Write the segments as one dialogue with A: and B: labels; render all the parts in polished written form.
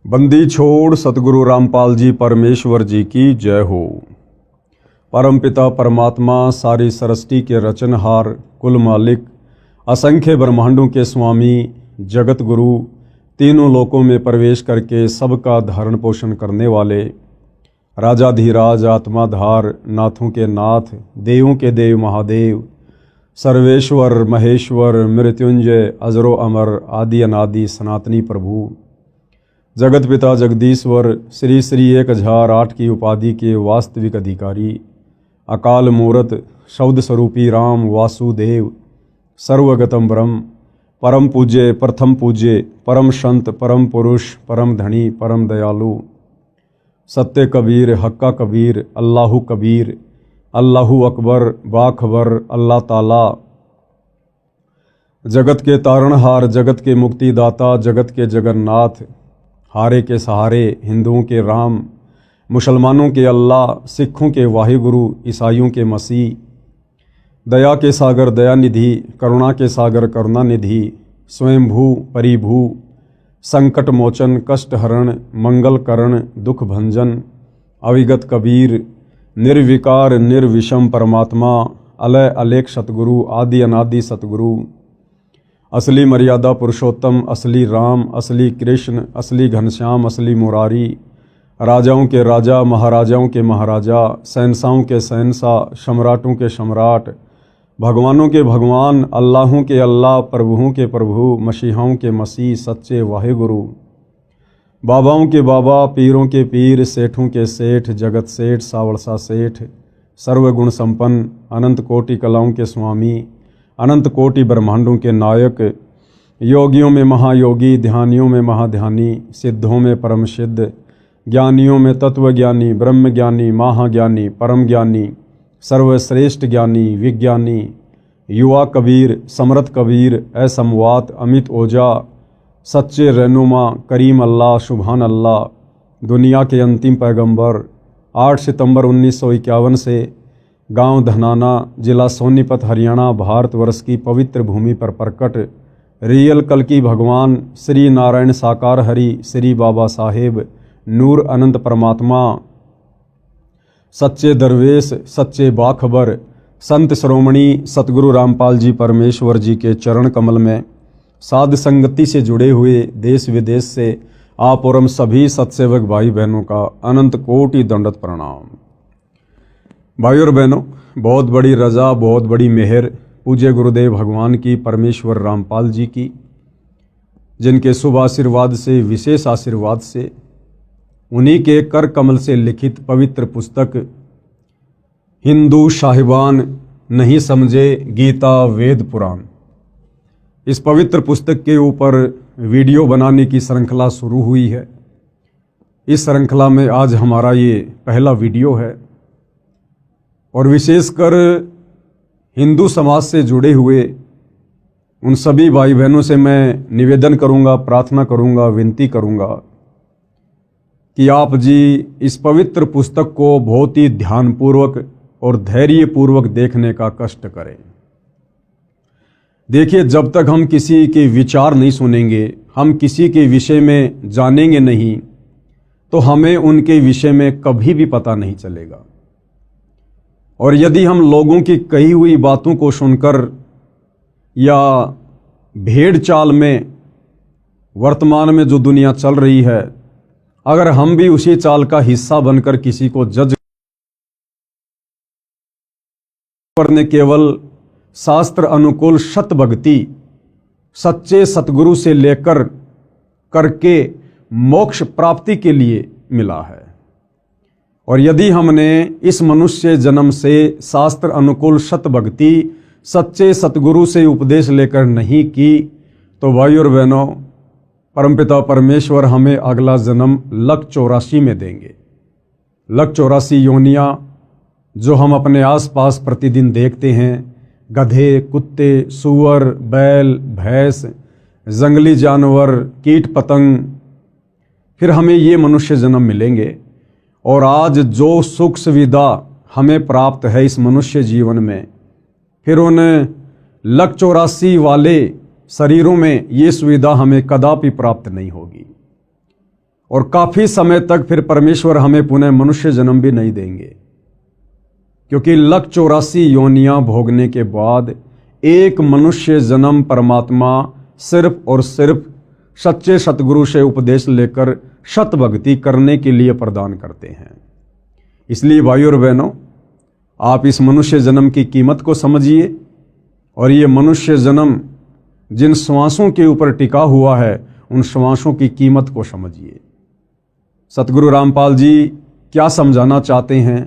A: बंदी छोड़ सतगुरु रामपाल जी परमेश्वर जी की जय हो। परमपिता परमात्मा सारी सृष्टि के रचनहार, कुल मालिक, असंख्य ब्रह्मांडों के स्वामी, जगत गुरु, तीनों लोकों में प्रवेश करके सबका धारण पोषण करने वाले, राजाधिराज, आत्माधार, नाथों के नाथ, देवों के देव महादेव, सर्वेश्वर महेश्वर, मृत्युंजय, अजरो अमर, आदि अनादि सनातनी प्रभु, जगत पिता जगदीश्वर, श्री श्री 1008 की उपाधि के वास्तविक अधिकारी, अकाल मूरत, शब्द स्वरूपी राम वासुदेव, सर्वगतम ब्रह्म, परम पूज्य, प्रथम पूज्य, परम संत, परम पुरुष, परम धनी, परम दयालु, सत्य कबीर, हक्का कबीर, अल्लाहु कबीर, अल्लाहु अकबर, बाखबर, अल्लाह ताला, जगत के तारणहार, जगत के मुक्तिदाता, जगत के जगन्नाथ, हारे के सहारे, हिंदुओं के राम, मुसलमानों के अल्लाह, सिखों के वाहिगुरु, ईसाइयों के मसीह, दया के सागर दयानिधि, करुणा के सागर करुणानिधि, स्वयंभू परिभू, संकट मोचन, कष्ट हरण, मंगल करण, दुख भंजन, अविगत कबीर, निर्विकार निर्विषम परमात्मा, अलय अलेख सतगुरु, आदि अनादि सतगुरु, असली मर्यादा पुरुषोत्तम, असली राम, असली कृष्ण, असली घनश्याम, असली मुरारी, राजाओं के राजा, महाराजाओं के महाराजा, शहंशाहों के शहंशाह, सम्राटों के सम्राट, भगवानों के भगवान, अल्लाहों के अल्लाह, प्रभुओं के प्रभु, मसीहाओं के मसीह, सच्चे वाहिगुरु, बाबाओं के बाबा, पीरों के पीर, सेठों के सेठ, जगत सेठ, सावड़सा सेठ, सर्वगुण संपन्न, अनंत कोटि कलाओं के स्वामी, अनंत कोटि ब्रह्मांडों के नायक, योगियों में महायोगी, ध्यानियों में महाध्यानी, सिद्धों में परम सिद्ध, ज्ञानियों में तत्वज्ञानी, ब्रह्म ज्ञानी, महाज्ञानी, परम ज्ञानी, सर्वश्रेष्ठ ज्ञानी, विज्ञानी, युवा कबीर, समर्थ कबीर, असमवात, अमित ओजा, सच्चे रहनुमा, करीम अल्लाह, सुभान अल्लाह, दुनिया के अंतिम पैगंबर, 8 सितंबर 1951 से गांव धनाना, जिला सोनीपत, हरियाणा, भारतवर्ष की पवित्र भूमि पर प्रकट रियल कल्कि भगवान श्री नारायण साकार हरि, श्री बाबा साहेब, नूर अनंत परमात्मा, सच्चे दरवेश, सच्चे बाखबर, संत श्रोमणी सतगुरु रामपाल जी परमेश्वर जी के चरण कमल में साध संगति से जुड़े हुए देश विदेश से आप और हम सभी सत्सेवक भाई बहनों का अनंत कोटि दंडवत प्रणाम। भाई और बहनों, बहुत बड़ी रजा, बहुत बड़ी मेहर पूज्य गुरुदेव भगवान की, परमेश्वर रामपाल जी की, जिनके शुभ आशीर्वाद से, विशेष आशीर्वाद से, उन्हीं के कर कमल से लिखित पवित्र पुस्तक हिंदू साहिबान नहीं समझे गीता वेद पुराण, इस पवित्र पुस्तक के ऊपर वीडियो बनाने की श्रृंखला शुरू हुई है। इस श्रृंखला में आज हमारा ये पहला वीडियो है और विशेषकर हिंदू समाज से जुड़े हुए उन सभी भाई बहनों से मैं निवेदन करूंगा, प्रार्थना करूंगा, विनती करूंगा कि आप जी इस पवित्र पुस्तक को बहुत ही ध्यानपूर्वक और धैर्यपूर्वक देखने का कष्ट करें। देखिए, जब तक हम किसी के विचार नहीं सुनेंगे, हम किसी के विषय में जानेंगे नहीं, तो हमें उनके विषय में कभी भी पता नहीं चलेगा। और यदि हम लोगों की कही हुई बातों को सुनकर या भेड़ चाल में वर्तमान में जो दुनिया चल रही है, अगर हम भी उसी चाल का हिस्सा बनकर किसी को जज करने, केवल शास्त्र अनुकूल सत भक्ति सच्चे सतगुरु से लेकर करके मोक्ष प्राप्ति के लिए मिला है। और यदि हमने इस मनुष्य जन्म से शास्त्र अनुकूल सत भक्ति सच्चे सतगुरु से उपदेश लेकर नहीं की, तो भाई और बहनों, परमपिता परमेश्वर हमें अगला जन्म लक 84 में देंगे। लक 84 योनियां जो हम अपने आसपास प्रतिदिन देखते हैं, गधे, कुत्ते, सूअर, बैल, भैंस, जंगली जानवर, कीट पतंग, फिर हमें ये मनुष्य जन्म मिलेंगे। और आज जो सुख सुविधा हमें प्राप्त है इस मनुष्य जीवन में, फिर उन लक 84 वाले शरीरों में ये सुविधा हमें कदापि प्राप्त नहीं होगी। और काफ़ी समय तक फिर परमेश्वर हमें पुनः मनुष्य जन्म भी नहीं देंगे, क्योंकि 184 योनियां भोगने के बाद एक मनुष्य जन्म परमात्मा सिर्फ और सिर्फ सच्चे सतगुरु से उपदेश लेकर सत भक्ति करने के लिए प्रदान करते हैं। इसलिए भाइयों और बहनों, आप इस मनुष्य जन्म की कीमत को समझिए और ये मनुष्य जन्म जिन श्वासों के ऊपर टिका हुआ है उन श्वासों की कीमत को समझिए। सतगुरु रामपाल जी क्या समझाना चाहते हैं,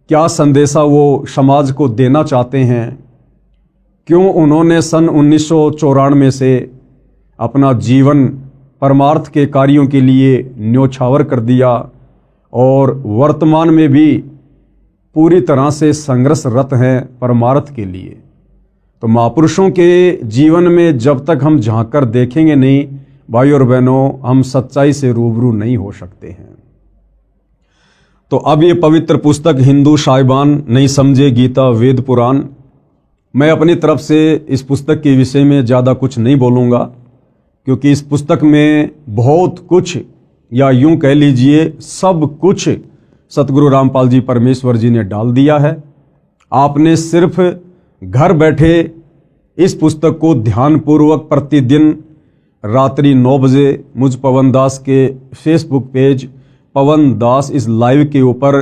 A: क्या संदेशा वो समाज को देना चाहते हैं, क्यों उन्होंने सन 1994 से अपना जीवन परमार्थ के कार्यों के लिए न्योछावर कर दिया और वर्तमान में भी पूरी तरह से संघर्षरत हैं परमार्थ के लिए। तो महापुरुषों के जीवन में जब तक हम झांक कर देखेंगे नहीं भाई और बहनों, हम सच्चाई से रूबरू नहीं हो सकते हैं। तो अब ये पवित्र पुस्तक हिंदू साहिबान नहीं समझे गीता वेद पुराण, मैं अपनी तरफ से इस पुस्तक के विषय में ज़्यादा कुछ नहीं बोलूँगा, क्योंकि इस पुस्तक में बहुत कुछ, या यूं कह लीजिए सब कुछ सतगुरु रामपाल जी परमेश्वर जी ने डाल दिया है। आपने सिर्फ घर बैठे इस पुस्तक को ध्यानपूर्वक प्रतिदिन रात्रि 9 बजे मुझ पवन दास के फेसबुक पेज पवन दास इस लाइव के ऊपर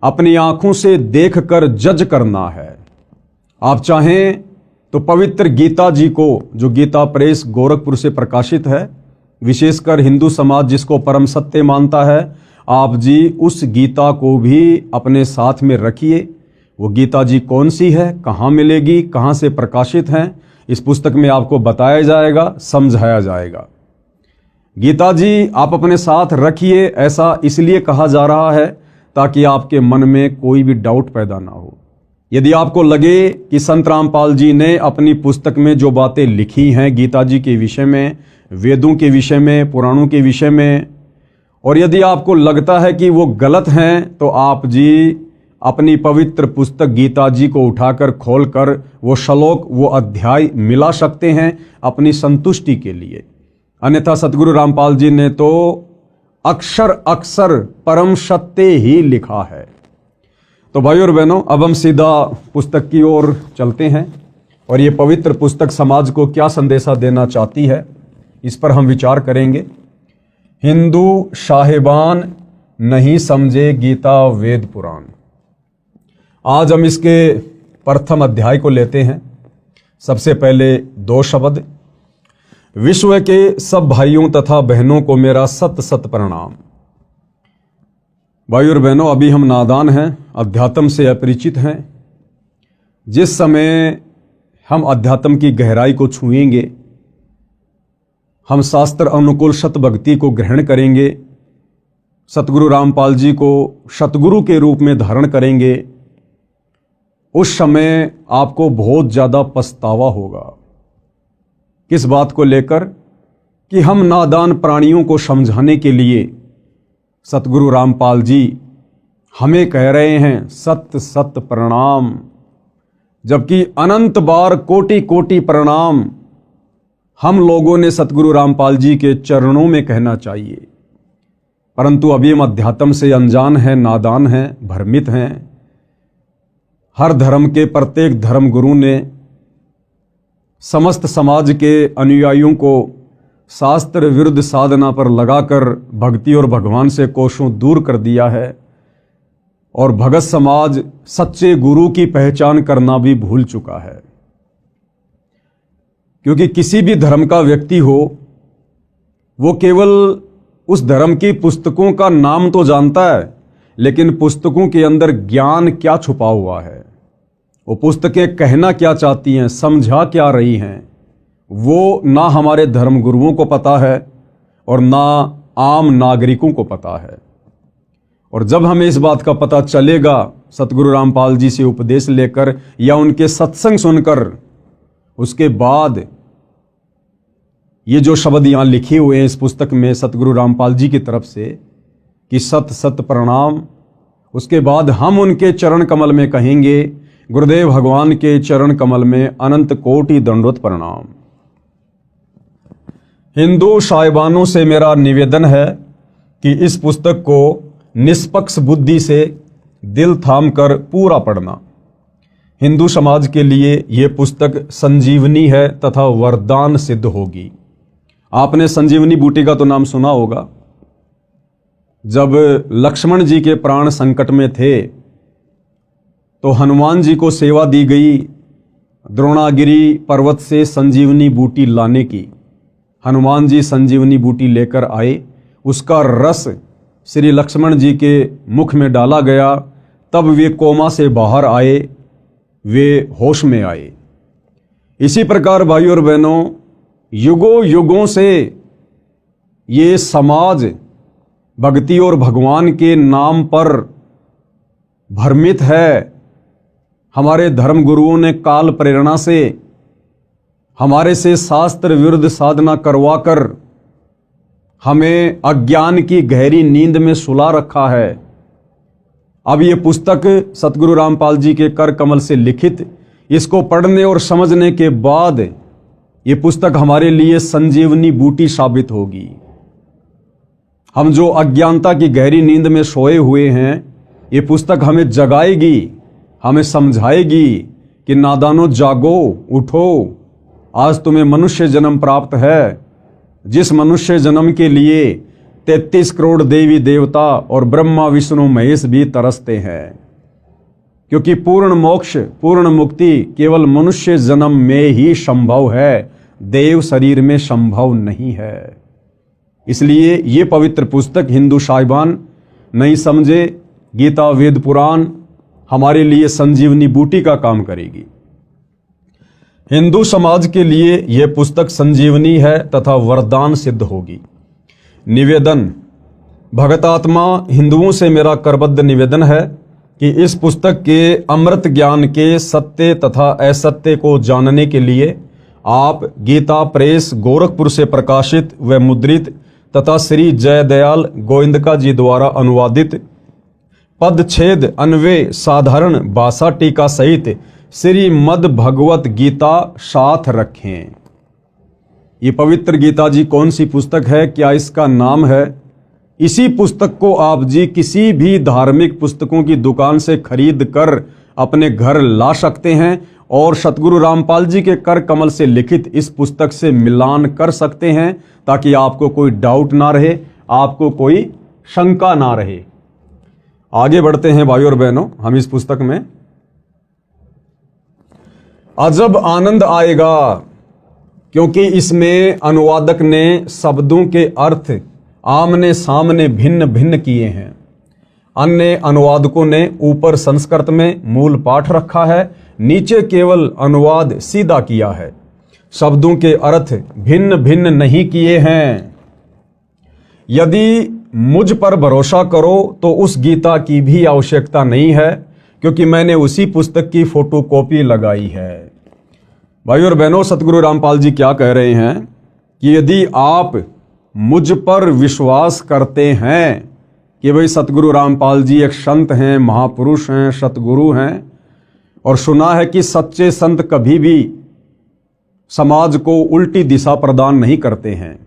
A: अपनी आंखों से देखकर जज करना है। आप चाहें तो पवित्र गीता जी को, जो गीता प्रेस गोरखपुर से प्रकाशित है, विशेषकर हिंदू समाज जिसको परम सत्य मानता है, आप जी उस गीता को भी अपने साथ में रखिए। वो गीता जी कौन सी है, कहाँ मिलेगी, कहाँ से प्रकाशित हैं, इस पुस्तक में आपको बताया जाएगा, समझाया जाएगा। गीता जी आप अपने साथ रखिए, ऐसा इसलिए कहा जा रहा है ताकि आपके मन में कोई भी डाउट पैदा ना हो। यदि आपको लगे कि संत रामपाल जी ने अपनी पुस्तक में जो बातें लिखी हैं गीता जी के विषय में, वेदों के विषय में, पुराणों के विषय में, और यदि आपको लगता है कि वो गलत हैं, तो आप जी अपनी पवित्र पुस्तक गीता जी को उठाकर खोलकर वो श्लोक, वो अध्याय मिला सकते हैं अपनी संतुष्टि के लिए। अन्यथा सतगुरु रामपाल जी ने तो अक्षर अक्षर परम सत्य ही लिखा है। तो भाइयों और बहनों, अब हम सीधा पुस्तक की ओर चलते हैं और ये पवित्र पुस्तक समाज को क्या संदेशा देना चाहती है, इस पर हम विचार करेंगे। हिंदू साहिबान नहीं समझे गीता वेद पुराण। आज हम इसके प्रथम अध्याय को लेते हैं। सबसे पहले 2 शब्द। विश्व के सब भाइयों तथा बहनों को मेरा सत सत प्रणाम। भाई और बहनों, अभी हम नादान हैं, अध्यात्म से अपरिचित हैं। जिस समय हम अध्यात्म की गहराई को छुएंगे, हम शास्त्र अनुकूल सत भक्ति को ग्रहण करेंगे, सतगुरु रामपाल जी को सतगुरु के रूप में धारण करेंगे, उस समय आपको बहुत ज़्यादा पछतावा होगा। किस बात को लेकर? कि हम नादान प्राणियों को समझाने के लिए सतगुरु रामपाल जी हमें कह रहे हैं सत सत प्रणाम, जबकि अनंत बार कोटि कोटि प्रणाम हम लोगों ने सतगुरु रामपाल जी के चरणों में कहना चाहिए। परंतु अभी हम अध्यात्म से अनजान हैं, नादान हैं, भ्रमित हैं। हर धर्म के प्रत्येक धर्म गुरु ने समस्त समाज के अनुयायियों को शास्त्र विरुद्ध साधना पर लगाकर भक्ति और भगवान से कोसों दूर कर दिया है, और भगत समाज सच्चे गुरु की पहचान करना भी भूल चुका है। क्योंकि किसी भी धर्म का व्यक्ति हो, वो केवल उस धर्म की पुस्तकों का नाम तो जानता है, लेकिन पुस्तकों के अंदर ज्ञान क्या छुपा हुआ है, वो पुस्तकें कहना क्या चाहती हैं, समझा क्या रही हैं, वो ना हमारे धर्म गुरुओं को पता है और ना आम नागरिकों को पता है। और जब हमें इस बात का पता चलेगा सतगुरु रामपाल जी से उपदेश लेकर या उनके सत्संग सुनकर, उसके बाद ये जो शब्द यहाँ लिखे हुए हैं इस पुस्तक में सतगुरु रामपाल जी की तरफ से कि सत सत प्रणाम, उसके बाद हम उनके चरण कमल में कहेंगे गुरुदेव भगवान के चरण कमल में अनंत कोटि दंडवत प्रणाम। हिंदू साहिबानों से मेरा निवेदन है कि इस पुस्तक को निष्पक्ष बुद्धि से दिल थाम कर पूरा पढ़ना। हिंदू समाज के लिए यह पुस्तक संजीवनी है तथा वरदान सिद्ध होगी। आपने संजीवनी बूटी का तो नाम सुना होगा। जब लक्ष्मण जी के प्राण संकट में थे तो हनुमान जी को सेवा दी गई द्रोणागिरी पर्वत से संजीवनी बूटी लाने की। हनुमान जी संजीवनी बूटी लेकर आए, उसका रस श्री लक्ष्मण जी के मुख में डाला गया, तब वे कोमा से बाहर आए, वे होश में आए। इसी प्रकार भाइयों और बहनों, युगों युगों से ये समाज भक्ति और भगवान के नाम पर भ्रमित है। हमारे धर्म गुरुओं ने काल प्रेरणा से हमारे से शास्त्र विरुद्ध साधना करवाकर हमें अज्ञान की गहरी नींद में सुला रखा है। अब ये पुस्तक सतगुरु रामपाल जी के कर कमल से लिखित, इसको पढ़ने और समझने के बाद ये पुस्तक हमारे लिए संजीवनी बूटी साबित होगी। हम जो अज्ञानता की गहरी नींद में सोए हुए हैं, ये पुस्तक हमें जगाएगी, हमें समझाएगी कि नादानो जागो, उठो, आज तुम्हें मनुष्य जन्म प्राप्त है, जिस मनुष्य जन्म के लिए 33 करोड़ देवी देवता और ब्रह्मा विष्णु महेश भी तरसते हैं। क्योंकि पूर्ण मोक्ष, पूर्ण मुक्ति केवल मनुष्य जन्म में ही संभव है, देव शरीर में संभव नहीं है। इसलिए ये पवित्र पुस्तक हिंदू साहिबान नहीं समझे, गीता वेद पुराण हमारे लिए संजीवनी बूटी का काम करेगी। हिंदू समाज के लिए यह पुस्तक संजीवनी है तथा वरदान सिद्ध होगी। निवेदन, भगतात्मा हिंदुओं से मेरा करबद्ध निवेदन है कि इस पुस्तक के अमृत ज्ञान के सत्य तथा असत्य को जानने के लिए आप गीता प्रेस गोरखपुर से प्रकाशित व मुद्रित तथा श्री जयदयाल गोविंदका जी द्वारा अनुवादित पदछेद अन्वय साधारण भाषा टीका सहित श्रीमद् भगवत गीता साथ रखें। ये पवित्र गीता जी कौन सी पुस्तक है, क्या इसका नाम है? इसी पुस्तक को आप जी किसी भी धार्मिक पुस्तकों की दुकान से खरीद कर अपने घर ला सकते हैं और सतगुरु रामपाल जी के कर कमल से लिखित इस पुस्तक से मिलान कर सकते हैं, ताकि आपको कोई डाउट ना रहे, आपको कोई शंका ना रहे। आगे बढ़ते हैं भाइयों और बहनों, हम इस पुस्तक में अजब आनंद आएगा, क्योंकि इसमें अनुवादक ने शब्दों के अर्थ आमने सामने भिन्न भिन्न किए हैं। अन्य अनुवादकों ने ऊपर संस्कृत में मूल पाठ रखा है, नीचे केवल अनुवाद सीधा किया है। शब्दों के अर्थ भिन्न भिन्न नहीं किए हैं। यदि मुझ पर भरोसा करो तो उस गीता की भी आवश्यकता नहीं है, क्योंकि मैंने उसी पुस्तक की फोटोकॉपी लगाई है। भाइयों और बहनों, सतगुरु रामपाल जी क्या कह रहे हैं कि यदि आप मुझ पर विश्वास करते हैं कि भाई सतगुरु रामपाल जी एक संत हैं, महापुरुष हैं, सतगुरु हैं, और सुना है कि सच्चे संत कभी भी समाज को उल्टी दिशा प्रदान नहीं करते हैं।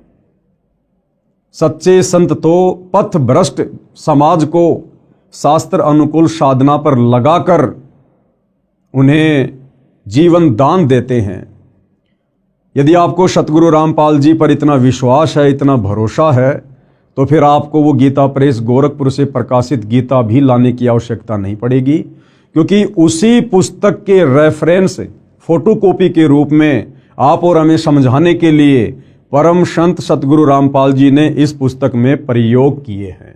A: सच्चे संत तो पथ भ्रष्ट समाज को शास्त्र अनुकूल साधना पर लगाकर उन्हें जीवन दान देते हैं। यदि आपको सतगुरु रामपाल जी पर इतना विश्वास है, इतना भरोसा है, तो फिर आपको वो गीता प्रेस गोरखपुर से प्रकाशित गीता भी लाने की आवश्यकता नहीं पड़ेगी, क्योंकि उसी पुस्तक के रेफरेंस फोटोकॉपी के रूप में आप और हमें समझाने के लिए परम संत सतगुरु रामपाल जी ने इस पुस्तक में प्रयोग किए हैं।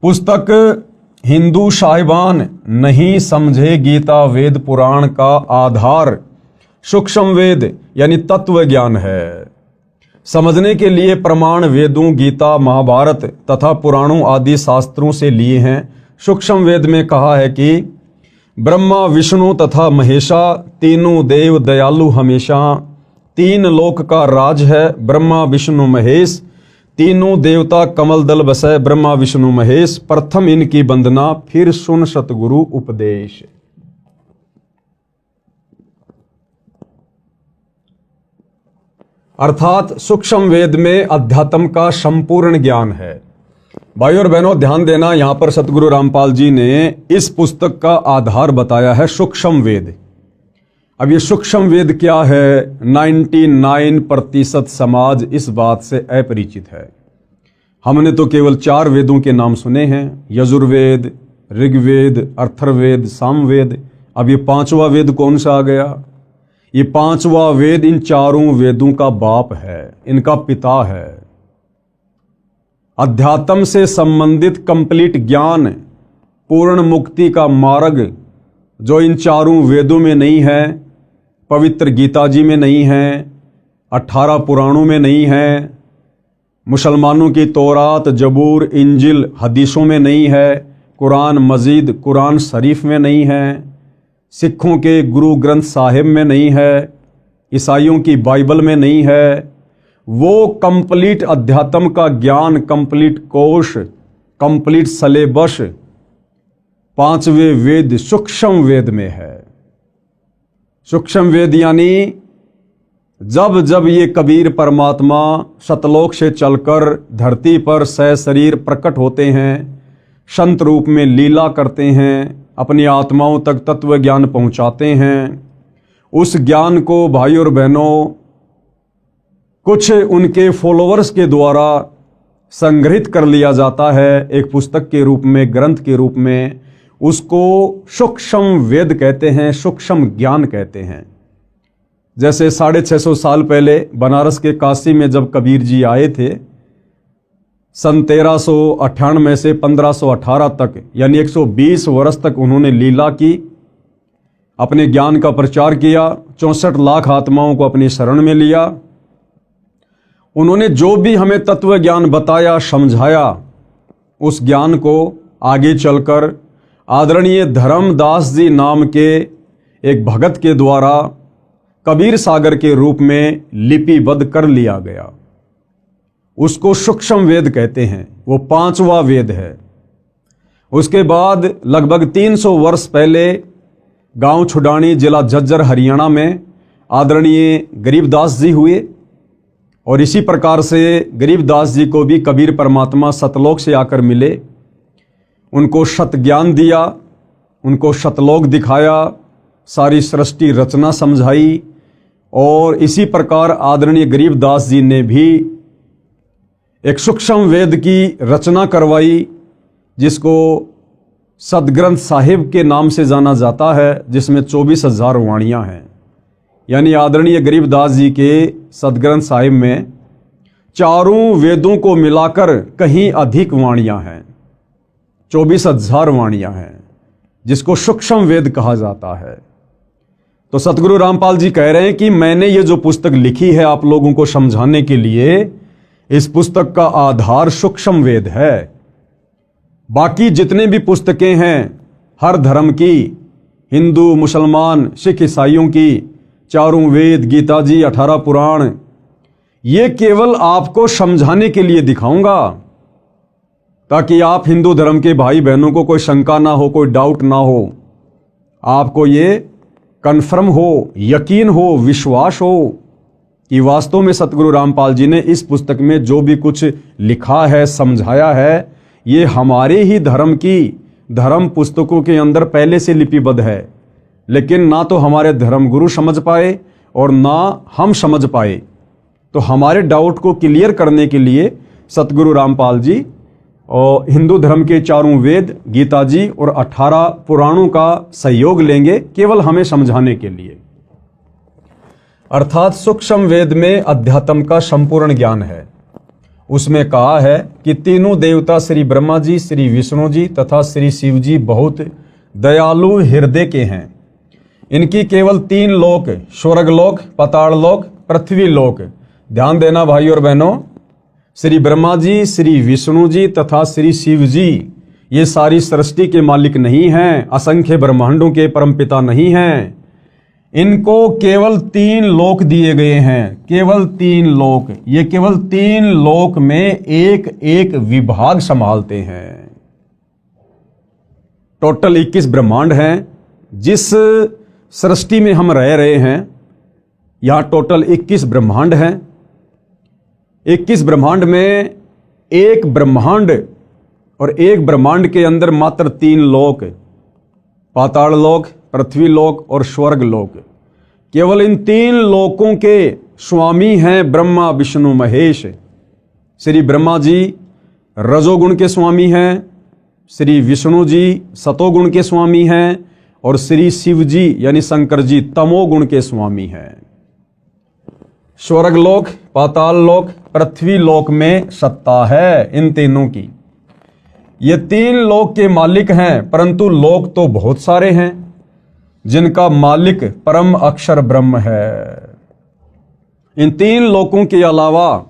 A: पुस्तक हिंदू साहिबान नहीं समझे गीता वेद पुराण का आधार सूक्ष्म वेद यानी तत्व ज्ञान है। समझने के लिए प्रमाण वेदों, गीता, महाभारत तथा पुराणों आदि शास्त्रों से लिए हैं। सूक्ष्म वेद में कहा है कि ब्रह्मा विष्णु तथा महेशा तीनों देव दयालु हमेशा, तीन लोक का राज है ब्रह्मा विष्णु महेश, तीनों देवता कमल दल बसै ब्रह्मा विष्णु महेश, प्रथम इनकी वंदना फिर सुन सतगुरु उपदेश। अर्थात सूक्ष्म वेद में अध्यात्म का संपूर्ण ज्ञान है। भाई और बहनों, ध्यान देना, यहां पर सतगुरु रामपाल जी ने इस पुस्तक का आधार बताया है सूक्ष्म वेद। अब ये सूक्ष्म वेद क्या है, 99% समाज इस बात से अपरिचित है। हमने तो केवल 4 वेदों के नाम सुने हैं, यजुर्वेद, ऋग्वेद, अथर्ववेद, सामवेद। अब ये 5वां वेद कौन सा आ गया? ये 5वां वेद इन 4 वेदों का बाप है, इनका पिता है। अध्यात्म से संबंधित कंप्लीट ज्ञान, पूर्ण मुक्ति का मार्ग जो इन 4 वेदों में नहीं है, पवित्र गीता जी में नहीं है, 18 पुराणों में नहीं है, मुसलमानों की तौरात, जबूर, इंजिल, हदीसों में नहीं है, कुरान मजीद, कुरान शरीफ में नहीं है, सिखों के गुरु ग्रंथ साहिब में नहीं है, ईसाइयों की बाइबल में नहीं है, वो कंप्लीट अध्यात्म का ज्ञान, कंप्लीट कोश, कंप्लीट सलेबस 5वें वेद सूक्ष्म वेद में है। सूक्ष्म वेद यानी जब जब ये कबीर परमात्मा सतलोक से चलकर धरती पर सशरीर प्रकट होते हैं, संत रूप में लीला करते हैं, अपनी आत्माओं तक तत्व ज्ञान पहुंचाते हैं, उस ज्ञान को भाई और बहनों कुछ उनके फॉलोअर्स के द्वारा संग्रहित कर लिया जाता है एक पुस्तक के रूप में, ग्रंथ के रूप में। उसको सूक्ष्म वेद कहते हैं, सूक्ष्म ज्ञान कहते हैं। जैसे 650 साल पहले बनारस के काशी में जब कबीर जी आए थे, सन 1398 से 1518 तक, यानी 120 वर्ष तक उन्होंने लीला की, अपने ज्ञान का प्रचार किया, 64 लाख आत्माओं को अपनी शरण में लिया। उन्होंने जो भी हमें तत्व ज्ञान बताया, समझाया, उस ज्ञान को आगे चलकर आदरणीय धर्मदास जी नाम के एक भगत के द्वारा कबीर सागर के रूप में लिपिबद्ध कर लिया गया। उसको सूक्ष्म वेद कहते हैं, वो 5वां वेद है। उसके बाद लगभग 300 वर्ष पहले गांव छुडानी, जिला झज्जर, हरियाणा में आदरणीय गरीबदास जी हुए, और इसी प्रकार से गरीबदास जी को भी कबीर परमात्मा सतलोक से आकर मिले, उनको सत ज्ञान दिया, उनको सतलोक दिखाया, सारी सृष्टि रचना समझाई, और इसी प्रकार आदरणीय गरीबदास जी ने भी एक सूक्ष्म वेद की रचना करवाई, जिसको सदग्रंथ साहिब के नाम से जाना जाता है, जिसमें 24,000 वाणियाँ हैं। यानी आदरणीय गरीबदास जी के सदग्रंथ साहिब में 4 वेदों को मिलाकर कहीं अधिक वाणियाँ हैं, 24,000 वाणियाँ हैं, जिसको सूक्ष्म वेद कहा जाता है। तो सतगुरु रामपाल जी कह रहे हैं कि मैंने ये जो पुस्तक लिखी है आप लोगों को समझाने के लिए, इस पुस्तक का आधार सूक्ष्म वेद है। बाकी जितने भी पुस्तकें हैं हर धर्म की, हिंदू, मुसलमान, सिख, ईसाइयों की, 4 वेद, गीता जी, 18 पुराण, ये केवल आपको समझाने के लिए दिखाऊंगा, ताकि आप हिंदू धर्म के भाई बहनों को कोई शंका ना हो, कोई डाउट ना हो, आपको ये कन्फर्म हो, यकीन हो, विश्वास हो कि वास्तव में सतगुरु रामपाल जी ने इस पुस्तक में जो भी कुछ लिखा है, समझाया है, ये हमारे ही धर्म की धर्म पुस्तकों के अंदर पहले से लिपिबद्ध है। लेकिन ना तो हमारे धर्म गुरु समझ पाए और ना हम समझ पाए। तो हमारे डाउट को क्लियर करने के लिए सतगुरु रामपाल जी और हिंदू धर्म के 4 वेद, गीता जी और 18 पुराणों का सहयोग लेंगे, केवल हमें समझाने के लिए। अर्थात सूक्ष्म वेद में अध्यात्म का संपूर्ण ज्ञान है। उसमें कहा है कि तीनों देवता श्री ब्रह्मा जी, श्री विष्णु जी तथा श्री शिव जी बहुत दयालु हृदय के हैं। इनकी केवल 3 लोक, स्वर्गलोक, पाताललोक, पृथ्वी लोक। ध्यान देना भाई और बहनों, श्री ब्रह्मा जी, श्री विष्णु जी तथा श्री शिव जी ये सारी सृष्टि के मालिक नहीं हैं, असंख्य ब्रह्मांडों के परमपिता नहीं हैं। इनको केवल 3 लोक दिए गए हैं, केवल 3 लोक। ये केवल 3 लोक में एक एक विभाग संभालते हैं। टोटल 21 ब्रह्मांड हैं। जिस सृष्टि में हम रह रहे हैं, यहां टोटल 21 ब्रह्मांड हैं। 21 ब्रह्मांड में एक ब्रह्मांड और एक ब्रह्मांड के अंदर मात्र 3 लोक, पाताल लोक, पृथ्वी लोक और स्वर्ग लोक। केवल इन 3 लोकों के स्वामी हैं ब्रह्मा विष्णु महेश। श्री ब्रह्मा जी रजोगुण के स्वामी हैं, श्री विष्णु जी सतोगुण के स्वामी हैं और श्री शिव जी यानी शंकर जी तमोगुण के स्वामी हैं। स्वर्ग लोक, पाताल लोक, पृथ्वी लोक में सत्ता है इन तीनों की। ये 3 लोक के मालिक हैं, परंतु लोक तो बहुत सारे हैं जिनका मालिक परम अक्षर ब्रह्म है। इन 3 लोकों के अलावा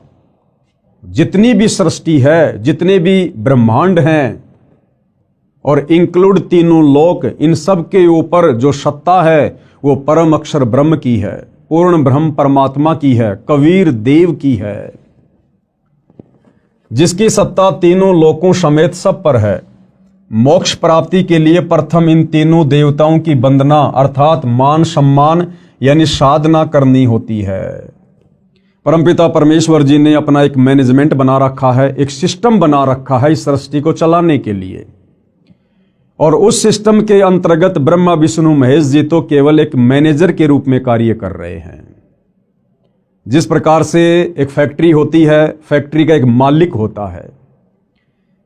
A: जितनी भी सृष्टि है, जितने भी ब्रह्मांड हैं और इंक्लूड तीनों लोक, इन सब के ऊपर जो सत्ता है वो परम अक्षर ब्रह्म की है, पूर्ण ब्रह्म परमात्मा की है, कबीर देव की है, जिसकी सत्ता तीनों लोकों समेत सब पर है। मोक्ष प्राप्ति के लिए प्रथम इन तीनों देवताओं की वंदना अर्थात मान सम्मान यानी साधना करनी होती है। परमपिता परमेश्वर जी ने अपना एक मैनेजमेंट बना रखा है, एक सिस्टम बना रखा है इस सृष्टि को चलाने के लिए, और उस सिस्टम के अंतर्गत ब्रह्मा विष्णु महेश जी तो केवल एक मैनेजर के रूप में कार्य कर रहे हैं। जिस प्रकार से एक फैक्ट्री होती है, फैक्ट्री का एक मालिक होता है,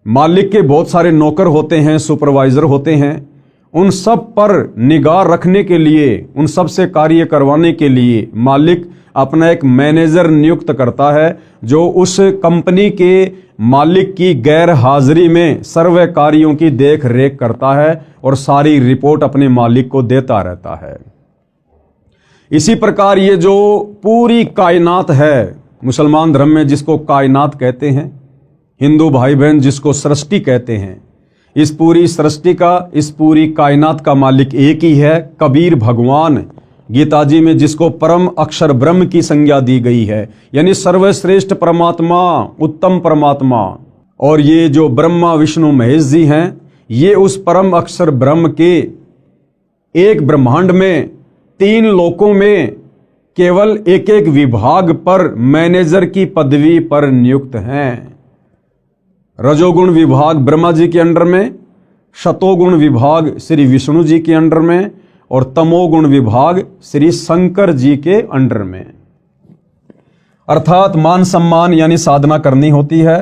A: मालिक के बहुत सारे नौकर होते हैं, सुपरवाइजर होते हैं, उन सब पर निगाह रखने के लिए, उन सब से कार्य करवाने के लिए मालिक अपना एक मैनेजर नियुक्त करता है, जो उस कंपनी के मालिक की गैर हाजिरी में सर्व कार्यों की देख रेख करता है और सारी रिपोर्ट अपने मालिक को देता रहता है। इसी प्रकार ये जो पूरी कायनात है, मुसलमान धर्म में जिसको कायनात कहते हैं, हिंदू भाई बहन जिसको सृष्टि कहते हैं, इस पूरी सृष्टि का, इस पूरी कायनात का मालिक एक ही है, कबीर भगवान। गीता जी में जिसको परम अक्षर ब्रह्म की संज्ञा दी गई है, यानी सर्वश्रेष्ठ परमात्मा, उत्तम परमात्मा। और ये जो ब्रह्मा विष्णु महेश जी हैं, ये उस परम अक्षर ब्रह्म के एक ब्रह्मांड में 3 लोकों में केवल एक एक विभाग पर मैनेजर की पदवी पर नियुक्त हैं। रजोगुण विभाग ब्रह्मा जी के अंडर में, शतोगुण विभाग श्री विष्णु जी के अंडर में और तमोगुण विभाग श्री शंकर जी के अंडर में। अर्थात मान सम्मान यानी साधना करनी होती है।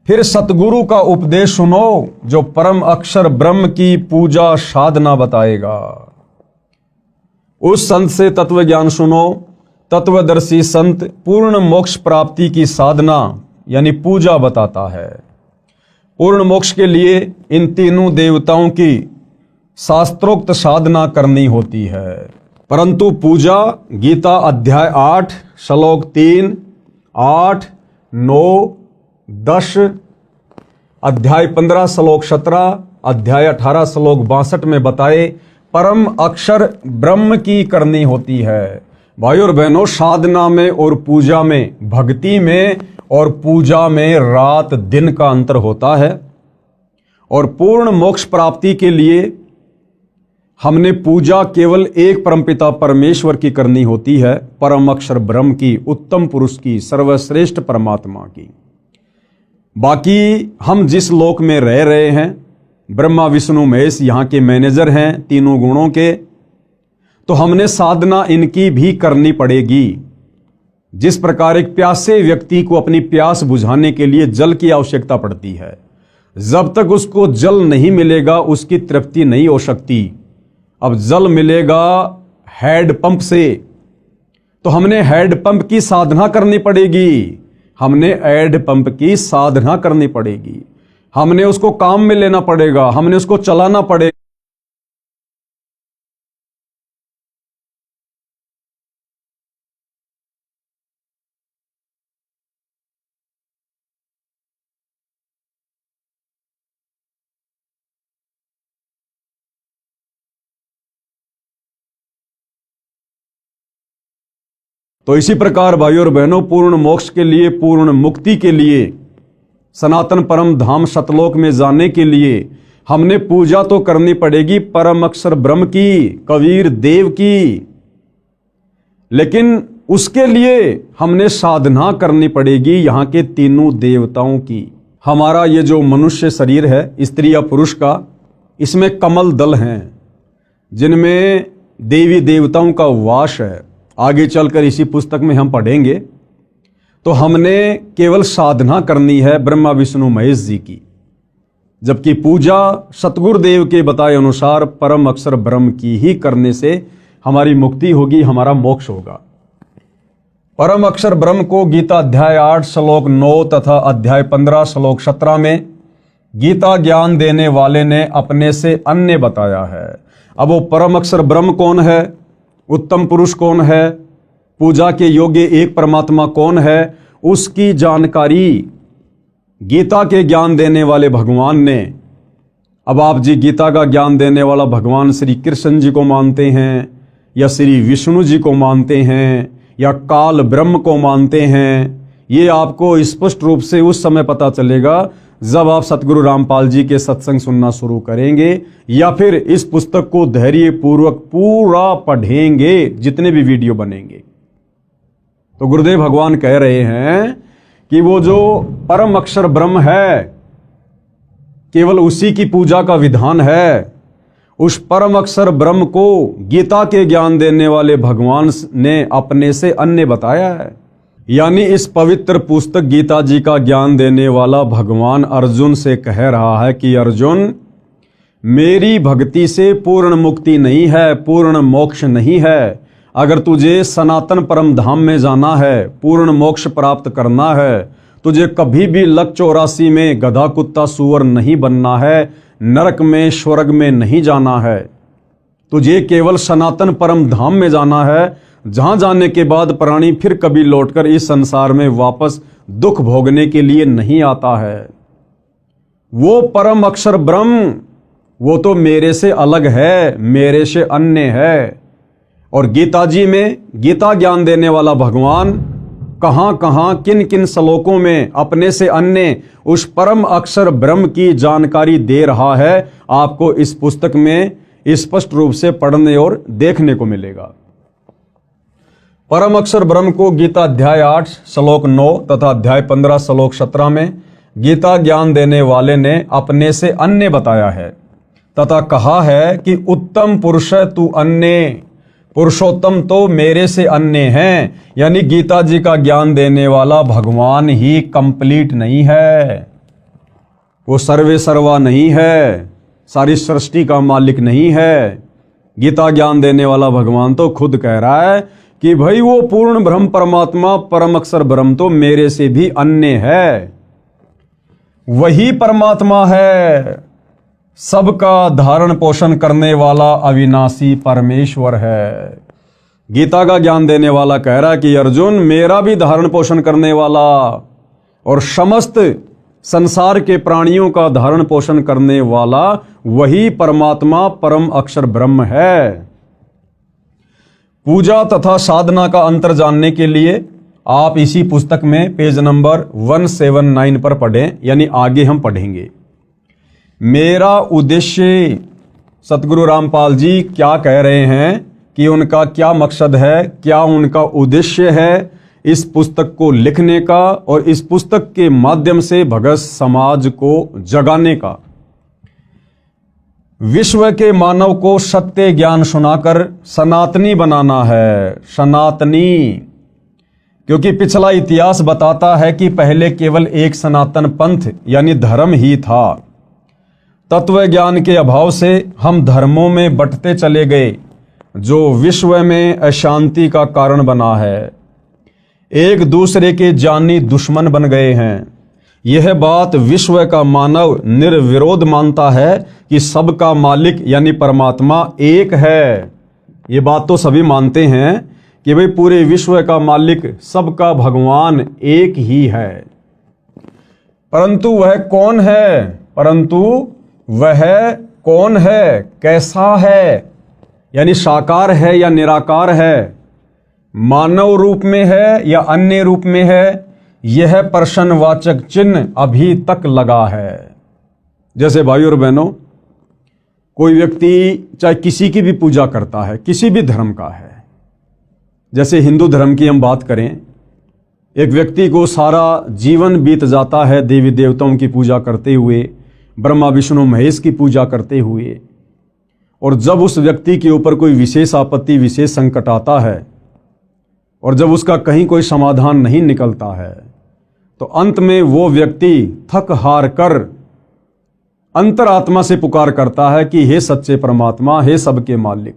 A: फिर सतगुरु का उपदेश सुनो जो परम अक्षर ब्रह्म की पूजा साधना बताएगा। उस संत से तत्व ज्ञान सुनो। तत्वदर्शी संत पूर्ण मोक्ष प्राप्ति की साधना यानी पूजा बताता है। पूर्ण मोक्ष के लिए इन तीनों देवताओं की शास्त्रोक्त साधना करनी होती है। परंतु पूजा गीता अध्याय 8 श्लोक 3, 8, 9, 10, अध्याय 15 श्लोक 17, अध्याय 18 श्लोक 62 में बताए परम अक्षर ब्रह्म की करनी होती है। भाई और बहनों, साधना में और पूजा में, भक्ति में और पूजा में रात दिन का अंतर होता है। और पूर्ण मोक्ष प्राप्ति के लिए हमने पूजा केवल एक परमपिता परमेश्वर की करनी होती है, परम अक्षर ब्रह्म की, उत्तम पुरुष की, सर्वश्रेष्ठ परमात्मा की। बाकी हम जिस लोक में रह रहे हैं, ब्रह्मा विष्णु महेश यहाँ के मैनेजर हैं तीनों गुणों के, तो हमने साधना इनकी भी करनी पड़ेगी। जिस प्रकार एक प्यासे व्यक्ति को अपनी प्यास बुझाने के लिए जल की आवश्यकता पड़ती है, जब तक उसको जल नहीं मिलेगा उसकी तृप्ति नहीं हो सकती। अब जल मिलेगा हैंड पंप से, तो हमने हैंड पंप की साधना करनी पड़ेगी। हमने हैंड पंप की साधना करनी पड़ेगी। हमने उसको काम में लेना पड़ेगा, हमने उसको चलाना पड़ेगा। तो इसी प्रकार भाइयों और बहनों, पूर्ण मोक्ष के लिए, पूर्ण मुक्ति के लिए, सनातन परम धाम सतलोक में जाने के लिए हमने पूजा तो करनी पड़ेगी परम अक्षर ब्रह्म की, कबीर देव की। लेकिन उसके लिए हमने साधना करनी पड़ेगी यहाँ के तीनों देवताओं की। हमारा ये जो मनुष्य शरीर है, स्त्री या पुरुष का, इसमें कमल दल हैं जिनमें देवी देवताओं का वास है। आगे चलकर इसी पुस्तक में हम पढ़ेंगे। तो हमने केवल साधना करनी है ब्रह्मा विष्णु महेश जी की, जबकि पूजा सतगुरुदेव के बताए अनुसार परम अक्षर ब्रह्म की ही करने से हमारी मुक्ति होगी, हमारा मोक्ष होगा। परम अक्षर ब्रह्म को गीता अध्याय 8 श्लोक 9 तथा अध्याय 15 श्लोक 17 में गीता ज्ञान देने वाले ने अपने से अन्य बताया है। अब वो परम अक्षर ब्रह्म कौन है, उत्तम पुरुष कौन है, पूजा के योग्य एक परमात्मा कौन है, उसकी जानकारी गीता के ज्ञान देने वाले भगवान ने। अब आप जी गीता का ज्ञान देने वाला भगवान श्री कृष्ण जी को मानते हैं या श्री विष्णु जी को मानते हैं या काल ब्रह्म को मानते हैं, ये आपको स्पष्ट रूप से उस समय पता चलेगा जब आप सतगुरु रामपाल जी के सत्संग सुनना शुरू करेंगे या फिर इस पुस्तक को धैर्य पूर्वक पूरा पढ़ेंगे, जितने भी वीडियो बनेंगे। तो गुरुदेव भगवान कह रहे हैं कि वो जो परम अक्षर ब्रह्म है, केवल उसी की पूजा का विधान है। उस परम अक्षर ब्रह्म को गीता के ज्ञान देने वाले भगवान ने अपने से अन्य बताया है। यानी इस पवित्र पुस्तक गीता जी का ज्ञान देने वाला भगवान अर्जुन से कह रहा है कि अर्जुन, मेरी भक्ति से पूर्ण मुक्ति नहीं है, पूर्ण मोक्ष नहीं है। अगर तुझे सनातन परम धाम में जाना है, पूर्ण मोक्ष प्राप्त करना है, तुझे कभी भी लक 84 में गधा कुत्ता सूअर नहीं बनना है, नरक में स्वर्ग में नहीं जाना है। तुझे केवल सनातन परम धाम में जाना है, जहां जाने के बाद प्राणी फिर कभी लौटकर इस संसार में वापस दुख भोगने के लिए नहीं आता है। वो परम अक्षर ब्रह्म, वो तो मेरे से अलग है, मेरे से अन्य है। और गीता जी में गीता ज्ञान देने वाला भगवान कहां कहां किन किन श्लोकों में अपने से अन्य उस परम अक्षर ब्रह्म की जानकारी दे रहा है, आपको इस पुस्तक में स्पष्ट रूप से पढ़ने और देखने को मिलेगा। परम अक्षर ब्रह्म को गीता अध्याय 8 श्लोक 9 तथा अध्याय 15 श्लोक 17 में गीता ज्ञान देने वाले ने अपने से अन्य बताया है तथा कहा है कि उत्तम पुरुष तू अन्य, पुरुषोत्तम तो मेरे से अन्य हैं। यानी गीता जी का ज्ञान देने वाला भगवान ही कंप्लीट नहीं है, वो सर्वे सर्वा नहीं है, सारी सृष्टि का मालिक नहीं है। गीता ज्ञान देने वाला भगवान तो खुद कह रहा है कि भाई वो पूर्ण ब्रह्म परमात्मा परम अक्षर ब्रह्म तो मेरे से भी अन्य है। वही परमात्मा है, सबका धारण पोषण करने वाला अविनाशी परमेश्वर है। गीता का ज्ञान देने वाला कह रहा है कि अर्जुन, मेरा भी धारण पोषण करने वाला और समस्त संसार के प्राणियों का धारण पोषण करने वाला वही परमात्मा परम अक्षर ब्रह्म है। पूजा तथा साधना का अंतर जानने के लिए आप इसी पुस्तक में पेज नंबर 179 पर पढ़ें, यानी आगे हम पढ़ेंगे। मेरा उद्देश्य, सतगुरु रामपाल जी क्या कह रहे हैं कि उनका क्या मकसद है, क्या उनका उद्देश्य है इस पुस्तक को लिखने का और इस पुस्तक के माध्यम से भगत समाज को जगाने का। विश्व के मानव को सत्य ज्ञान सुनाकर सनातनी बनाना है, सनातनी। क्योंकि पिछला इतिहास बताता है कि पहले केवल एक सनातन पंथ यानी धर्म ही था। तत्व ज्ञान के अभाव से हम धर्मों में बंटते चले गए, जो विश्व में अशांति का कारण बना है। एक दूसरे के जानी दुश्मन बन गए हैं। यह बात विश्व का मानव निर्विरोध मानता है कि सबका मालिक यानी परमात्मा एक है। ये बात तो सभी मानते हैं कि भाई पूरे विश्व का मालिक सबका भगवान एक ही है। परंतु वह कौन है, कैसा है, यानी साकार है या निराकार है, मानव रूप में है या अन्य रूप में है, यह प्रश्नवाचक चिन्ह अभी तक लगा है। जैसे भाई और बहनों, कोई व्यक्ति चाहे किसी की भी पूजा करता है, किसी भी धर्म का है, जैसे हिंदू धर्म की हम बात करें, एक व्यक्ति को सारा जीवन बीत जाता है देवी देवताओं की पूजा करते हुए, ब्रह्मा विष्णु महेश की पूजा करते हुए, और जब उस व्यक्ति के ऊपर कोई विशेष आपत्ति, विशेष संकट आता है और जब उसका कहीं कोई समाधान नहीं निकलता है, तो अंत में वो व्यक्ति थक हार कर अंतरात्मा से पुकार करता है कि हे सच्चे परमात्मा, हे सबके मालिक।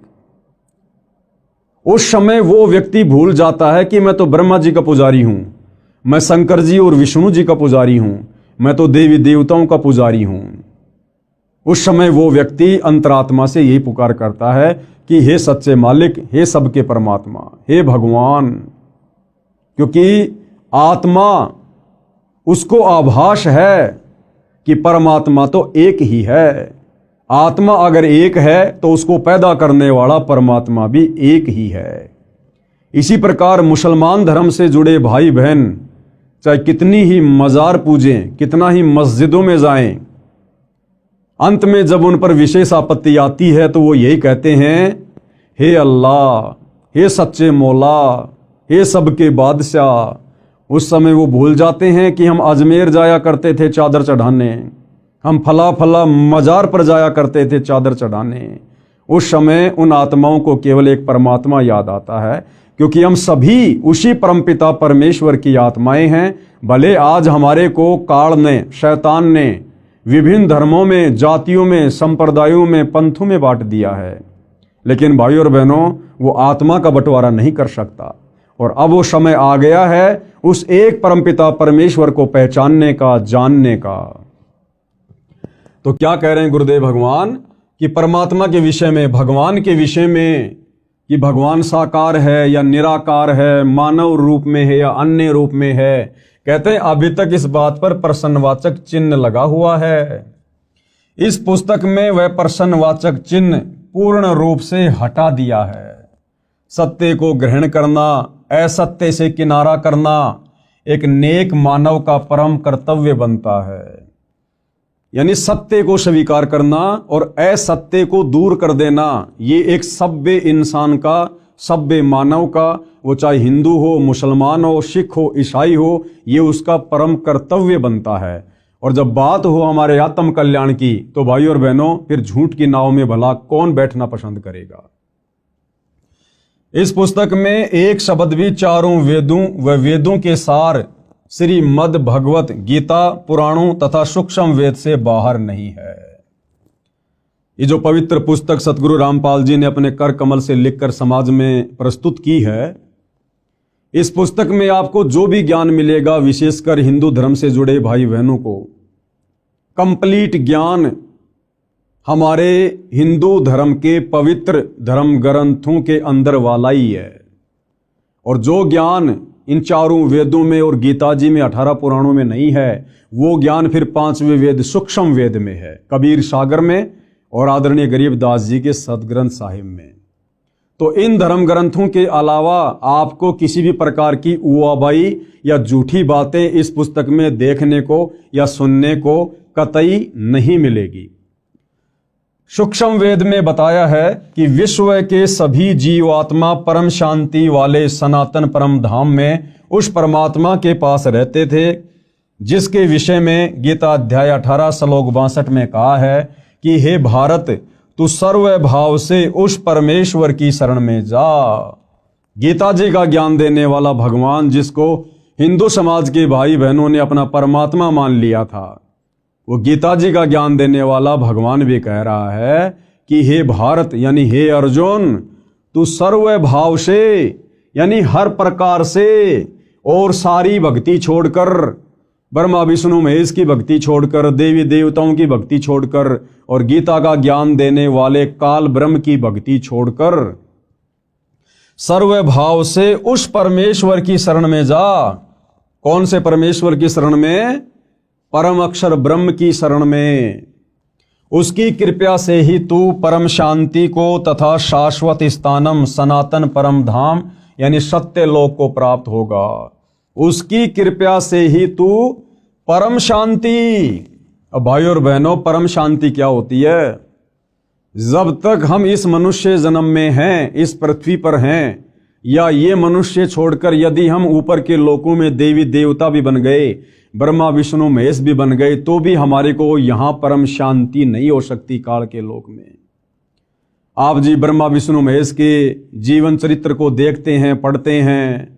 A: उस समय वो व्यक्ति भूल जाता है कि मैं तो ब्रह्मा जी का पुजारी हूं, मैं शंकर जी और विष्णु जी का पुजारी हूं, मैं तो देवी देवताओं का पुजारी हूं। उस समय वो व्यक्ति अंतरात्मा से यही पुकार करता है कि हे सच्चे मालिक, हे सबके परमात्मा, हे भगवान। क्योंकि आत्मा उसको आभास है कि परमात्मा तो एक ही है। आत्मा अगर एक है तो उसको पैदा करने वाला परमात्मा भी एक ही है। इसी प्रकार मुसलमान धर्म से जुड़े भाई बहन चाहे कितनी ही मज़ार पूजें, कितना ही मस्जिदों में जाएं, अंत में जब उन पर विशेष आपत्ति आती है तो वो यही कहते हैं, हे अल्लाह, हे सच्चे मौला, हे सबके बादशाह। उस समय वो भूल जाते हैं कि हम अजमेर जाया करते थे चादर चढ़ाने, हम फला फला मज़ार पर जाया करते थे चादर चढ़ाने। उस समय उन आत्माओं को केवल एक परमात्मा याद आता है, क्योंकि हम सभी उसी परमपिता परमेश्वर की आत्माएं हैं। भले आज हमारे को काल ने, शैतान ने विभिन्न धर्मों में, जातियों में, संप्रदायों में, पंथों में बांट दिया है, लेकिन भाइयों और बहनों, वो आत्मा का बंटवारा नहीं कर सकता। और अब वो समय आ गया है उस एक परमपिता परमेश्वर को पहचानने का, जानने का। तो क्या कह रहे हैं गुरुदेव भगवान कि परमात्मा के विषय में, भगवान के विषय में, कि भगवान साकार है या निराकार है, मानव रूप में है या अन्य रूप में है। कहते हैं अभी तक इस बात पर प्रश्नवाचक चिन्ह लगा हुआ है। इस पुस्तक में वह प्रश्नवाचक चिन्ह पूर्ण रूप से हटा दिया है। सत्य को ग्रहण करना, असत्य से किनारा करना एक नेक मानव का परम कर्तव्य बनता है। यानी सत्य को स्वीकार करना और असत्य को दूर कर देना, ये एक सभ्य इंसान का, सभ्य मानव का, वो चाहे हिंदू हो, मुसलमान हो, सिख हो, ईसाई हो, ये उसका परम कर्तव्य बनता है। और जब बात हो हमारे आत्म कल्याण की, तो भाइयों और बहनों, फिर झूठ की नाव में भला कौन बैठना पसंद करेगा। इस पुस्तक में एक शब्द भी चारों वेदों व वेदों के सार श्रीमद् भगवत गीता, पुराणों तथा सूक्ष्म वेद से बाहर नहीं है। ये जो पवित्र पुस्तक सतगुरु रामपाल जी ने अपने कर कमल से लिखकर समाज में प्रस्तुत की है, इस पुस्तक में आपको जो भी ज्ञान मिलेगा, विशेषकर हिंदू धर्म से जुड़े भाई बहनों को कंप्लीट ज्ञान हमारे हिंदू धर्म के पवित्र धर्म ग्रंथों के अंदर वाला ही है। और जो ज्ञान इन चारों वेदों में और गीता जी में 18 पुराणों में नहीं है, वो ज्ञान फिर 5वें वेद सूक्ष्म वेद में है, कबीर सागर में और आदरणीय गरीबदास जी के सदग्रंथ साहिब में। तो इन धर्म ग्रंथों के अलावा आपको किसी भी प्रकार की उआबाई या झूठी बातें इस पुस्तक में देखने को या सुनने को कतई नहीं मिलेगी। सूक्ष्म वेद में बताया है कि विश्व के सभी जीवात्मा परम शांति वाले सनातन परम धाम में उस परमात्मा के पास रहते थे, जिसके विषय में गीता अध्याय 18 श्लोक 62 में कहा है कि हे भारत, तू सर्व भाव से उस परमेश्वर की शरण में जा। गीता जी का ज्ञान देने वाला भगवान, जिसको हिंदू समाज के भाई बहनों ने अपना परमात्मा मान लिया था, वो गीता जी का ज्ञान देने वाला भगवान भी कह रहा है कि हे भारत, यानी हे अर्जुन, तू सर्व भाव से, यानी हर प्रकार से, और सारी भक्ति छोड़कर, ब्रह्मा विष्णु महेश की भक्ति छोड़कर, देवी देवताओं की भक्ति छोड़कर, और गीता का ज्ञान देने वाले काल ब्रह्म की भक्ति छोड़कर सर्व भाव से उस परमेश्वर की शरण में जा। कौन से परमेश्वर की शरण में? परम अक्षर ब्रह्म की शरण में। उसकी कृपा से ही तू परम शांति को तथा शाश्वत स्थानम सनातन परम धाम यानी सत्य लोक को प्राप्त होगा। उसकी कृपा से ही तू परम शांति। अब भाइयों और बहनों, परम शांति क्या होती है? जब तक हम इस मनुष्य जन्म में हैं, इस पृथ्वी पर हैं, या ये मनुष्य छोड़कर यदि हम ऊपर के लोकों में देवी देवता भी बन गए, ब्रह्मा विष्णु महेश भी बन गए, तो भी हमारे को यहाँ परम शांति नहीं हो सकती काल के लोक में। आप जी ब्रह्मा विष्णु महेश के जीवन चरित्र को देखते हैं, पढ़ते हैं।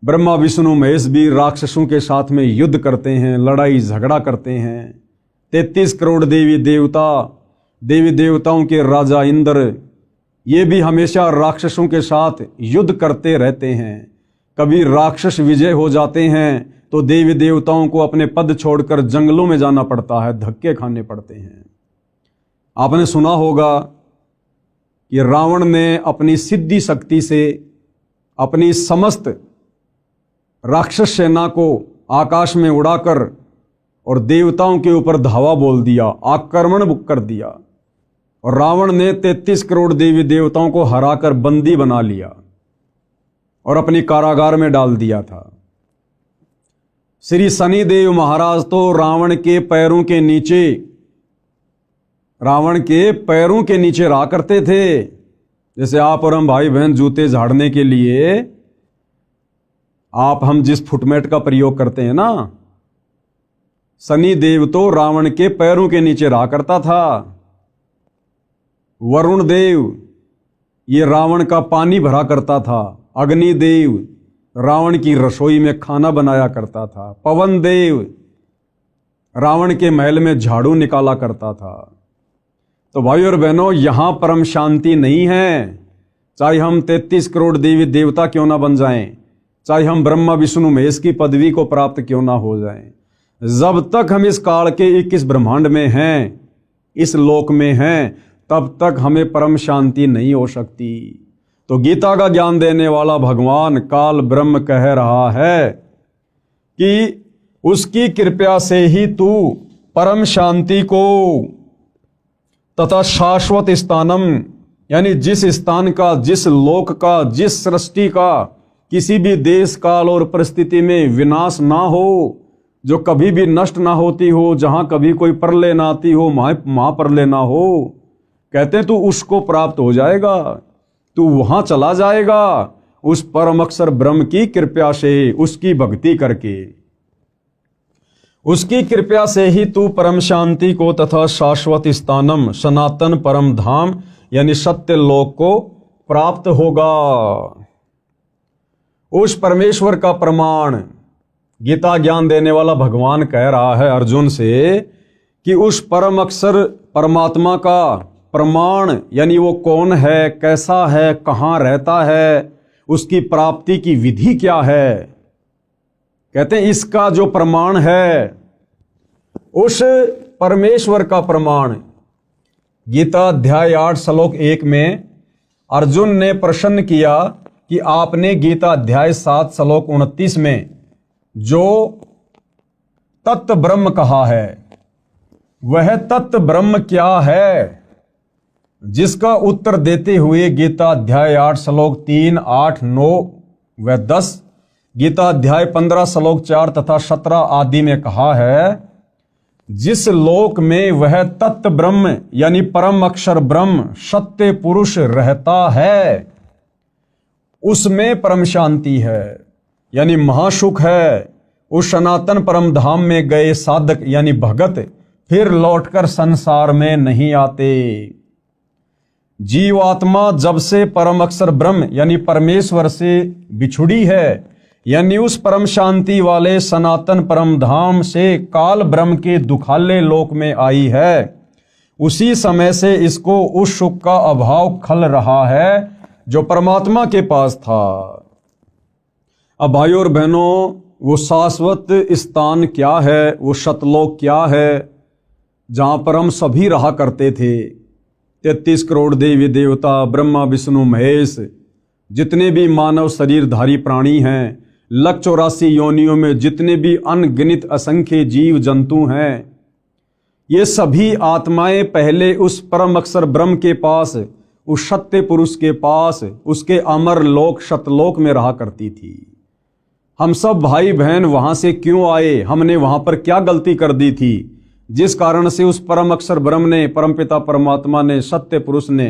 A: ब्रह्मा विष्णु महेश भी राक्षसों के साथ में युद्ध करते हैं, लड़ाई झगड़ा करते हैं। 33 करोड़ देवी देवताओं के राजा इंद्र, ये भी हमेशा राक्षसों के साथ युद्ध करते रहते हैं। कभी राक्षस विजय हो जाते हैं तो देवी देवताओं को अपने पद छोड़कर जंगलों में जाना पड़ता है, धक्के खाने पड़ते हैं। आपने सुना होगा कि रावण ने अपनी सिद्धि शक्ति से अपनी समस्त राक्षस सेना को आकाश में उड़ाकर और देवताओं के ऊपर धावा बोल दिया, आक्रमण कर दिया, और रावण ने 33 करोड़ देवी देवताओं को हराकर बंदी बना लिया और अपनी कारागार में डाल दिया था। श्री शनिदेव महाराज तो रावण के पैरों के नीचे रहा करते थे। जैसे आप और हम भाई बहन जूते झाड़ने के लिए हम जिस फुटमेट का प्रयोग करते हैं ना, शनिदेव तो रावण के पैरों के नीचे रहा करता था। वरुण देव ये रावण का पानी भरा करता था। अग्निदेव रावण की रसोई में खाना बनाया करता था। पवन देव रावण के महल में झाड़ू निकाला करता था। तो भाई और बहनों, यहां परम शांति नहीं है। चाहे हम 33 करोड़ देवी देवता क्यों ना बन जाएं, चाहे हम ब्रह्मा विष्णु महेश की पदवी को प्राप्त क्यों ना हो जाएं, जब तक हम इस काल के 21 ब्रह्मांड में हैं, इस लोक में हैं, तब तक हमें परम शांति नहीं हो सकती। तो गीता का ज्ञान देने वाला भगवान काल ब्रह्म कह रहा है कि उसकी कृपा से ही तू परम शांति को तथा शाश्वत स्थानम, यानी जिस स्थान का, जिस लोक का, जिस सृष्टि का किसी भी देश काल और परिस्थिति में विनाश ना हो, जो कभी भी नष्ट ना होती हो, जहां कभी कोई प्रलय ना आती हो, महाप्रलय ना हो, कहते हैं तू उसको प्राप्त हो जाएगा, तू वहां चला जाएगा उस परम अक्षर ब्रह्म की कृपा से, उसकी भक्ति करके। उसकी कृपा से ही तू परम शांति को तथा शाश्वत स्थानम, सनातन परम धाम यानी सत्य लोक को प्राप्त होगा। उस परमेश्वर का प्रमाण गीता ज्ञान देने वाला भगवान कह रहा है अर्जुन से कि उस परम अक्षर परमात्मा का प्रमाण, यानी वो कौन है, कैसा है, कहाँ रहता है, उसकी प्राप्ति की विधि क्या है। कहते हैं इसका जो प्रमाण है, उस परमेश्वर का प्रमाण, गीता अध्याय 8 श्लोक 1 में अर्जुन ने प्रश्न किया कि आपने गीता अध्याय 7 श्लोक 29 में जो तत्व ब्रह्म कहा है, वह तत्व ब्रह्म क्या है, जिसका उत्तर देते हुए गीता अध्याय 8 श्लोक 3, 8, 9 व 10, गीता अध्याय 15 श्लोक 4 तथा 17 आदि में कहा है, जिस लोक में वह तत्व ब्रह्म यानी परम अक्षर ब्रह्म सत्य पुरुष रहता है, उसमें परम शांति है, यानी महासुख है। उस सनातन परम धाम में गए साधक यानी भगत फिर लौटकर संसार में नहीं आते। जीवात्मा जब से परम अक्षर ब्रह्म यानी परमेश्वर से बिछुड़ी है, यानी उस परम शांति वाले सनातन परम धाम से काल ब्रह्म के दुखाले लोक में आई है, उसी समय से इसको उस सुख का अभाव खल रहा है जो परमात्मा के पास था। अब भाइयों और बहनों, वो शाश्वत स्थान क्या है, वो सतलोक क्या है, जहां पर हम सभी रहा करते थे। 33 करोड़ देवी देवता, ब्रह्मा विष्णु महेश, जितने भी मानव शरीरधारी प्राणी हैं, 184 योनियों में जितने भी अनगिनत असंख्य जीव जंतु हैं, ये सभी आत्माएं पहले उस परम अक्षर ब्रह्म के पास, उस सत्य पुरुष के पास, उसके अमर लोक सतलोक में रहा करती थी। हम सब भाई बहन वहां से क्यों आए, हमने वहां पर क्या गलती कर दी थी, जिस कारण से उस परम अक्षर ब्रह्म ने, परमपिता परमात्मा ने, सत्य पुरुष ने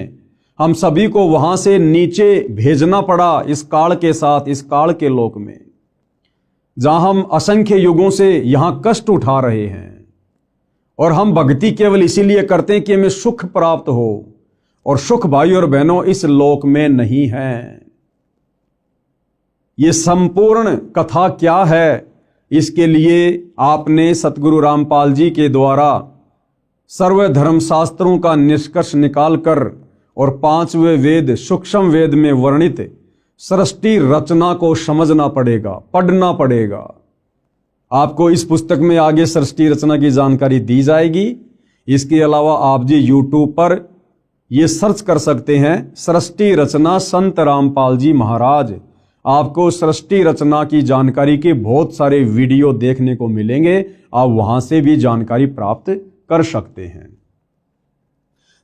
A: हम सभी को वहां से नीचे भेजना पड़ा इस काल के साथ, इस काल के लोक में, जहां हम असंख्य युगों से यहां कष्ट उठा रहे हैं। और हम भक्ति केवल इसीलिए करते हैं कि हमें सुख प्राप्त हो, और सुख भाई और बहनों इस लोक में नहीं है। ये संपूर्ण कथा क्या है, इसके लिए आपने सतगुरु रामपाल जी के द्वारा सर्वधर्म शास्त्रों का निष्कर्ष निकालकर और 5वें वेद सूक्ष्म वेद में वर्णित सृष्टि रचना को समझना पड़ेगा, पढ़ना पड़ेगा। आपको इस पुस्तक में आगे सृष्टि रचना की जानकारी दी जाएगी। इसके अलावा आप जी YouTube पर ये सर्च कर सकते हैं, सृष्टि रचना संत रामपाल जी महाराज। आपको सृष्टि रचना की जानकारी के बहुत सारे वीडियो देखने को मिलेंगे, आप वहां से भी जानकारी प्राप्त कर सकते हैं।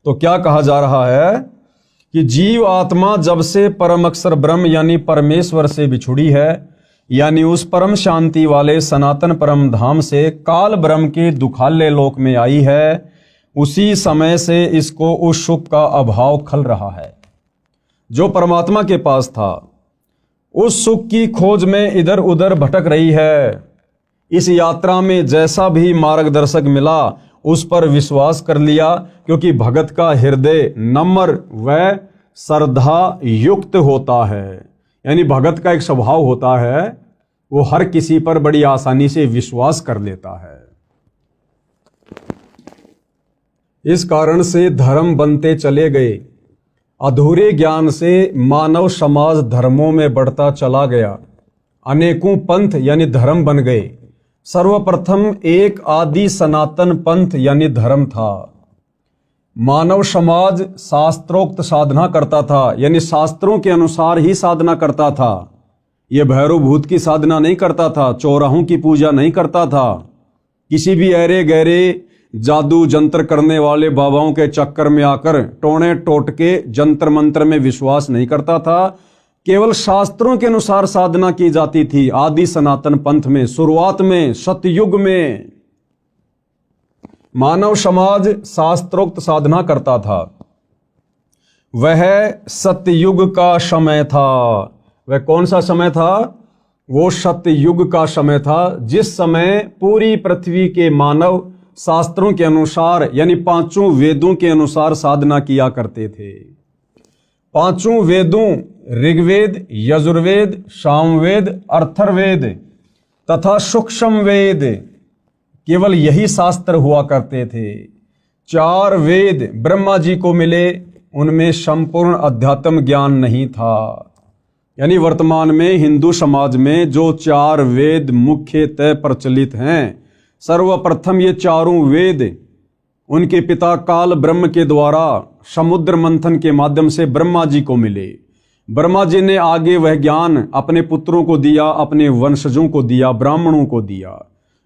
A: तो क्या कहा जा रहा है कि जीव आत्मा जब से परम अक्षर ब्रह्म यानी परमेश्वर से बिछुड़ी है, यानी उस परम शांति वाले सनातन परम धाम से काल ब्रह्म के दुखाले लोक में आई है, उसी समय से इसको उस सुख का अभाव खल रहा है जो परमात्मा के पास था। उस सुख की खोज में इधर उधर भटक रही है। इस यात्रा में जैसा भी मार्गदर्शक मिला उस पर विश्वास कर लिया, क्योंकि भगत का हृदय नम्र व श्रद्धा युक्त होता है। यानी भगत का एक स्वभाव होता है, वो हर किसी पर बड़ी आसानी से विश्वास कर लेता है। इस कारण से धर्म बनते चले गए। अधूरे ज्ञान से मानव समाज धर्मों में बढ़ता चला गया। अनेकों पंथ यानी धर्म बन गए। सर्वप्रथम एक आदि सनातन पंथ यानी धर्म था। मानव समाज शास्त्रोक्त साधना करता था, यानी शास्त्रों के अनुसार ही साधना करता था। यह भैरव भूत की साधना नहीं करता था, चौराहों की पूजा नहीं करता था, किसी भी ऐरे गहरे जादू जंत्र करने वाले बाबाओं के चक्कर में आकर टोने टोटके जंत्र मंत्र में विश्वास नहीं करता था। केवल शास्त्रों के अनुसार साधना की जाती थी आदि सनातन पंथ में। शुरुआत में सतयुग में मानव समाज शास्त्रोक्त साधना करता था। वह सतयुग का समय था। वह कौन सा समय था? वो सतयुग का समय था, जिस समय पूरी पृथ्वी के मानव शास्त्रों के अनुसार यानी पांचों वेदों के अनुसार साधना किया करते थे। पांचों वेदों ऋग्वेद, यजुर्वेद, सामवेद, अथर्ववेद तथा सूक्ष्म वेद, केवल यही शास्त्र हुआ करते थे। 4 वेद ब्रह्मा जी को मिले, उनमें संपूर्ण अध्यात्म ज्ञान नहीं था। यानी वर्तमान में हिंदू समाज में जो 4 वेद मुख्यतः प्रचलित हैं, सर्वप्रथम ये चारों वेद उनके पिता काल ब्रह्म के द्वारा समुद्र मंथन के माध्यम से ब्रह्मा जी को मिले। ब्रह्मा जी ने आगे वह ज्ञान अपने पुत्रों को दिया, अपने वंशजों को दिया, ब्राह्मणों को दिया।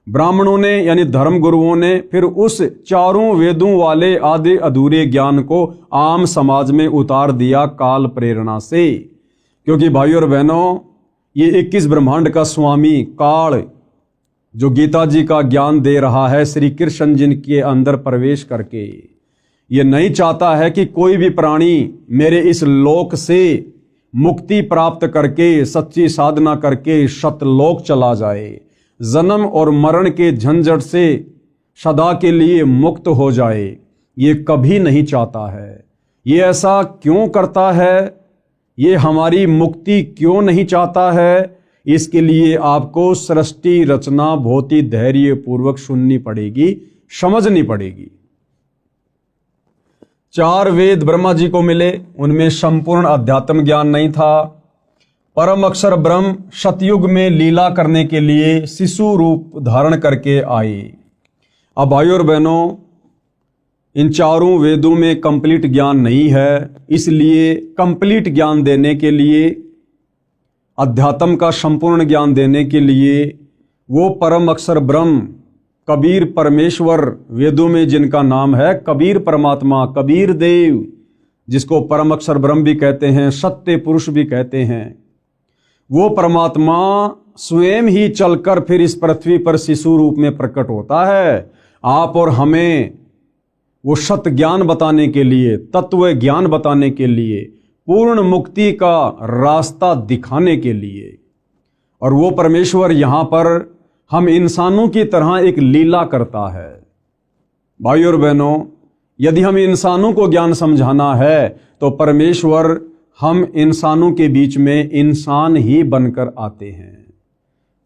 A: ब्राह्मणों ने यानी धर्म गुरुओं ने फिर उस चारों वेदों वाले आधे अधूरे ज्ञान को आम समाज में उतार दिया काल प्रेरणा से। क्योंकि भाइयों और बहनों, ये 21 ब्रह्मांड का स्वामी काल जो गीता जी का ज्ञान दे रहा है श्री कृष्ण जी के अंदर प्रवेश करके, ये नहीं चाहता है कि कोई भी प्राणी मेरे इस लोक से मुक्ति प्राप्त करके सच्ची साधना करके सतलोक चला जाए, जन्म और मरण के झंझट से सदा के लिए मुक्त हो जाए। ये कभी नहीं चाहता है। ये ऐसा क्यों करता है? ये हमारी मुक्ति क्यों नहीं चाहता है? इसके लिए आपको सृष्टि रचना बहुत ही धैर्य पूर्वक सुननी पड़ेगी, समझनी पड़ेगी। 4 वेद ब्रह्मा जी को मिले, उनमें संपूर्ण अध्यात्म ज्ञान नहीं था। परम अक्षर ब्रह्म सतयुग में लीला करने के लिए शिशु रूप धारण करके आए। अब भाइयों और बहनों, इन चारों वेदों में कंप्लीट ज्ञान नहीं है, इसलिए कंप्लीट ज्ञान देने के लिए, अध्यात्म का संपूर्ण ज्ञान देने के लिए वो परम अक्षर ब्रह्म कबीर परमेश्वर, वेदों में जिनका नाम है कबीर परमात्मा, कबीर देव, जिसको परम अक्षर ब्रह्म भी कहते हैं, सत्य पुरुष भी कहते हैं, वो परमात्मा स्वयं ही चलकर फिर इस पृथ्वी पर शिशु रूप में प्रकट होता है। आप और हमें वो सत्य ज्ञान बताने के लिए, तत्व ज्ञान बताने के लिए, पूर्ण मुक्ति का रास्ता दिखाने के लिए। और वो परमेश्वर यहाँ पर हम इंसानों की तरह एक लीला करता है। भाइयों और बहनों, यदि हम इंसानों को ज्ञान समझाना है तो परमेश्वर हम इंसानों के बीच में इंसान ही बनकर आते हैं।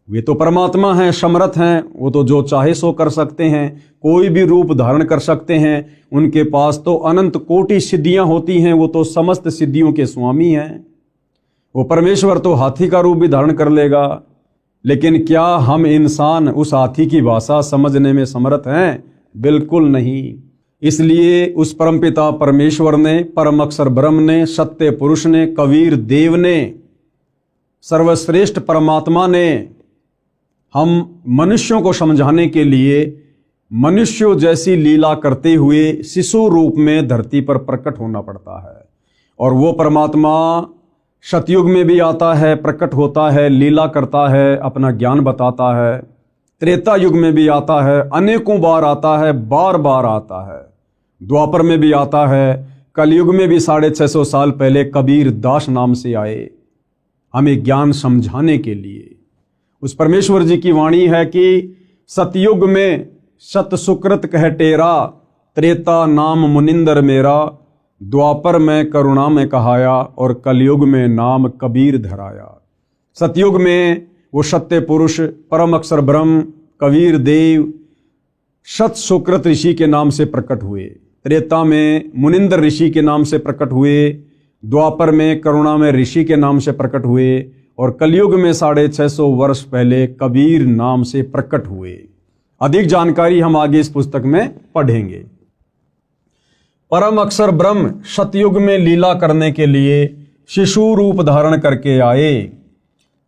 A: वे तो परमात्मा हैं, समर्थ हैं, वो तो जो चाहे सो कर सकते हैं, कोई भी रूप धारण कर सकते हैं। उनके पास तो अनंत कोटि सिद्धियां होती हैं, वो तो समस्त सिद्धियों के स्वामी हैं। वो परमेश्वर तो हाथी का रूप भी धारण कर लेगा, लेकिन क्या हम इंसान उस हाथी की भाषा समझने में समर्थ हैं? बिल्कुल नहीं। इसलिए उस परमपिता परमेश्वर ने, परम अक्षर ब्रह्म ने, सत्य पुरुष ने, कबीर देव ने, सर्वश्रेष्ठ परमात्मा ने हम मनुष्यों को समझाने के लिए मनुष्यों जैसी लीला करते हुए शिशु रूप में धरती पर प्रकट होना पड़ता है। और वो परमात्मा सतयुग में भी आता है, प्रकट होता है, लीला करता है, अपना ज्ञान बताता है। त्रेता युग में भी आता है, अनेकों बार आता है, बार बार आता है। द्वापर में भी आता है, कलयुग में भी 650 साल पहले कबीर दास नाम से आए हमें ज्ञान समझाने के लिए। उस परमेश्वर जी की वाणी है कि सतयुग में सत सुकृत कह टेरा, त्रेता नाम मुनिंदर मेरा, द्वापर में करुणा में कहाया और कलयुग में नाम कबीर धराया। सतयुग में वो सत्य पुरुष परम अक्षर ब्रह्म कबीर देव सत सुकृत ऋषि के नाम से प्रकट हुए, त्रेता में मुनिंदर ऋषि के नाम से प्रकट हुए, द्वापर में करुणा में ऋषि के नाम से प्रकट हुए और कलयुग में 650 वर्ष पहले कबीर नाम से प्रकट हुए। अधिक जानकारी हम आगे इस पुस्तक में पढ़ेंगे। परम अक्षर ब्रह्म सतयुग में लीला करने के लिए शिशु रूप धारण करके आए,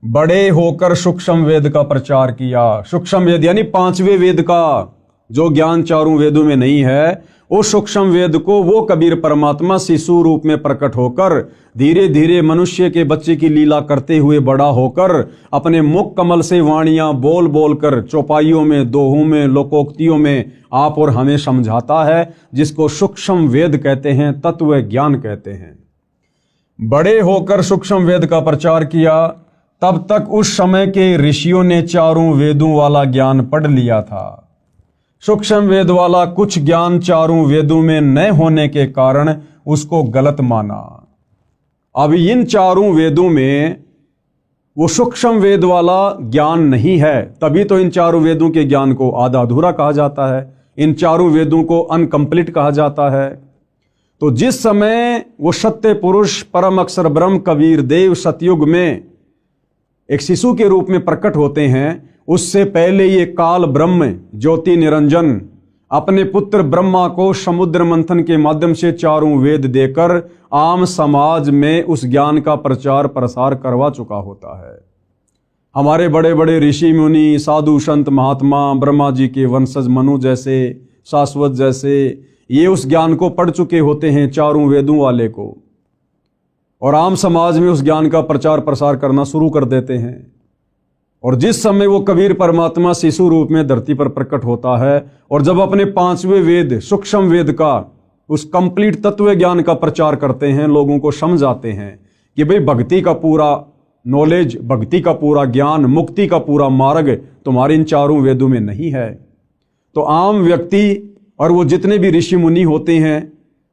A: बड़े होकर सूक्ष्म वेद का प्रचार किया। सूक्ष्म वेद यानी 5वें वेद का जो ज्ञान चारों वेदों में नहीं है, उस सूक्ष्म वेद को वो कबीर परमात्मा शिशु रूप में प्रकट होकर धीरे धीरे मनुष्य के बच्चे की लीला करते हुए बड़ा होकर अपने मुख कमल से वाणियां बोल बोल कर चौपाइयों में, दोहों में, लोकोक्तियों में आप और हमें समझाता है, जिसको सूक्ष्म वेद कहते हैं, तत्व ज्ञान कहते हैं। बड़े होकर सूक्ष्म वेद का प्रचार किया। तब तक उस समय के ऋषियों ने चारों वेदों वाला ज्ञान पढ़ लिया था। सूक्ष्म वेद वाला कुछ ज्ञान चारों वेदों में न होने के कारण उसको गलत माना। अब इन चारों वेदों में वो सूक्ष्म वेद वाला ज्ञान नहीं है, तभी तो इन चारों वेदों के ज्ञान को आधा अधूरा कहा जाता है, इन चारों वेदों को अनकंप्लीट कहा जाता है। तो जिस समय वो सत्य पुरुष परम अक्षर ब्रह्म कबीर देव सतयुग में एक शिशु के रूप में प्रकट होते हैं, उससे पहले ये काल ब्रह्म ज्योति निरंजन अपने पुत्र ब्रह्मा को समुद्र मंथन के माध्यम से चारों वेद देकर आम समाज में उस ज्ञान का प्रचार प्रसार करवा चुका होता है। हमारे बड़े बड़े ऋषि मुनि, साधु संत महात्मा, ब्रह्मा जी के वंशज मनु जैसे, शाश्वत जैसे, ये उस ज्ञान को पढ़ चुके होते हैं, चारों वेदों वाले को, और आम समाज में उस ज्ञान का प्रचार प्रसार करना शुरू कर देते हैं। और जिस समय वो कबीर परमात्मा शिशु रूप में धरती पर प्रकट होता है और जब अपने 5वें वेद सूक्ष्म वेद का उस कंप्लीट तत्व ज्ञान का प्रचार करते हैं, लोगों को समझाते हैं कि भाई भक्ति का पूरा नॉलेज, भक्ति का पूरा ज्ञान, मुक्ति का पूरा मार्ग तुम्हारे इन चारों वेदों में नहीं है। तो आम व्यक्ति और वो जितने भी ऋषि मुनि होते हैं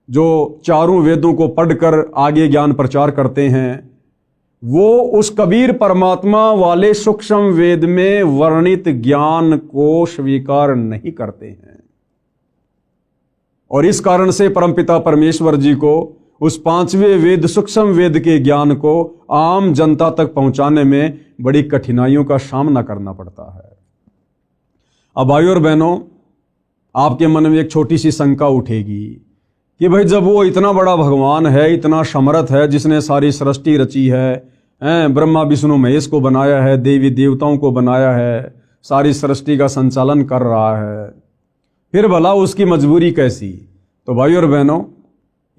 A: जो चारों वेदों को पढ़कर आगे ज्ञान प्रचार करते हैं, वो उस कबीर परमात्मा वाले सूक्ष्म वेद में वर्णित ज्ञान को स्वीकार नहीं करते हैं। और इस कारण से परमपिता परमेश्वर जी को उस 5वें वेद सूक्ष्म वेद के ज्ञान को आम जनता तक पहुंचाने में बड़ी कठिनाइयों का सामना करना पड़ता है। अब भाइयों और बहनों, आपके मन में एक छोटी सी शंका उठेगी कि भाई जब वो इतना बड़ा भगवान है, इतना समर्थ है, जिसने सारी सृष्टि रची है, ब्रह्मा विष्णु महेश को बनाया है, देवी देवताओं को बनाया है, सारी सृष्टि का संचालन कर रहा है, फिर भला उसकी मजबूरी कैसी? तो भाइयों और बहनों,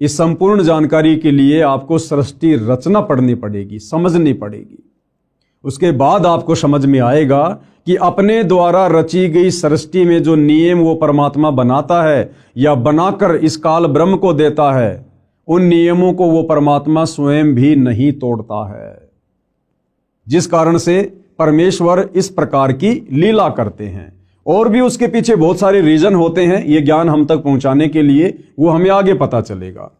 A: इस संपूर्ण जानकारी के लिए आपको सृष्टि रचना पढ़नी पड़ेगी, समझनी पड़ेगी। उसके बाद आपको समझ में आएगा कि अपने द्वारा रची गई सृष्टि में जो नियम वो परमात्मा बनाता है या बनाकर इस काल ब्रह्म को देता है, उन नियमों को वो परमात्मा स्वयं भी नहीं तोड़ता है, जिस कारण से परमेश्वर इस प्रकार की लीला करते हैं। और भी उसके पीछे बहुत सारे रीजन होते हैं, ये ज्ञान हम तक पहुंचाने के लिए, वो हमें आगे पता चलेगा।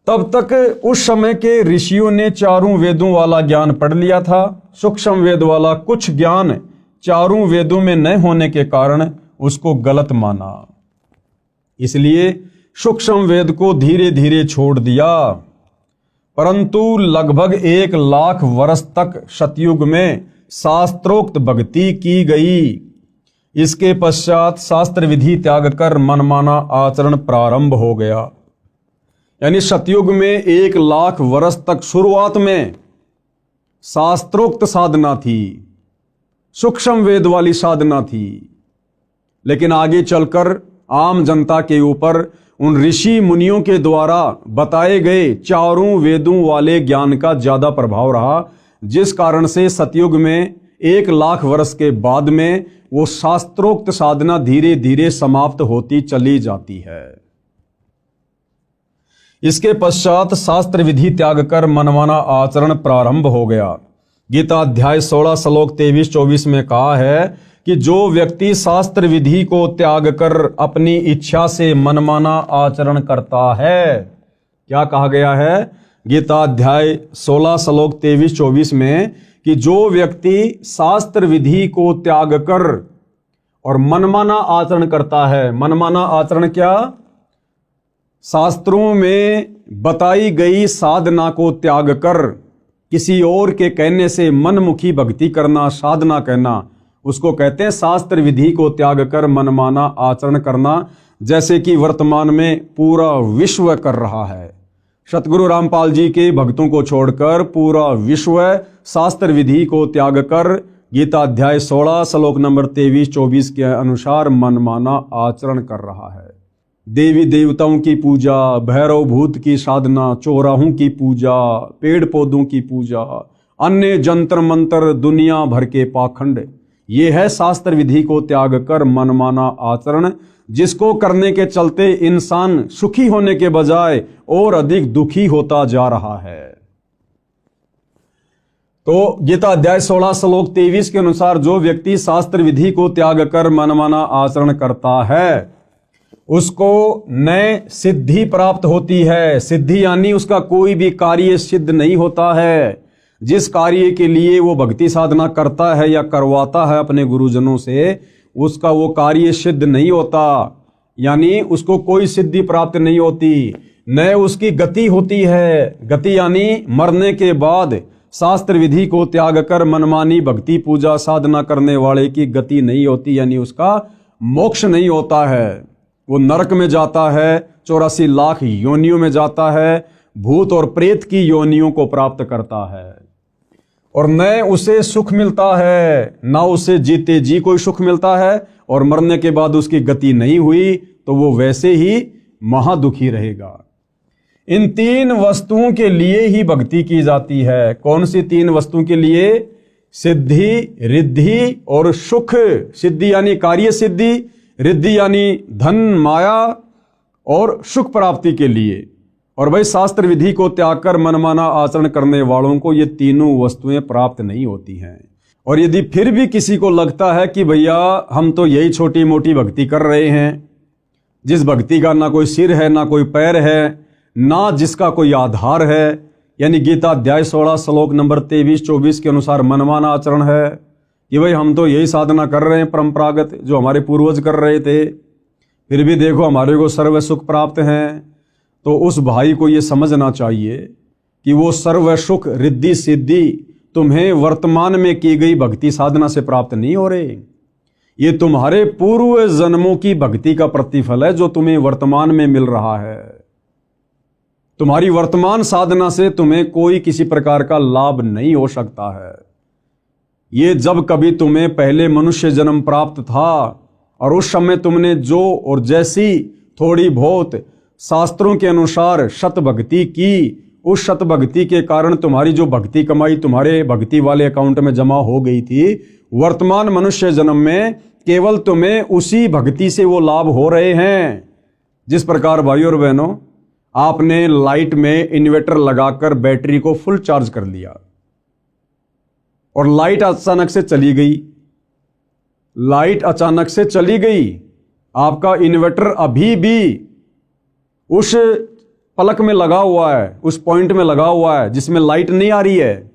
A: तब तक उस समय के ऋषियों ने चारों वेदों वाला ज्ञान पढ़ लिया था। सूक्ष्म वेद वाला कुछ ज्ञान चारों वेदों में न होने के कारण उसको गलत माना, इसलिए सूक्ष्म वेद को धीरे धीरे छोड़ दिया। परंतु लगभग 1 लाख वर्ष तक सतयुग में शास्त्रोक्त भक्ति की गई। इसके पश्चात शास्त्र विधि त्याग कर मनमाना आचरण प्रारंभ हो गया। यानी सतयुग में 1 लाख वर्ष तक शुरुआत में शास्त्रोक्त साधना थी, सूक्ष्म वेद वाली साधना थी, लेकिन आगे चलकर आम जनता के ऊपर उन ऋषि मुनियों के द्वारा बताए गए चारों वेदों वाले ज्ञान का ज्यादा प्रभाव रहा, जिस कारण से सतयुग में 1 लाख वर्ष के बाद में वो शास्त्रोक्त साधना धीरे धीरे समाप्त होती चली जाती है। इसके पश्चात शास्त्र विधि त्याग कर मनमाना आचरण प्रारंभ हो गया। गीता अध्याय 16 श्लोक 23-24 में कहा है कि जो व्यक्ति शास्त्र विधि को त्याग कर अपनी इच्छा से मनमाना आचरण करता है, क्या कहा गया है गीता अध्याय 16 श्लोक 23-24 में, कि जो व्यक्ति शास्त्र विधि को त्याग कर और मनमाना आचरण करता है। मनमाना आचरण क्या? शास्त्रों में बताई गई साधना को त्याग कर किसी और के कहने से मनमुखी भक्ति करना, साधना करना, उसको कहते हैं शास्त्र विधि को त्याग कर मनमाना आचरण करना, जैसे कि वर्तमान में पूरा विश्व कर रहा है। सतगुरु रामपाल जी के भक्तों को छोड़कर पूरा विश्व शास्त्र विधि को त्याग कर गीता अध्याय 16 श्लोक नंबर 23-24 के अनुसार मनमाना आचरण कर रहा है। देवी देवताओं की पूजा, भैरव भूत की साधना, चौराहों की पूजा, पेड़ पौधों की पूजा, अन्य जंतर मंत्र, दुनिया भर के पाखंड, ये है शास्त्र विधि को त्याग कर मनमाना आचरण, जिसको करने के चलते इंसान सुखी होने के बजाय और अधिक दुखी होता जा रहा है। तो गीता अध्याय 16 श्लोक 23 के अनुसार जो व्यक्ति शास्त्र विधि को त्याग कर मनमाना आचरण करता है, उसको नए सिद्धि प्राप्त होती है। सिद्धि यानी उसका कोई भी कार्य सिद्ध नहीं होता है। जिस कार्य के लिए वो भक्ति साधना करता है या करवाता है अपने गुरुजनों से, उसका वो कार्य सिद्ध नहीं होता, यानी उसको कोई सिद्धि प्राप्त नहीं होती, न उसकी गति होती है। गति यानी मरने के बाद शास्त्र विधि को त्याग कर मनमानी भक्ति पूजा साधना करने वाले की गति नहीं होती, यानी उसका मोक्ष नहीं होता है। वो नरक में जाता है, 84 लाख योनियों में जाता है, भूत और प्रेत की योनियों को प्राप्त करता है, और न उसे सुख मिलता है, ना उसे जीते जी कोई सुख मिलता है, और मरने के बाद उसकी गति नहीं हुई तो वो वैसे ही महादुखी रहेगा। इन 3 वस्तुओं के लिए ही भक्ति की जाती है। कौन सी 3 वस्तुओं के लिए? सिद्धि, रिद्धि और सुख। सिद्धि यानी कार्य सिद्धि, रिद्धि यानी धन माया और सुख प्राप्ति के लिए। और भाई शास्त्र विधि को त्याग कर मनमाना आचरण करने वालों को ये तीनों वस्तुएं प्राप्त नहीं होती हैं। और यदि फिर भी किसी को लगता है कि भैया हम तो यही छोटी मोटी भक्ति कर रहे हैं, जिस भक्ति का ना कोई सिर है ना कोई पैर है, ना जिसका कोई आधार है, यानी गीता अध्याय 16 श्लोक नंबर 23-24 के अनुसार मनमाना आचरण है कि भाई हम तो यही साधना कर रहे हैं परंपरागत जो हमारे पूर्वज कर रहे थे, फिर भी देखो हमारे को सर्व सुख प्राप्त हैं, तो उस भाई को ये समझना चाहिए कि वो सर्व सुख रिद्धि सिद्धि तुम्हें वर्तमान में की गई भक्ति साधना से प्राप्त नहीं हो रहे। ये तुम्हारे पूर्व जन्मों की भक्ति का प्रतिफल है जो तुम्हें वर्तमान में मिल रहा है। तुम्हारी वर्तमान साधना से तुम्हें कोई किसी प्रकार का लाभ नहीं हो सकता है। ये जब कभी तुम्हें पहले मनुष्य जन्म प्राप्त था और उस समय तुमने जो और जैसी थोड़ी बहुत शास्त्रों के अनुसार सत भक्ति की, उस सत भक्ति के कारण तुम्हारी जो भक्ति कमाई तुम्हारे भक्ति वाले अकाउंट में जमा हो गई थी, वर्तमान मनुष्य जन्म में केवल तुम्हें उसी भक्ति से वो लाभ हो रहे हैं। जिस प्रकार भाइयों और बहनों, आपने लाइट में इन्वर्टर लगाकर बैटरी को फुल चार्ज कर लिया और लाइट अचानक से चली गई, लाइट अचानक से चली गई, आपका इन्वर्टर अभी भी उस पलक में लगा हुआ है, उस पॉइंट में लगा हुआ है जिसमें लाइट नहीं आ रही है,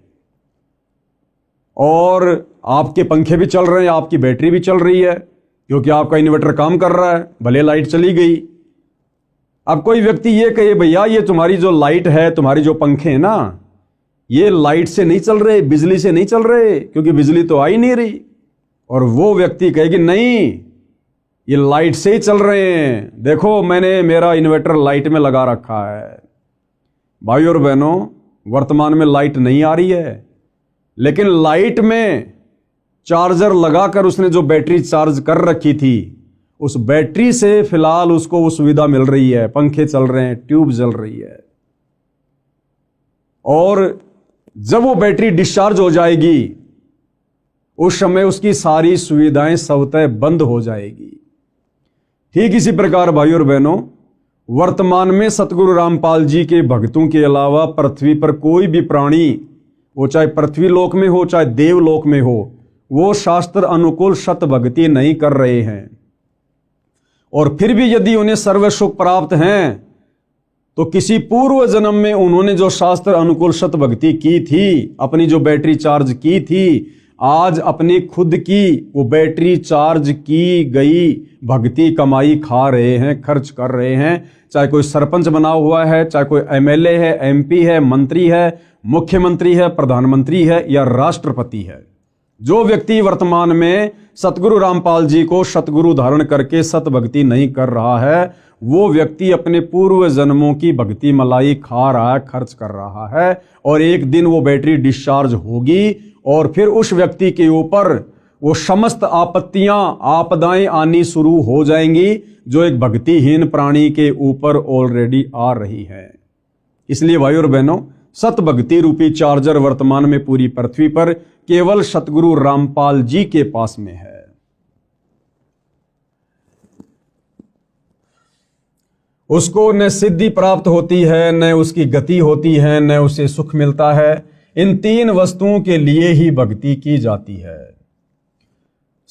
A: और आपके पंखे भी चल रहे हैं, आपकी बैटरी भी चल रही है, क्योंकि आपका इन्वर्टर काम कर रहा है, भले लाइट चली गई। अब कोई व्यक्ति ये कहे भैया ये तुम्हारी जो लाइट है, तुम्हारी जो पंखे हैं ना, ये लाइट से नहीं चल रहे, बिजली से नहीं चल रहे, क्योंकि बिजली तो आ ही नहीं रही। और वो व्यक्ति कहेगी नहीं, ये लाइट से ही चल रहे हैं, देखो मैंने मेरा इन्वर्टर लाइट में लगा रखा है। भाइयों और बहनों, वर्तमान में लाइट नहीं आ रही है, लेकिन लाइट में चार्जर लगाकर उसने जो बैटरी चार्ज कर रखी थी, उस बैटरी से फिलहाल उसको वो सुविधा मिल रही है, पंखे चल रहे हैं, ट्यूब जल रही है। और जब वो बैटरी डिस्चार्ज हो जाएगी, उस समय उसकी सारी सुविधाएं स्वतः बंद हो जाएगी। ठीक इसी प्रकार भाइयों और बहनों, वर्तमान में सतगुरु रामपाल जी के भक्तों के अलावा पृथ्वी पर कोई भी प्राणी, वो चाहे पृथ्वी लोक में हो चाहे देवलोक में हो, वो शास्त्र अनुकूल सत भक्ति नहीं कर रहे हैं। और फिर भी यदि उन्हें सर्व सुख प्राप्त हैं, तो किसी पूर्व जन्म में उन्होंने जो शास्त्र अनुकूल सत भक्ति की थी, अपनी जो बैटरी चार्ज की थी, आज अपनी खुद की वो बैटरी चार्ज की गई भक्ति कमाई खा रहे हैं, खर्च कर रहे हैं। चाहे कोई सरपंच बना हुआ है, चाहे कोई एमएलए है, एमपी है, मंत्री है, मुख्यमंत्री है, प्रधानमंत्री है या राष्ट्रपति है, जो व्यक्ति वर्तमान में सतगुरु रामपाल जी को सतगुरु धारण करके सत भक्ति नहीं कर रहा है, वो व्यक्ति अपने पूर्व जन्मों की भक्ति मलाई खा रहा है, खर्च कर रहा है। और एक दिन वो बैटरी डिस्चार्ज होगी और फिर उस व्यक्ति के ऊपर वो समस्त आपत्तियां, आपदाएं आनी शुरू हो जाएंगी, जो एक भक्तिहीन प्राणी के ऊपर ऑलरेडी आ रही है। इसलिए भाइयों और बहनों, सत भक्ति रूपी चार्जर वर्तमान में पूरी पृथ्वी पर केवल सतगुरु रामपाल जी के पास में है। उसको न सिद्धि प्राप्त होती है, न उसकी गति होती है, न उसे सुख मिलता है। इन तीन वस्तुओं के लिए ही भक्ति की जाती है।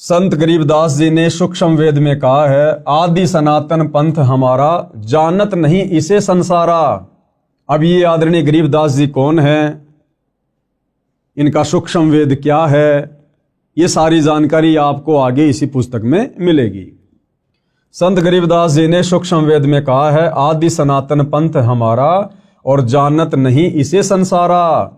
A: संत गरीबदास जी ने सूक्ष्म वेद में कहा है, आदि सनातन पंथ हमारा, जानत नहीं इसे संसारा। अब ये आदरणीय गरीबदास जी कौन है, इनका सूक्ष्म वेद क्या है, ये सारी जानकारी आपको आगे इसी पुस्तक में मिलेगी। संत गरीबदास जी ने सूक्ष्म वेद में कहा है, आदि सनातन पंथ हमारा और जानत नहीं इसे संसारा।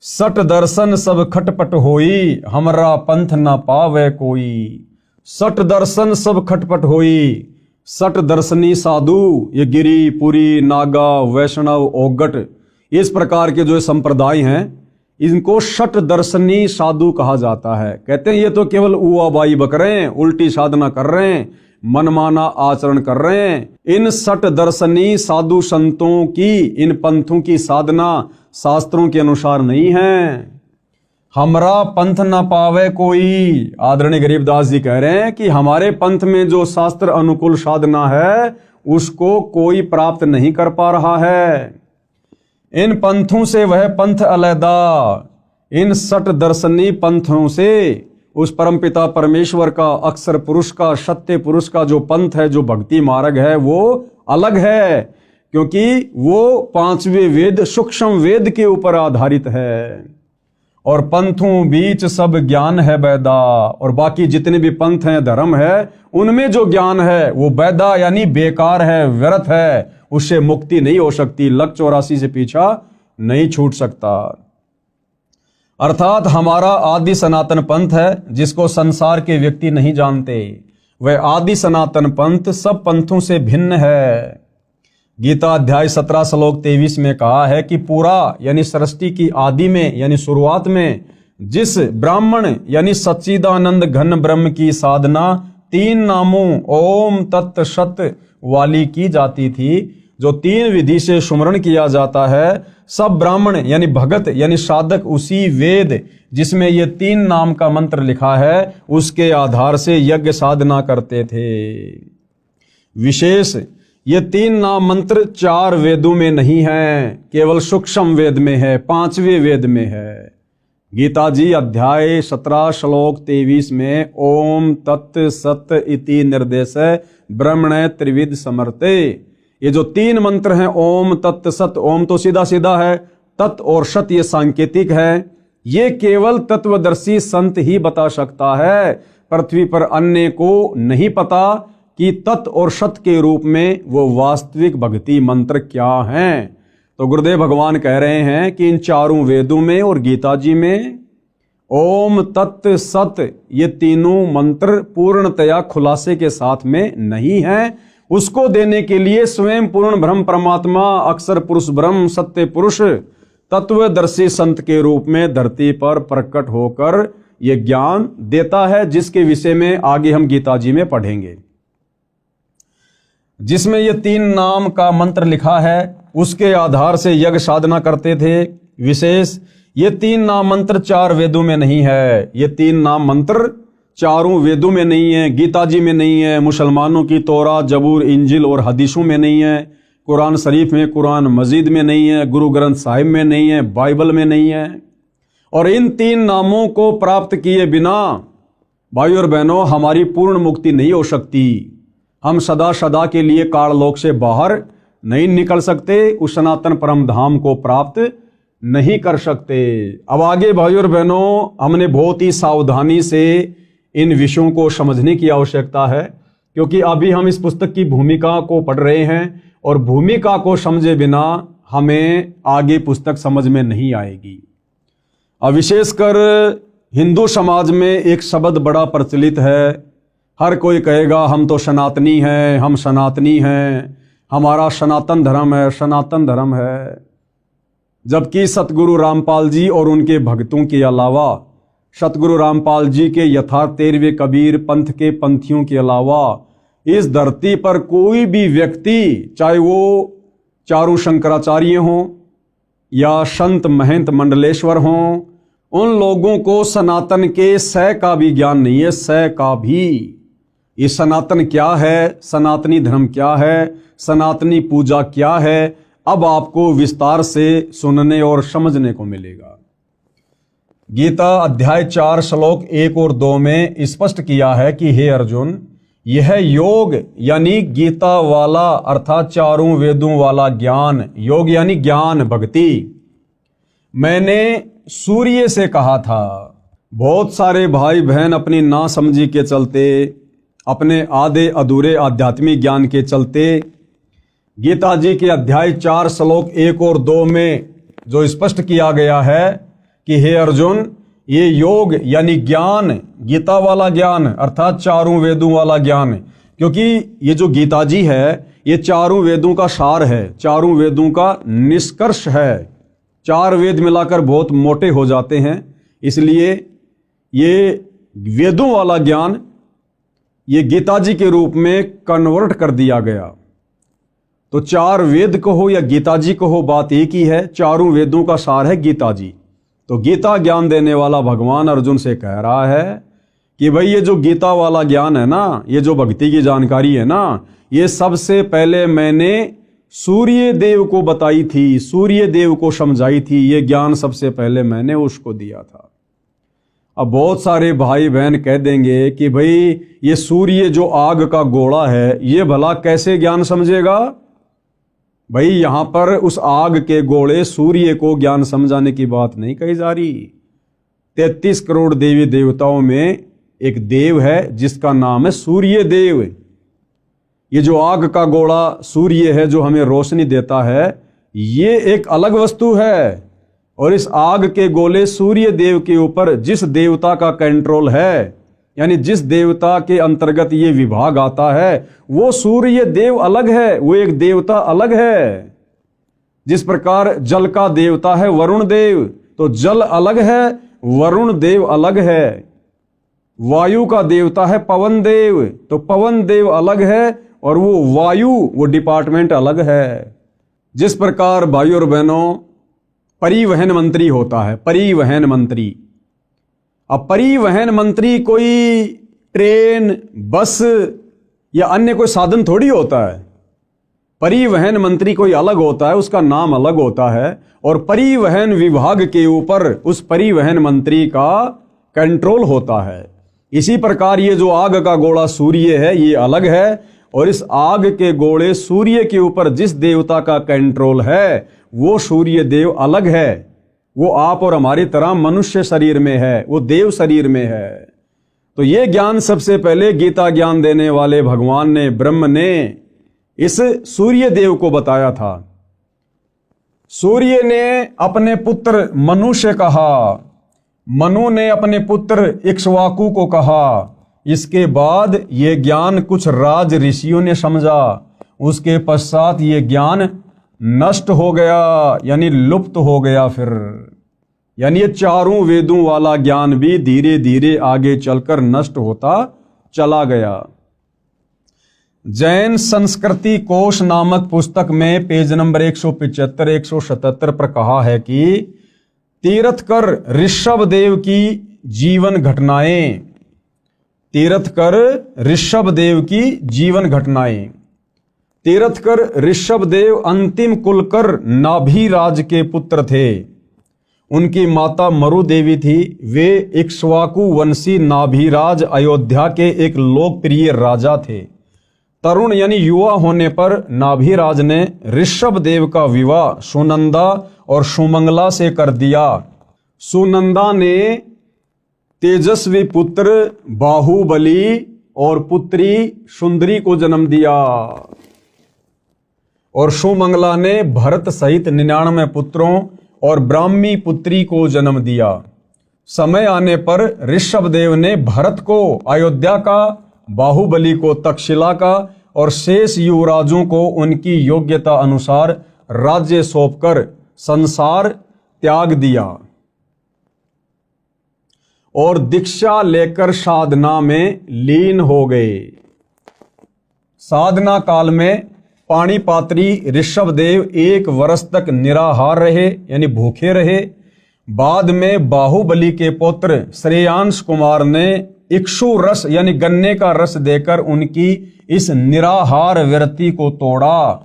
A: सट दर्शन सब खटपट होई, हमरा पंथ ना पावे कोई। सट दर्शन सब खटपट होई, सट दर्शनी साधु, ये गिरी, पुरी, नागा, वैष्णव, ओगट, इस प्रकार के जो संप्रदाय हैं, इनको सट दर्शनी साधु कहा जाता है। कहते हैं ये तो केवल उआबाई बक रहे हैं, उल्टी साधना कर रहे हैं, मनमाना आचरण कर रहे हैं। इन सट दर्शनी साधु संतों की, इन पंथों की साधना शास्त्रों के अनुसार नहीं है। हमरा पंथ ना पावे कोई। आदरणीय गरीबदास जी कह रहे हैं कि हमारे पंथ में जो शास्त्र अनुकूल साधना है, उसको कोई प्राप्त नहीं कर पा रहा है। इन पंथों से वह पंथ अलैदा, इन सट दर्शनी पंथों से उस परमपिता परमेश्वर का, अक्षर पुरुष का, सत्य पुरुष का जो पंथ है, जो भक्ति मार्ग है, वो अलग है, क्योंकि वो पांचवें वेद सूक्ष्म वेद के ऊपर आधारित है। और पंथों बीच सब ज्ञान है बैदा, और बाकी जितने भी पंथ हैं, धर्म है, उनमें जो ज्ञान है वो बैदा यानी बेकार है, व्यर्थ है, उससे मुक्ति नहीं हो सकती, लक 84 से पीछा नहीं छूट सकता। अर्थात हमारा आदि सनातन पंथ है, जिसको संसार के व्यक्ति नहीं जानते। वह आदि सनातन पंथ सब पंथों से भिन्न है। गीता अध्याय 17 श्लोक 23 में कहा है कि पूरा यानी सृष्टि की आदि में यानी शुरुआत में जिस ब्राह्मण यानी सच्चिदानंद घन ब्रह्म की साधना 3 नामों ओम तत् सत वाली की जाती थी, जो 3 विधि से सुमरण किया जाता है, सब ब्राह्मण यानी भगत यानी साधक उसी वेद जिसमें ये 3 नाम का मंत्र लिखा है उसके आधार से यज्ञ साधना करते थे। विशेष ये 3 नाम मंत्र 4 वेदों में नहीं है, केवल सूक्ष्म वेद में है, 5वें वेद में है। गीता जी अध्याय 17 श्लोक 23 में ओम तत् सत इति निर्देश ब्रह्मण त्रिविध समर्थे, ये जो 3 मंत्र हैं ओम तत् सत, ओम तो सीधा सीधा है, तत् और सत ये सांकेतिक है। ये केवल तत्वदर्शी संत ही बता सकता है, पृथ्वी पर अन्य को नहीं पता कि तत् और सत के रूप में वो वास्तविक भक्ति मंत्र क्या हैं। तो गुरुदेव भगवान कह रहे हैं कि इन 4 वेदों में और गीता जी में ओम तत् सत ये तीनों मंत्र पूर्णतया खुलासे के साथ में नहीं है। उसको देने के लिए स्वयं पूर्ण ब्रह्म परमात्मा अक्षर पुरुष ब्रह्म सत्य पुरुष तत्वदर्शी संत के रूप में धरती पर प्रकट होकर ये ज्ञान देता है, जिसके विषय में आगे हम गीता जी में पढ़ेंगे। जिसमें ये 3 नाम का मंत्र लिखा है उसके आधार से यज्ञ साधना करते थे। विशेष ये 3 नाम मंत्र 4 वेदों में नहीं है, ये 3 नाम मंत्र 4 वेदों में नहीं है, गीता जी में नहीं है, मुसलमानों की तौरात जबूर इंजिल और हदीसों में नहीं है, कुरान शरीफ में, कुरान मजीद में नहीं है, गुरु ग्रंथ साहिब में नहीं है, बाइबल में नहीं है। और इन 3 नामों को प्राप्त किए बिना भाई और बहनों हमारी पूर्ण मुक्ति नहीं हो सकती। हम सदा सदा के लिए काललोक से बाहर नहीं निकल सकते, उस सनातन परम धाम को प्राप्त नहीं कर सकते। अब आगे भाई और बहनों हमने बहुत ही सावधानी से इन विषयों को समझने की आवश्यकता है, क्योंकि अभी हम इस पुस्तक की भूमिका को पढ़ रहे हैं और भूमिका को समझे बिना हमें आगे पुस्तक समझ में नहीं आएगी। अब विशेषकर हिंदू समाज में एक शब्द बड़ा प्रचलित है, हर कोई कहेगा हम तो सनातनी हैं, हम सनातनी हैं, हमारा सनातन धर्म है, सनातन धर्म है। जबकि सतगुरु रामपाल जी और उनके भक्तों के अलावा, सतगुरु रामपाल जी के यथार्थ 13वें कबीर पंथ के पंथियों के अलावा इस धरती पर कोई भी व्यक्ति, चाहे वो चारों शंकराचार्य हों या संत महंत मंडलेश्वर हों, उन लोगों को सनातन के स का भी ज्ञान नहीं है, स का भी। ये सनातन क्या है, सनातनी धर्म क्या है, सनातनी पूजा क्या है, अब आपको विस्तार से सुनने और समझने को मिलेगा। गीता अध्याय 4 श्लोक 1 और 2 में स्पष्ट किया है कि हे अर्जुन, यह योग यानी गीता वाला अर्थात 4 वेदों वाला ज्ञान, योग यानी ज्ञान भक्ति, मैंने सूर्य से कहा था। बहुत सारे भाई बहन अपनी नासमझी के चलते, अपने आधे अधूरे आध्यात्मिक ज्ञान के चलते गीता जी के अध्याय 4 श्लोक 1 और 2 में जो स्पष्ट किया गया है कि हे अर्जुन, ये योग यानी ज्ञान, गीता वाला ज्ञान अर्थात 4 वेदों वाला ज्ञान, क्योंकि ये जो गीता जी है ये 4 वेदों का सार है, 4 वेदों का निष्कर्ष है। 4 वेद मिलाकर बहुत मोटे हो जाते हैं, इसलिए ये वेदों वाला ज्ञान ये गीता जी के रूप में कन्वर्ट कर दिया गया। तो 4 वेद कहो या गीता जी कहो, बात एक ही है, 4 वेदों का सार है गीता जी। तो गीता ज्ञान देने वाला भगवान अर्जुन से कह रहा है कि भाई ये जो गीता वाला ज्ञान है ना, ये जो भक्ति की जानकारी है ना, ये सबसे पहले मैंने सूर्य देव को बताई थी, सूर्य देव को समझाई थी, ये ज्ञान सबसे पहले मैंने उसको दिया था। अब बहुत सारे भाई बहन कह देंगे कि भाई ये सूर्य जो आग का गोला है ये भला कैसे ज्ञान समझेगा। भाई यहां पर उस आग के गोले सूर्य को ज्ञान समझाने की बात नहीं कही जा रही। 33 करोड़ देवी देवताओं में एक देव है जिसका नाम है सूर्य देव। ये जो आग का गोला सूर्य है जो हमें रोशनी देता है, ये एक अलग वस्तु है। और इस आग के गोले सूर्य देव के ऊपर जिस देवता का कंट्रोल है, यानी जिस देवता के अंतर्गत ये विभाग आता है, वो सूर्य देव अलग है, वो एक देवता अलग है। जिस प्रकार जल का देवता है वरुण देव, तो जल अलग है, वरुण देव अलग है। वायु का देवता है पवन देव, तो पवन देव अलग है और वो वायु, वो डिपार्टमेंट अलग है। जिस प्रकार भाई और बहनों परिवहन मंत्री होता है, परिवहन मंत्री, अब परिवहन मंत्री कोई ट्रेन, बस या अन्य कोई साधन थोड़ी होता है। परिवहन मंत्री कोई अलग होता है, उसका नाम अलग होता है, और परिवहन विभाग के ऊपर उस परिवहन मंत्री का कंट्रोल होता है। इसी प्रकार ये जो आग का गोला सूर्य है, ये अलग है, और इस आग के गोले सूर्य के ऊपर जिस देवता का कंट्रोल है वो सूर्य देव अलग है। वो आप और हमारी तरह मनुष्य शरीर में है, वो देव शरीर में है। तो ये ज्ञान सबसे पहले गीता ज्ञान देने वाले भगवान ने, ब्रह्म ने इस सूर्य देव को बताया था। सूर्य ने अपने पुत्र मनु से कहा, मनु ने अपने पुत्र इक्ष्वाकु को कहा। इसके बाद ये ज्ञान कुछ राज ऋषियों ने समझा, उसके पश्चात ये ज्ञान नष्ट हो गया, यानी लुप्त हो गया। फिर यानी ये चारों वेदों वाला ज्ञान भी धीरे धीरे आगे चलकर नष्ट होता चला गया। जैन संस्कृति कोश नामक पुस्तक में पेज नंबर 175 177 पर कहा है कि तीर्थकर ऋषभ देव की जीवन घटनाएं, तीर्थकर ऋषभ देव की जीवन घटनाएं। तीर्थकर ऋषभ देव अंतिम कुलकर नाभिराज के पुत्र थे। उनकी माता मरु देवी थी। वे इक्ष्वाकु वंशी नाभिराज अयोध्या के एक लोकप्रिय राजा थे। तरुण यानी युवा होने पर नाभिराज ने ऋषभ देव का विवाह सुनंदा और सुमंगला से कर दिया। सुनंदा ने तेजस्वी पुत्र बाहुबली और पुत्री सुंदरी को जन्म दिया, और सुमंगला ने भरत सहित 99 पुत्रों और ब्राह्मी पुत्री को जन्म दिया। समय आने पर ऋषभदेव ने भरत को अयोध्या का, बाहुबली को तक्षशिला का और शेष युवराजों को उनकी योग्यता अनुसार राज्य सौंपकर संसार त्याग दिया और दीक्षा लेकर साधना में लीन हो गए। साधना काल में पाणिपात्री ऋषभदेव 1 वर्ष तक निराहार रहे, यानी भूखे रहे। बाद में बाहुबली के पुत्र श्रेयांश कुमार ने इक्षु रस यानी गन्ने का रस देकर उनकी इस निराहार व्रति को तोड़ा।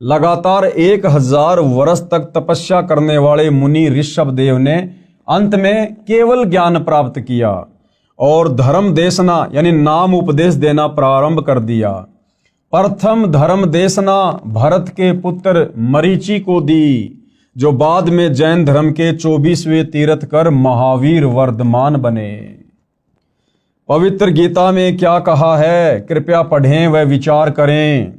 A: लगातार 1000 वर्ष तक तपस्या करने वाले मुनि ऋषभदेव ने अंत में केवल ज्ञान प्राप्त किया और धर्म देशना यानी नाम उपदेश देना प्रारंभ कर दिया। प्रथम धर्म देशना भरत के पुत्र मरीचि को दी, जो बाद में जैन धर्म के 24वें तीर्थकर महावीर वर्धमान बने। पवित्र गीता में क्या कहा है, कृपया पढ़ें व विचार करें।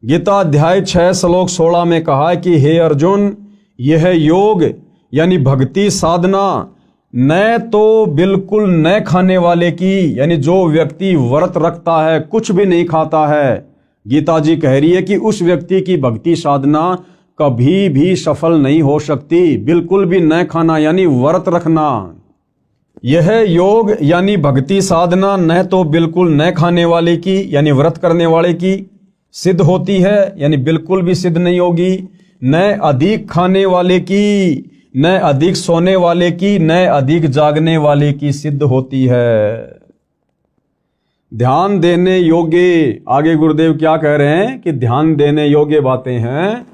A: गीता अध्याय 6 श्लोक 16 में कहा है कि हे अर्जुन, यह योग यानी भक्ति साधना न तो बिल्कुल न खाने वाले की, यानी जो व्यक्ति व्रत रखता है, कुछ भी नहीं खाता है, गीता जी कह रही है कि उस व्यक्ति की भक्ति साधना कभी भी सफल नहीं हो सकती। बिल्कुल भी न खाना यानी व्रत रखना। यह योग यानी भक्ति साधना न तो बिल्कुल न खाने वाले की यानी व्रत करने वाले की सिद्ध होती है, यानी बिल्कुल भी सिद्ध नहीं होगी, न अधिक खाने वाले की, न अधिक सोने वाले की, न अधिक जागने वाले की सिद्ध होती है। ध्यान देने योग्य, आगे गुरुदेव क्या कह रहे हैं कि ध्यान देने योग्य बातें हैं।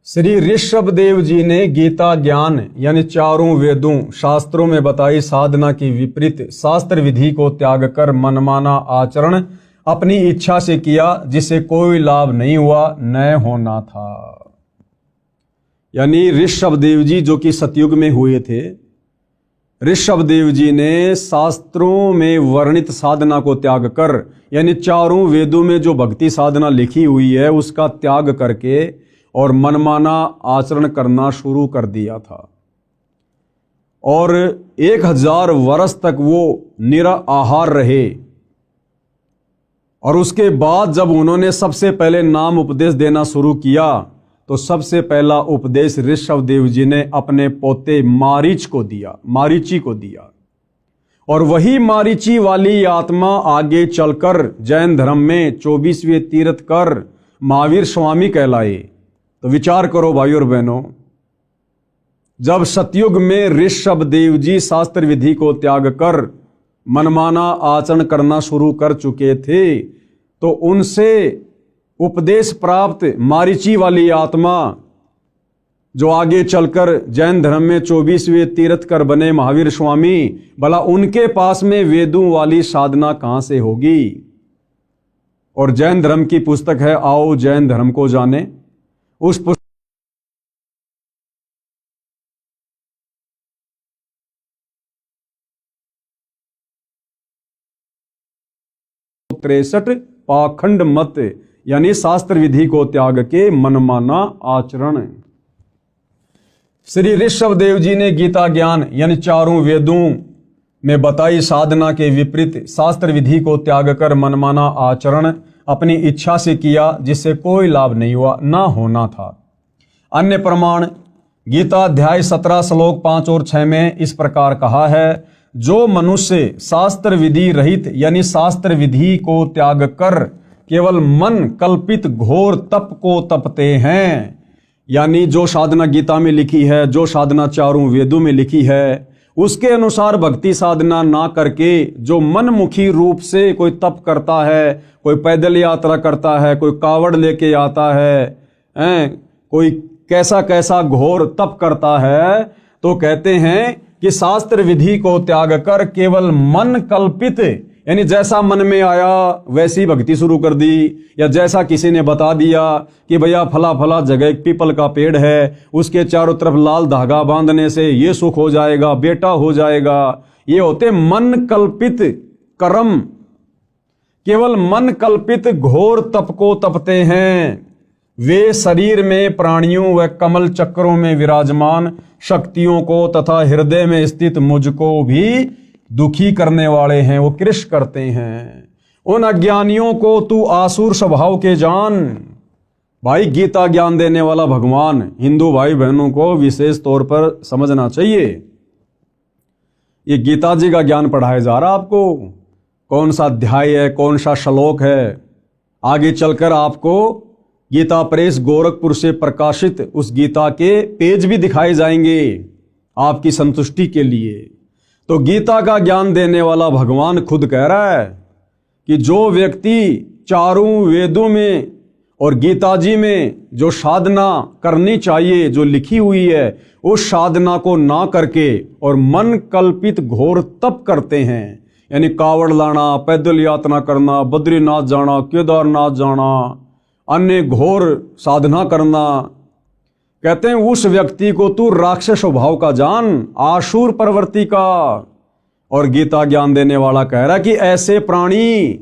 A: श्री ऋषभदेव जी ने गीता ज्ञान यानी चारों वेदों शास्त्रों में बताई साधना की विपरीत शास्त्र विधि को त्याग कर मनमाना आचरण अपनी इच्छा से किया, जिसे कोई लाभ नहीं हुआ, न होना था। यानी ऋषभदेव जी जो कि सतयुग में हुए थे, ऋषभदेव जी ने शास्त्रों में वर्णित साधना को त्याग कर, यानी चारों वेदों में जो भक्ति साधना लिखी हुई है उसका त्याग करके और मनमाना आचरण करना शुरू कर दिया था। और 1000 वर्ष तक वो निराहार रहे। और उसके बाद जब उन्होंने सबसे पहले नाम उपदेश देना शुरू किया तो सबसे पहला उपदेश ऋषभदेव जी ने अपने पोते मारीच को दिया, मारीची को दिया। और वही मारीची वाली आत्मा आगे चलकर जैन धर्म में 24वें तीर्थ कर महावीर स्वामी कहलाए। तो विचार करो भाई और बहनों, जब सतयुग में ऋषभ देव जी शास्त्र विधि को त्याग कर मनमाना आचरण करना शुरू कर चुके थे, तो उनसे उपदेश प्राप्त मारीची वाली आत्मा जो आगे चलकर जैन धर्म में 24वें तीर्थकर बने महावीर स्वामी, भला उनके पास में वेदों वाली साधना कहां से होगी। और जैन धर्म की पुस्तक है आओ जैन धर्म को जाने, उस पुस्तक 63 पाखंड मत यानी शास्त्र विधि को त्याग के मनमाना आचरण। श्री ऋषभ देव जी ने गीता ज्ञान यानी चारों वेदों में बताई साधना के विपरीत शास्त्र विधि को त्याग कर मनमाना आचरण अपनी इच्छा से किया, जिससे कोई लाभ नहीं हुआ, ना होना था। अन्य प्रमाण गीता अध्याय 17 श्लोक 5 और 6 में इस प्रकार कहा है, जो मनुष्य शास्त्र विधि रहित यानी शास्त्र विधि को त्याग कर केवल मन कल्पित घोर तप को तपते हैं, यानी जो साधना गीता में लिखी है, जो साधना चारों वेदों में लिखी है, उसके अनुसार भक्ति साधना ना करके जो मनमुखी रूप से कोई तप करता है, कोई पैदल यात्रा करता है, कोई कावड़ लेके आता है, कोई कैसा कैसा घोर तप करता है, तो कहते हैं कि शास्त्र विधि को त्याग कर केवल मन कल्पित यानी जैसा मन में आया वैसी भक्ति शुरू कर दी, या जैसा किसी ने बता दिया कि भैया फला फला जगह एक पीपल का पेड़ है, उसके चारों तरफ लाल धागा बांधने से ये सुख हो जाएगा, बेटा हो जाएगा। ये होते मन कल्पित कर्म, केवल मन कल्पित घोर तप को तपते हैं। वे शरीर में प्राणियों व कमल चक्रों में विराजमान शक्तियों को तथा हृदय में स्थित मुझको भी दुखी करने वाले हैं, वो कृष्ण करते हैं। उन अज्ञानियों को तू आसुर स्वभाव के जान। भाई गीता ज्ञान देने वाला भगवान हिंदू भाई बहनों को विशेष तौर पर समझना चाहिए। ये गीता जी का ज्ञान पढ़ाया जा रहा आपको, कौन सा अध्याय है, कौन सा श्लोक है। आगे चलकर आपको गीता प्रेस गोरखपुर से प्रकाशित उस गीता के पेज भी दिखाए जाएंगे आपकी संतुष्टि के लिए। तो गीता का ज्ञान देने वाला भगवान खुद कह रहा है कि जो व्यक्ति चारों वेदों में और गीता जी में जो साधना करनी चाहिए, जो लिखी हुई है, उस साधना को ना करके और मन कल्पित घोर तप करते हैं, यानी कावड़ लाना, पैदल यात्रा करना, बद्रीनाथ जाना, केदारनाथ जाना, अन्य घोर साधना करना, कहते हैं उस व्यक्ति को तू राक्षस स्वभाव का जान, आसुर प्रवृत्ति का। और गीता ज्ञान देने वाला कह रहा है कि ऐसे प्राणी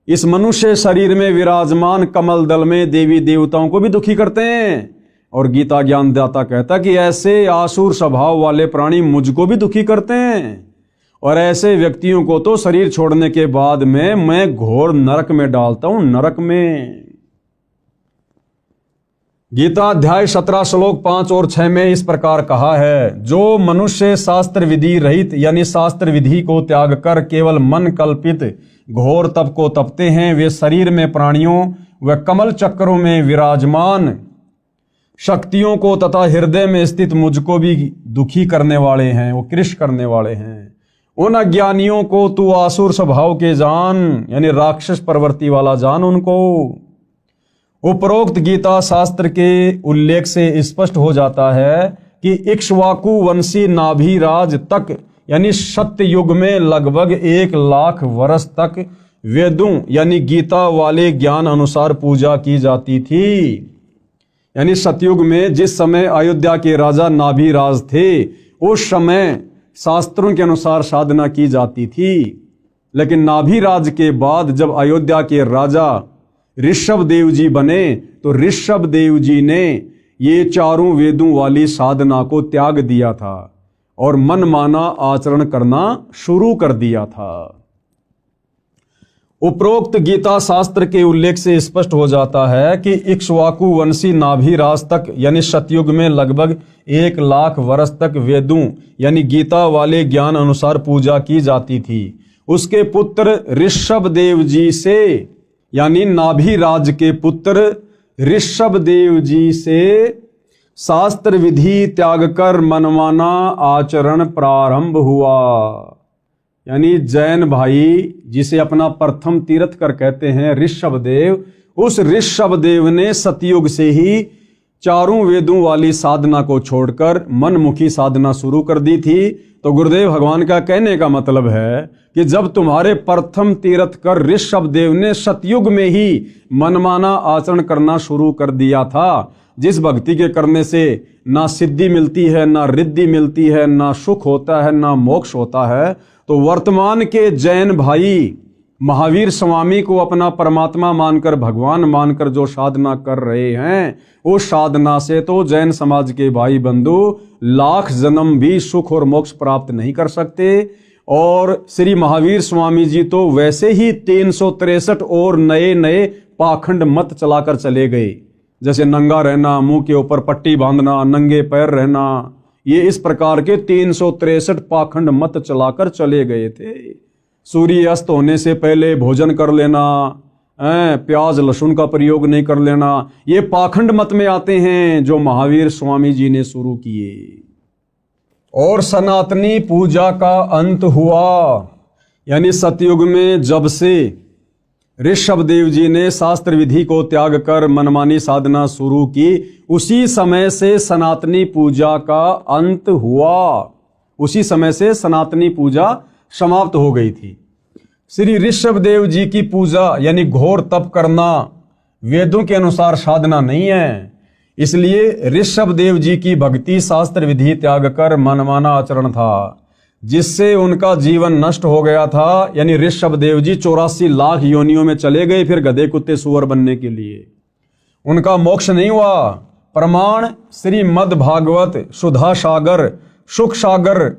A: इस मनुष्य शरीर में विराजमान कमल दल में देवी देवताओं को भी दुखी करते हैं। और गीता ज्ञान दाता कहता कि ऐसे आसुर स्वभाव वाले प्राणी मुझको भी दुखी करते हैं, और ऐसे व्यक्तियों को तो शरीर छोड़ने के बाद में मैं घोर नरक में डालता हूं, नरक में। गीता अध्याय 17 श्लोक 5 और 6 में इस प्रकार कहा है, जो मनुष्य शास्त्र विधि रहित यानी शास्त्र विधि को त्याग कर केवल मन कल्पित घोर तप को तपते हैं, वे शरीर में प्राणियों व कमल चक्रों में विराजमान शक्तियों को तथा हृदय में स्थित मुझको भी दुखी करने वाले हैं, वो कृष्ण करने वाले हैं। उन अज्ञानियों को तू आसुर स्वभाव के जान, यानी राक्षस प्रवृत्ति वाला जान उनको। उपरोक्त गीता शास्त्र के उल्लेख से स्पष्ट हो जाता है कि इक्ष्वाकु वंशी नाभिराज तक यानी सत्य युग में लगभग 1 लाख वर्ष तक वेदों यानी गीता वाले ज्ञान अनुसार पूजा की जाती थी। यानी सतयुग में जिस समय अयोध्या के राजा नाभिराज थे, उस समय शास्त्रों के अनुसार साधना की जाती थी। लेकिन नाभिराज के बाद जब अयोध्या के राजा ऋषभ देव जी बने, तो ऋषभ देव जी ने ये चारों वेदों वाली साधना को त्याग दिया था और मनमाना आचरण करना शुरू कर दिया था। उपरोक्त गीता शास्त्र के उल्लेख से स्पष्ट हो जाता है कि इक्ष्वाकु वंशी नाभिराज तक यानी सतयुग में लगभग 1,00,000 वर्ष तक वेदों यानी गीता वाले ज्ञान अनुसार पूजा की जाती थी। उसके पुत्र ऋषभदेव जी से यानी नाभिराज के पुत्र ऋषभदेव जी से शास्त्र विधि त्याग कर मनमाना आचरण प्रारंभ हुआ। यानी जैन भाई जिसे अपना प्रथम तीर्थकर कहते हैं ऋषभदेव, उस ऋषभदेव ने सतयुग से ही चारों वेदों वाली साधना को छोड़कर मनमुखी साधना शुरू कर दी थी। तो गुरुदेव भगवान का कहने का मतलब है कि जब तुम्हारे प्रथम तीर्थकर ऋषभदेव ने सतयुग में ही मनमाना आचरण करना शुरू कर दिया था, जिस भक्ति के करने से ना सिद्धि मिलती है, ना रिद्धि मिलती है, ना सुख होता है, ना मोक्ष होता है, तो वर्तमान के जैन भाई महावीर स्वामी को अपना परमात्मा मानकर भगवान मानकर जो साधना कर रहे हैं, उस साधना से तो जैन समाज के भाई बंधु लाख जन्म भी सुख और मोक्ष प्राप्त नहीं कर सकते। और श्री महावीर स्वामी जी तो वैसे ही 363 और नए नए पाखंड मत चलाकर चले गए, जैसे नंगा रहना, मुंह के ऊपर पट्टी बांधना, नंगे पैर रहना, ये इस प्रकार के 363 पाखंड मत चलाकर चले गए थे। सूर्य अस्त होने से पहले भोजन कर लेना, प्याज लहसुन का प्रयोग नहीं कर लेना, ये पाखंड मत में आते हैं जो महावीर स्वामी जी ने शुरू किए। और सनातनी पूजा का अंत हुआ, यानी सतयुग में जब से ऋषभदेव जी ने शास्त्र विधि को त्याग कर मनमानी साधना शुरू की, उसी समय से सनातनी पूजा का अंत हुआ, उसी समय से सनातनी पूजा समाप्त हो गई थी। श्री ऋषभदेव जी की पूजा यानी घोर तप करना वेदों के अनुसार साधना नहीं है, इसलिए ऋषभदेव जी की भक्ति शास्त्र विधि त्याग कर मनमाना आचरण था, जिससे उनका जीवन नष्ट हो गया था। यानी ऋषभदेव जी 84 लाख योनियों में चले गए फिर गधे कुत्ते सुअर बनने के लिए, उनका मोक्ष नहीं हुआ। प्रमाण श्रीमद् भागवत सुधा सागर सुख सागर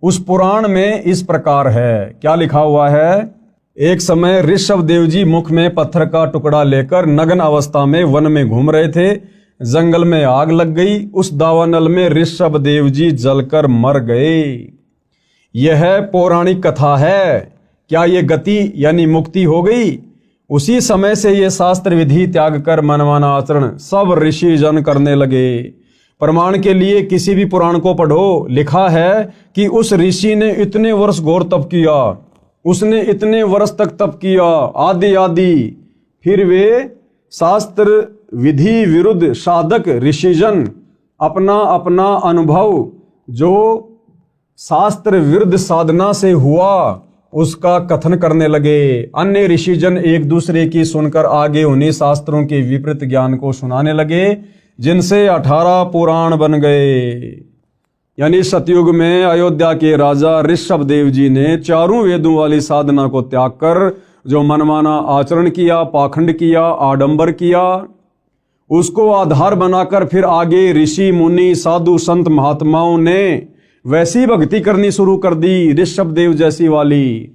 A: उस पुराण में इस प्रकार है। क्या लिखा हुआ है? एक समय ऋषभदेव जी मुख में पत्थर का टुकड़ा लेकर नग्न अवस्था में वन में घूम रहे थे। जंगल में आग लग गई, उस दावानल में ऋषभदेव जी जलकर मर गए। यह पौराणिक कथा है। क्या ये गति यानी मुक्ति हो गई? उसी समय से ये शास्त्र विधि त्याग कर मनमाना आचरण सब ऋषि जन करने लगे। प्रमाण के लिए किसी भी पुराण को पढ़ो, लिखा है कि उस ऋषि ने इतने वर्ष घोर तप किया, उसने इतने वर्ष तक तप किया आदि आदि, फिर वे शास्त्र विधि विरुद्ध साधक ऋषिजन अपना अपना अनुभव जो शास्त्र विरुद्ध साधना से हुआ उसका कथन करने लगे। अन्य ऋषिजन एक दूसरे की सुनकर आगे उन्हीं शास्त्रों के विपरीत ज्ञान को सुनाने लगे, जिनसे 18 पुराण बन गए। यानी सतयुग में अयोध्या के राजा ऋषभदेव जी ने चारों वेदों वाली साधना को त्याग कर जो मनमाना आचरण किया, पाखंड किया, आडंबर किया, उसको आधार बनाकर फिर आगे ऋषि मुनि साधु संत महात्माओं ने वैसी भक्ति करनी शुरू कर दी ऋषभदेव जैसी वाली।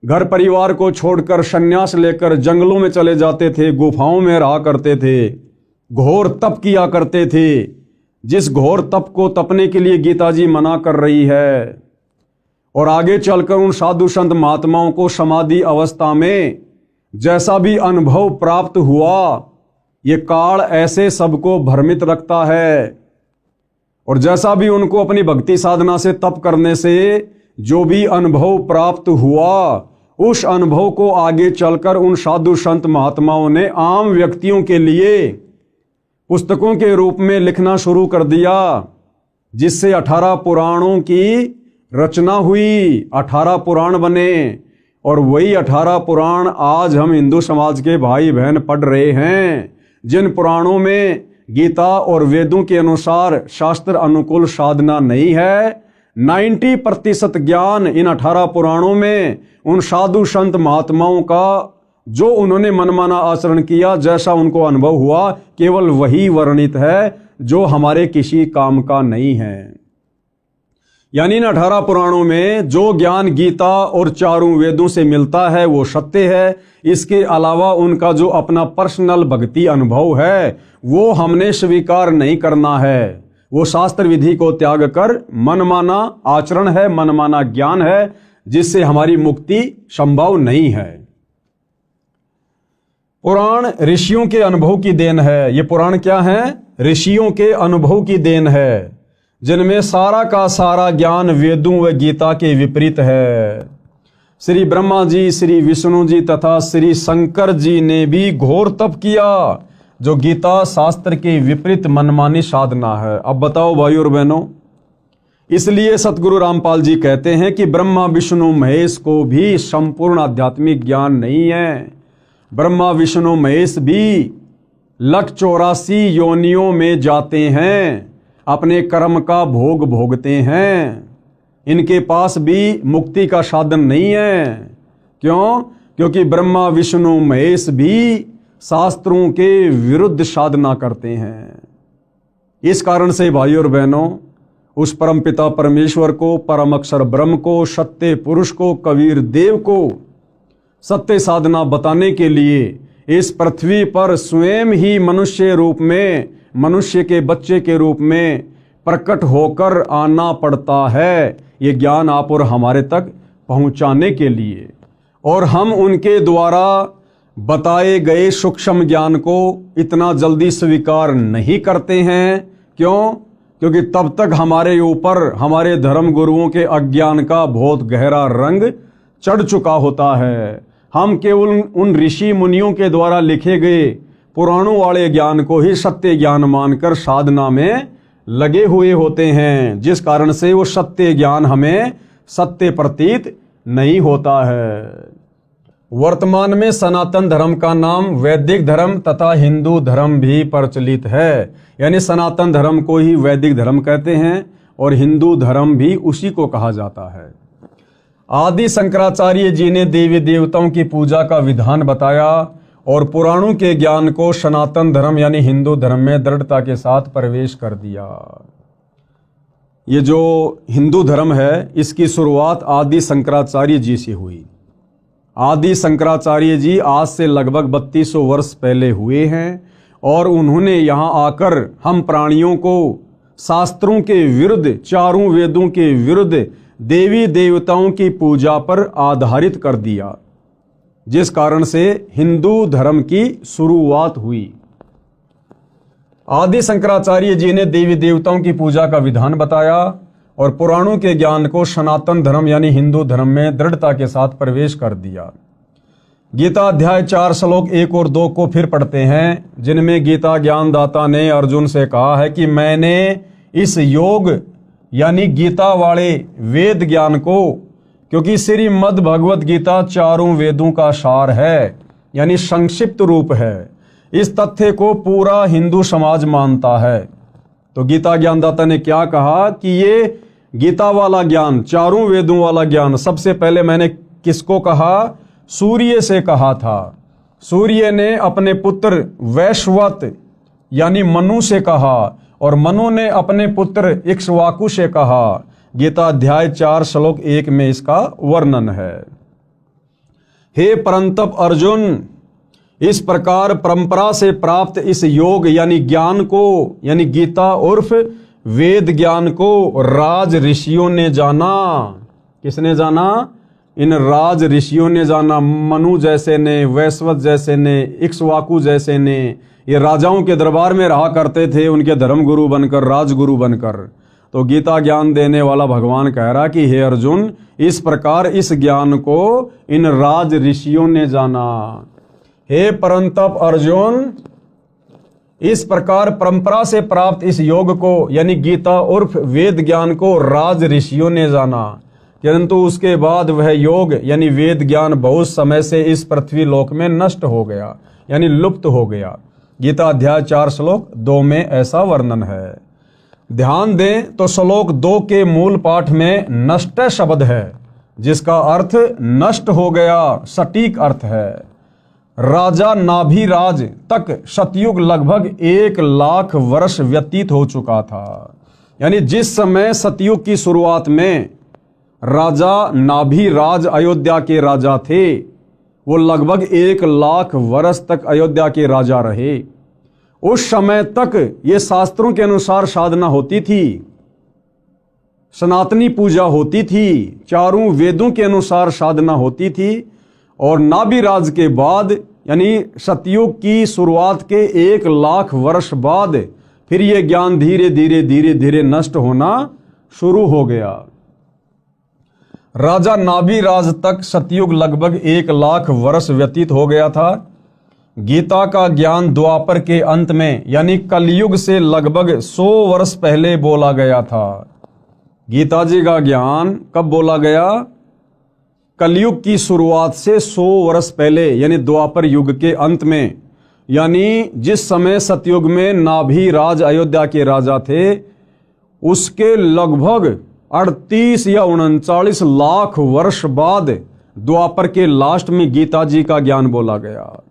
A: घर परिवार को छोड़कर संन्यास लेकर जंगलों में चले जाते थे, गुफाओं में रहा करते थे, घोर तप किया करते थे, जिस घोर तप को तपने के लिए गीता जी मना कर रही है। और आगे चलकर उन साधु संत महात्माओं को समाधि अवस्था में जैसा भी अनुभव प्राप्त हुआ, ये काल ऐसे सबको भ्रमित रखता है। और जैसा भी उनको अपनी भक्ति साधना से तप करने से जो भी अनुभव प्राप्त हुआ, उस अनुभव को आगे चलकर उन साधु संत महात्माओं ने आम व्यक्तियों के लिए पुस्तकों के रूप में लिखना शुरू कर दिया, जिससे 18 पुराणों की रचना हुई, 18 पुराण बने। और वही 18 पुराण आज हम हिंदू समाज के भाई बहन पढ़ रहे हैं, जिन पुराणों में गीता और वेदों के अनुसार शास्त्र अनुकूल साधना नहीं है। 90% ज्ञान इन 18 पुराणों में उन साधु संत महात्माओं का जो उन्होंने मनमाना आचरण किया, जैसा उनको अनुभव हुआ, केवल वही वर्णित है जो हमारे किसी काम का नहीं है। यानी इन 18 पुराणों में जो ज्ञान गीता और चारों वेदों से मिलता है वो सत्य है। इसके अलावा उनका जो अपना पर्सनल भक्ति अनुभव है वो हमने स्वीकार नहीं करना है। वो शास्त्र विधि को त्याग कर मनमाना आचरण है, मनमाना ज्ञान है, जिससे हमारी मुक्ति संभव नहीं है। पुराण ऋषियों के अनुभव की देन है। ये पुराण क्या है? ऋषियों के अनुभव की देन है, जिनमें सारा का सारा ज्ञान वेदों व गीता के विपरीत है। श्री ब्रह्मा जी, श्री विष्णु जी तथा श्री शंकर जी ने भी घोर तप किया, जो गीता शास्त्र के विपरीत मनमानी साधना है। अब बताओ भाई और बहनों, इसलिए सतगुरु रामपाल जी कहते हैं कि ब्रह्मा विष्णु महेश को भी संपूर्ण आध्यात्मिक ज्ञान नहीं है। ब्रह्मा विष्णु महेश भी 184 योनियों में जाते हैं, अपने कर्म का भोग भोगते हैं। इनके पास भी मुक्ति का साधन नहीं है। क्यों? क्योंकि ब्रह्मा विष्णु महेश भी शास्त्रों के विरुद्ध साधना करते हैं। इस कारण से भाई और बहनों, उस परमपिता परमेश्वर को, परम अक्षर ब्रह्म को, सत्य पुरुष को, कबीर देव को सत्य साधना बताने के लिए इस पृथ्वी पर स्वयं ही मनुष्य रूप में, मनुष्य के बच्चे के रूप में प्रकट होकर आना पड़ता है, ये ज्ञान आप और हमारे तक पहुंचाने के लिए। और हम उनके द्वारा बताए गए सूक्ष्म ज्ञान को इतना जल्दी स्वीकार नहीं करते हैं। क्यों? क्योंकि तब तक हमारे ऊपर हमारे धर्म गुरुओं के अज्ञान का बहुत गहरा रंग चढ़ चुका होता है। हम केवल उन ऋषि मुनियों के द्वारा लिखे गए पुराणों वाले ज्ञान को ही सत्य ज्ञान मानकर साधना में लगे हुए होते हैं, जिस कारण से वो सत्य ज्ञान हमें सत्य प्रतीत नहीं होता है। वर्तमान में सनातन धर्म का नाम वैदिक धर्म तथा हिंदू धर्म भी प्रचलित है। यानी सनातन धर्म को ही वैदिक धर्म कहते हैं और हिंदू धर्म भी उसी को कहा जाता है। आदि शंकराचार्य जी ने देवी देवताओं की पूजा का विधान बताया और पुराणों के ज्ञान को सनातन धर्म यानी हिंदू धर्म में दृढ़ता के साथ प्रवेश कर दिया। ये जो हिंदू धर्म है, इसकी शुरुआत आदि शंकराचार्य जी से हुई। आदि शंकराचार्य जी आज से लगभग 3200 वर्ष पहले हुए हैं और उन्होंने यहाँ आकर हम प्राणियों को शास्त्रों के विरुद्ध, चारों वेदों के विरुद्ध देवी देवताओं की पूजा पर आधारित कर दिया, जिस कारण से हिंदू धर्म की शुरुआत हुई। आदि शंकराचार्य जी ने देवी देवताओं की पूजा का विधान बताया और पुराणों के ज्ञान को सनातन धर्म यानी हिंदू धर्म में दृढ़ता के साथ प्रवेश कर दिया। गीता अध्याय 4 श्लोक 1 और 2 को फिर पढ़ते हैं, जिनमें गीता ज्ञानदाता ने अर्जुन से कहा है कि मैंने इस योग यानी गीता वाले वेद ज्ञान को, क्योंकि श्रीमद् भगवत गीता चारों वेदों का सार है यानी संक्षिप्त रूप है, इस तथ्य को पूरा हिंदू समाज मानता है। तो गीता ज्ञानदाता ने क्या कहा कि ये गीता वाला ज्ञान, चारों वेदों वाला ज्ञान सबसे पहले मैंने किसको कहा? सूर्य से कहा था। सूर्य ने अपने पुत्र वैश्वत यानी मनु से कहा और मनु ने अपने पुत्र इक्ष्वाकु से कहा। गीता अध्याय 4 श्लोक 1 में इसका वर्णन है। हे परंतप अर्जुन, इस प्रकार परंपरा से प्राप्त इस योग यानी ज्ञान को, यानी गीता उर्फ वेद ज्ञान को राज ऋषियों ने जाना। किसने जाना? इन राज ऋषियों ने जाना। मनु जैसे ने, वैश्वत जैसे ने, इक्ष्वाकु जैसे ने, ये राजाओं के दरबार में रहा करते थे, उनके धर्मगुरु बनकर, राजगुरु बनकर। तो गीता ज्ञान देने वाला भगवान कह रहा कि हे अर्जुन, इस प्रकार इस ज्ञान को इन राज ऋषियों ने जाना। हे परंतप अर्जुन, इस प्रकार परंपरा से प्राप्त इस योग को यानी गीता उर्फ वेद ज्ञान को राज ऋषियों ने जाना, किंतु उसके बाद वह योग यानी वेद ज्ञान बहुत समय से इस पृथ्वी लोक में नष्ट हो गया यानी लुप्त हो गया। गीता अध्याय 4 श्लोक 2 में ऐसा वर्णन है। ध्यान दें तो श्लोक 2 के मूल पाठ में नष्ट शब्द है, जिसका अर्थ नष्ट हो गया, सटीक अर्थ है। राजा नाभिराज तक सतयुग लगभग 1 लाख वर्ष व्यतीत हो चुका था। यानी जिस समय सतयुग की शुरुआत में राजा नाभिराज अयोध्या के राजा थे, वो लगभग 1,00,000 वर्ष तक अयोध्या के राजा रहे। उस समय तक ये शास्त्रों के अनुसार साधना होती थी, सनातनी पूजा होती थी, चारों वेदों के अनुसार साधना होती थी। और नाभिराज के बाद यानी सतयुग की शुरुआत के 1,00,000 वर्ष बाद फिर ये ज्ञान धीरे धीरे नष्ट होना शुरू हो गया। राजा नाभिराज तक सतयुग लगभग 1,00,000 वर्ष व्यतीत हो गया था। गीता का ज्ञान द्वापर के अंत में यानी कलयुग से लगभग 100 वर्ष पहले बोला गया था। गीता जी का ज्ञान कब बोला गया? कलयुग की शुरुआत से 100 वर्ष पहले यानी द्वापर युग के अंत में, यानी जिस समय सतयुग में नाभिराज अयोध्या के राजा थे, उसके लगभग 38 या 39 लाख वर्ष बाद द्वापर के लास्ट में गीता जी का ज्ञान बोला गया।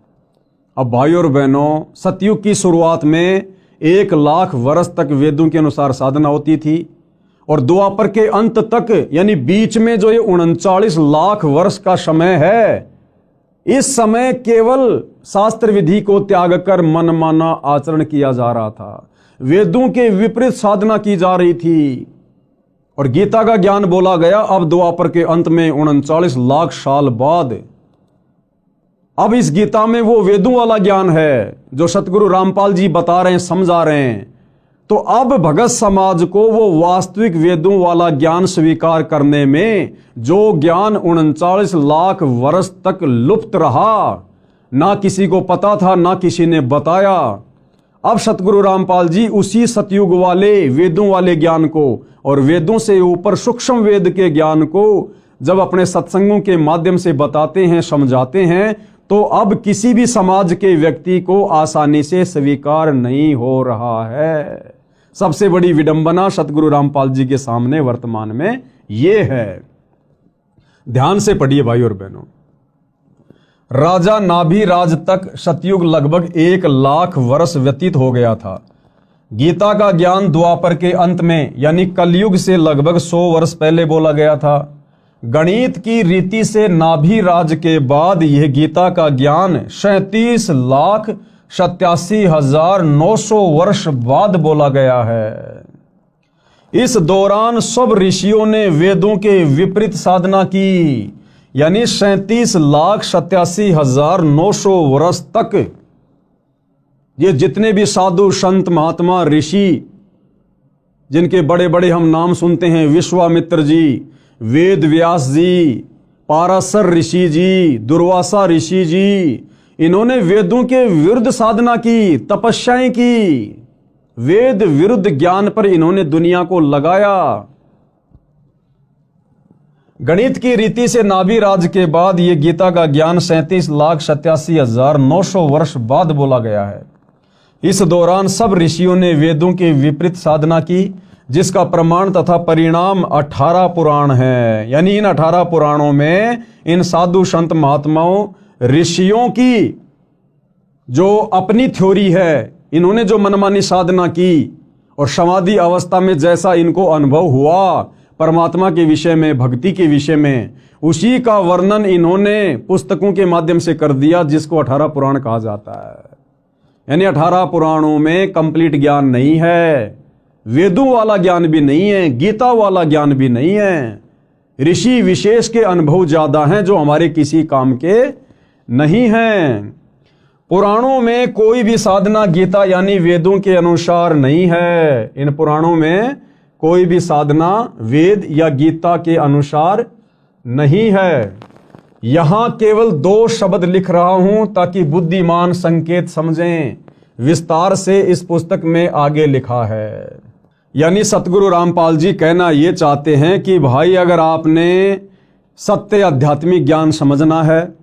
A: अब भाइयों और बहनों, सतयुग की शुरुआत में 1,00,000 वर्ष तक वेदों के अनुसार साधना होती थी और द्वापर के अंत तक यानी बीच में जो ये 39 लाख वर्ष का समय है, इस समय केवल शास्त्र विधि को त्याग कर मनमाना आचरण किया जा रहा था। वेदों के विपरीत साधना की जा रही थी और गीता का ज्ञान बोला गया अब द्वापर के अंत में 39 लाख साल बाद। अब इस गीता में वो वेदों वाला ज्ञान है जो सतगुरु रामपाल जी बता रहे हैं, समझा रहे हैं। तो अब भगत समाज को वो वास्तविक वेदों वाला ज्ञान स्वीकार करने में जो ज्ञान 39 लाख वर्ष तक लुप्त रहा, ना किसी को पता था ना किसी ने बताया, अब सतगुरु रामपाल जी उसी सतयुग वाले वेदों वाले ज्ञान को और वेदों से ऊपर सूक्ष्म वेद के ज्ञान को जब अपने सत्संगों के माध्यम से बताते हैं, समझाते हैं, तो अब किसी भी समाज के व्यक्ति को आसानी से स्वीकार नहीं हो रहा है। सबसे बड़ी विडंबना सतगुरु रामपाल जी के सामने वर्तमान में ये है। ध्यान से पढ़िए भाई और बहनों। राजा नाभिराज तक सतयुग लगभग 1,00,000 वर्ष व्यतीत हो गया था। गीता का ज्ञान द्वापर के अंत में यानी कलयुग से लगभग 100 वर्ष पहले बोला गया था। गणित की रीति से नाभिराज के बाद यह गीता का ज्ञान 37,87,900 वर्ष बाद बोला गया है। इस दौरान सब ऋषियों ने वेदों के विपरीत साधना की, यानी 37,87,900 वर्ष तक ये जितने भी साधु संत महात्मा ऋषि जिनके बड़े बड़े हम नाम सुनते हैं, विश्वामित्र जी, वेद व्यास जी, पाराशर ऋषि जी, दुर्वासा ऋषि जी, इन्होंने वेदों के विरुद्ध साधना की, तपस्याएं की, वेद विरुद्ध ज्ञान पर इन्होंने दुनिया को लगाया। गणित की रीति से नाभिराज के बाद यह गीता का ज्ञान 37,87,900 वर्ष बाद बोला गया है। इस दौरान सब ऋषियों ने वेदों के विपरीत साधना की, जिसका प्रमाण तथा परिणाम 18 पुराण है। यानी इन 18 पुराणों में इन साधु संत महात्माओं ऋषियों की जो अपनी थ्योरी है, इन्होंने जो मनमानी साधना की और समाधि अवस्था में जैसा इनको अनुभव हुआ परमात्मा के विषय में, भक्ति के विषय में, उसी का वर्णन इन्होंने पुस्तकों के माध्यम से कर दिया, जिसको 18 पुराण कहा जाता है। यानी 18 पुराणों में कंप्लीट ज्ञान नहीं है, वेदों वाला ज्ञान भी नहीं है, गीता वाला ज्ञान भी नहीं है। ऋषि विशेष के अनुभव ज्यादा हैं जो हमारे किसी काम के नहीं हैं। पुराणों में कोई भी साधना गीता यानी वेदों के अनुसार नहीं है। इन पुराणों में कोई भी साधना वेद या गीता के अनुसार नहीं है। यहां केवल 2 शब्द लिख रहा हूं ताकि बुद्धिमान संकेत समझें। विस्तार से इस पुस्तक में आगे लिखा है। यानी सतगुरु रामपाल जी कहना ये चाहते हैं कि भाई, अगर आपने सत्य आध्यात्मिक ज्ञान समझना है,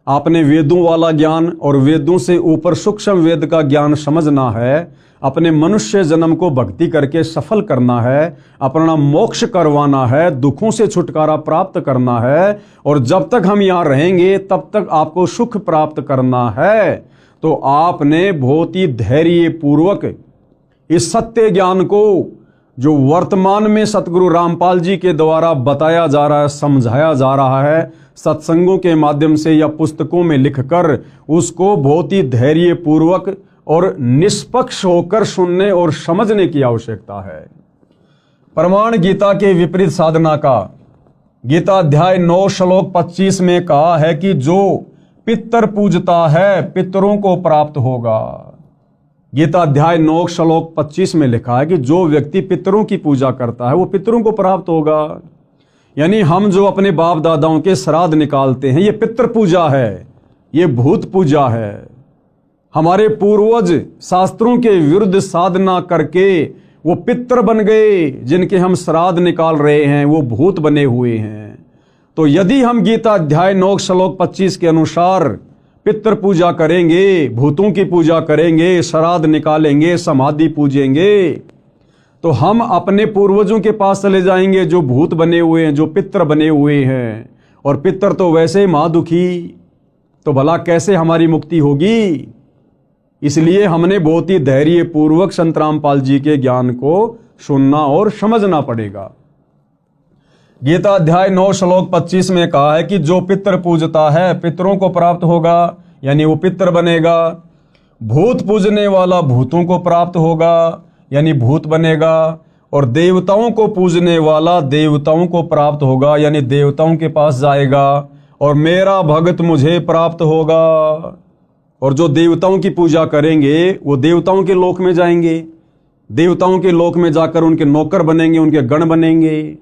A: आपने वेदों वाला ज्ञान और वेदों से ऊपर सूक्ष्म वेद का ज्ञान समझना है, अपने मनुष्य जन्म को भक्ति करके सफल करना है, अपना मोक्ष करवाना है, दुखों से छुटकारा प्राप्त करना है, और जब तक हम यहाँ रहेंगे तब तक आपको सुख प्राप्त करना है, तो आपने बहुत ही धैर्य पूर्वक इस सत्य ज्ञान को जो वर्तमान में सतगुरु रामपाल जी के द्वारा बताया जा रहा है, समझाया जा रहा है सत्संगों के माध्यम से या पुस्तकों में लिखकर, उसको बहुत ही धैर्य पूर्वक और निष्पक्ष होकर सुनने और समझने की आवश्यकता है। प्रमाण गीता के विपरीत साधना का गीता अध्याय 9 श्लोक 25 में कहा है कि जो पितर पूजता है पितरों को प्राप्त होगा। गीता अध्याय 9 श्लोक 25 में लिखा है कि जो व्यक्ति पितरों की पूजा करता है वो पितरों को प्राप्त होगा। यानी हम जो अपने बाप दादाओं के श्राद्ध निकालते हैं, ये पितृ पूजा है, ये भूत पूजा है। हमारे पूर्वज शास्त्रों के विरुद्ध साधना करके वो पितृ बन गए, जिनके हम श्राद्ध निकाल रहे हैं वो भूत बने हुए हैं। तो यदि हम गीता अध्याय 9 श्लोक 25 के अनुसार पितृ पूजा करेंगे, भूतों की पूजा करेंगे, श्राद्ध निकालेंगे, समाधि पूजेंगे, तो हम अपने पूर्वजों के पास चले जाएंगे जो भूत बने हुए हैं, जो पितृ बने हुए हैं। और पितृ तो वैसे महादुखी, तो भला कैसे हमारी मुक्ति होगी। इसलिए हमने बहुत ही धैर्य पूर्वक संत रामपाल जी के ज्ञान को सुनना और समझना पड़ेगा। गीता अध्याय 9 श्लोक 25 में कहा है कि जो पितृ पूजता है पितरों को प्राप्त होगा, यानी वो पितृ बनेगा। भूत पूजने वाला भूतों को प्राप्त होगा, यानी भूत बनेगा। और देवताओं को पूजने वाला देवताओं को प्राप्त होगा, यानी देवताओं के पास जाएगा। और मेरा भगत मुझे प्राप्त होगा। और जो देवताओं की पूजा करेंगे वो देवताओं के लोक में जाएंगे, देवताओं के लोक में जाकर उनके नौकर बनेंगे, उनके गण बनेंगे।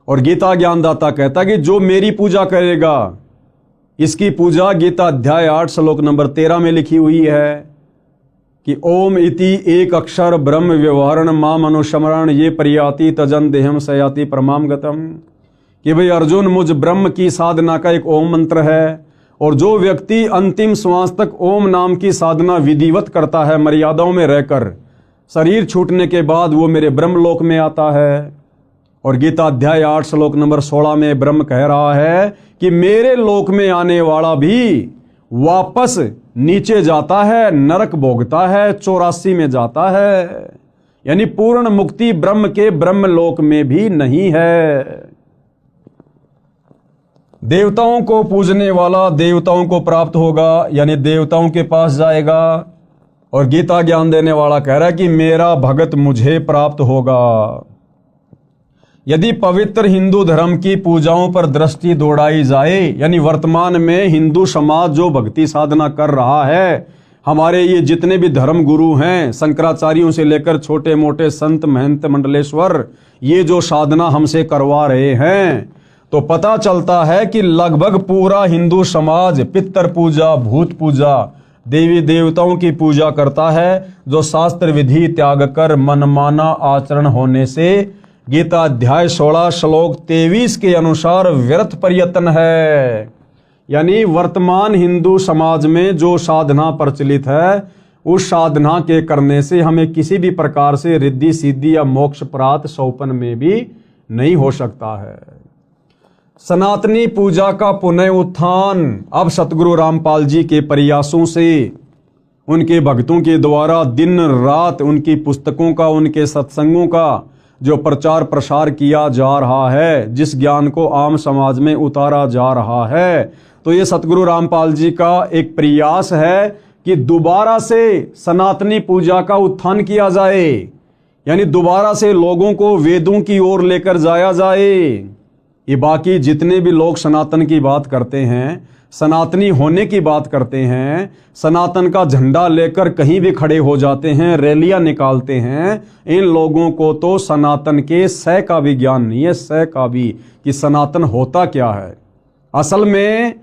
A: और गीता ज्ञानदाता कहता है कि जो मेरी पूजा करेगा, इसकी पूजा गीता अध्याय 8 श्लोक नंबर 13 में लिखी हुई है कि ओम इति एक अक्षर ब्रह्म व्यवहारण माम अनुस्मरण ये परियाति तजन देहम सयाति परमाम गतम। कि भाई अर्जुन, मुझ ब्रह्म की साधना का एक ओम मंत्र है, और जो व्यक्ति अंतिम श्वास तक ओम नाम की साधना विधिवत करता है मर्यादाओं में रहकर, शरीर छूटने के बाद वो मेरे ब्रह्मलोक में आता है। और गीता अध्याय 8 श्लोक नंबर 16 में ब्रह्म कह रहा है कि मेरे लोक में आने वाला भी वापस नीचे जाता है, नरक भोगता है, 84 में जाता है। यानी पूर्ण मुक्ति ब्रह्म के ब्रह्मलोक में भी नहीं है। देवताओं को पूजने वाला देवताओं को प्राप्त होगा, यानी देवताओं के पास जाएगा। और गीता ज्ञान देने वाला कह रहा है कि मेरा भगत मुझे प्राप्त होगा। यदि पवित्र हिंदू धर्म की पूजाओं पर दृष्टि दौड़ाई जाए, यानी वर्तमान में हिंदू समाज जो भक्ति साधना कर रहा है, हमारे ये जितने भी धर्म गुरु हैं, शंकराचार्यों से लेकर छोटे मोटे संत महंत मंडलेश्वर, ये जो साधना हमसे करवा रहे हैं, तो पता चलता है कि लगभग पूरा हिंदू समाज पितृ पूजा, भूत पूजा, देवी देवताओं की पूजा करता है, जो शास्त्र विधि त्याग कर मनमाना आचरण होने से गीता अध्याय 16 श्लोक 23 के अनुसार व्यर्थ प्रयत्न है। यानी वर्तमान हिंदू समाज में जो साधना प्रचलित है, उस साधना के करने से हमें किसी भी प्रकार से रिद्धि सिद्धि या मोक्ष प्राप्त सौपन में भी नहीं हो सकता है। सनातनी पूजा का पुनः उत्थान अब सतगुरु रामपाल जी के प्रयासों से, उनके भक्तों के द्वारा दिन रात उनकी पुस्तकों का, उनके सत्संगों का जो प्रचार प्रसार किया जा रहा है, जिस ज्ञान को आम समाज में उतारा जा रहा है, तो ये सतगुरु रामपाल जी का एक प्रयास है कि दोबारा से सनातनी पूजा का उत्थान किया जाए। यानी दोबारा से लोगों को वेदों की ओर लेकर जाया जाए। ये बाकी जितने भी लोग सनातन की बात करते हैं, सनातनी होने की बात करते हैं, सनातन का झंडा लेकर कहीं भी खड़े हो जाते हैं, रैलियां निकालते हैं, इन लोगों को तो सनातन के सह का भी ज्ञान नहीं है, सह का भी, कि सनातन होता क्या है। असल में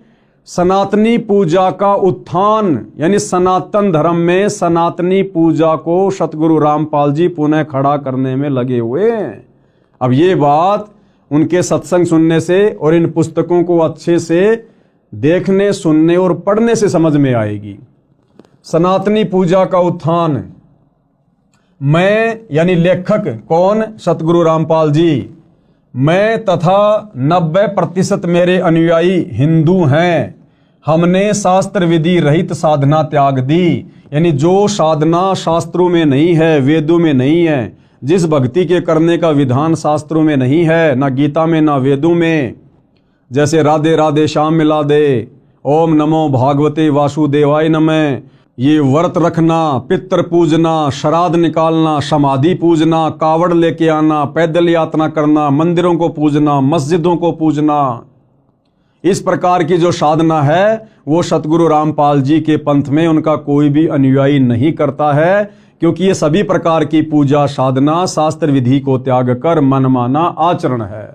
A: सनातनी पूजा का उत्थान, यानी सनातन धर्म में सनातनी पूजा को सतगुरु रामपाल जी पुनः खड़ा करने में लगे हुए हैं। अब ये बात उनके सत्संग सुनने से और इन पुस्तकों को अच्छे से देखने, सुनने और पढ़ने से समझ में आएगी। सनातनी पूजा का उत्थान, मैं यानी लेखक कौन? सतगुरु रामपाल जी। मैं तथा 90% मेरे अनुयायी हिंदू हैं। हमने शास्त्र विधि रहित साधना त्याग दी, यानी जो साधना शास्त्रों में नहीं है, वेदों में नहीं है, जिस भक्ति के करने का विधान शास्त्रों में नहीं है, ना गीता में ना वेदों में, जैसे राधे राधे श्याम मिला दे, ओम नमो भागवते वासुदेवाय नमः, ये व्रत रखना, पितृ पूजना, श्राद्ध निकालना, समाधि पूजना, कावड़ लेके आना, पैदल यात्रा करना, मंदिरों को पूजना, मस्जिदों को पूजना, इस प्रकार की जो साधना है वो सतगुरु रामपाल जी के पंथ में उनका कोई भी अनुयायी नहीं करता है, क्योंकि ये सभी प्रकार की पूजा साधना शास्त्र विधि को त्याग कर मनमाना आचरण है।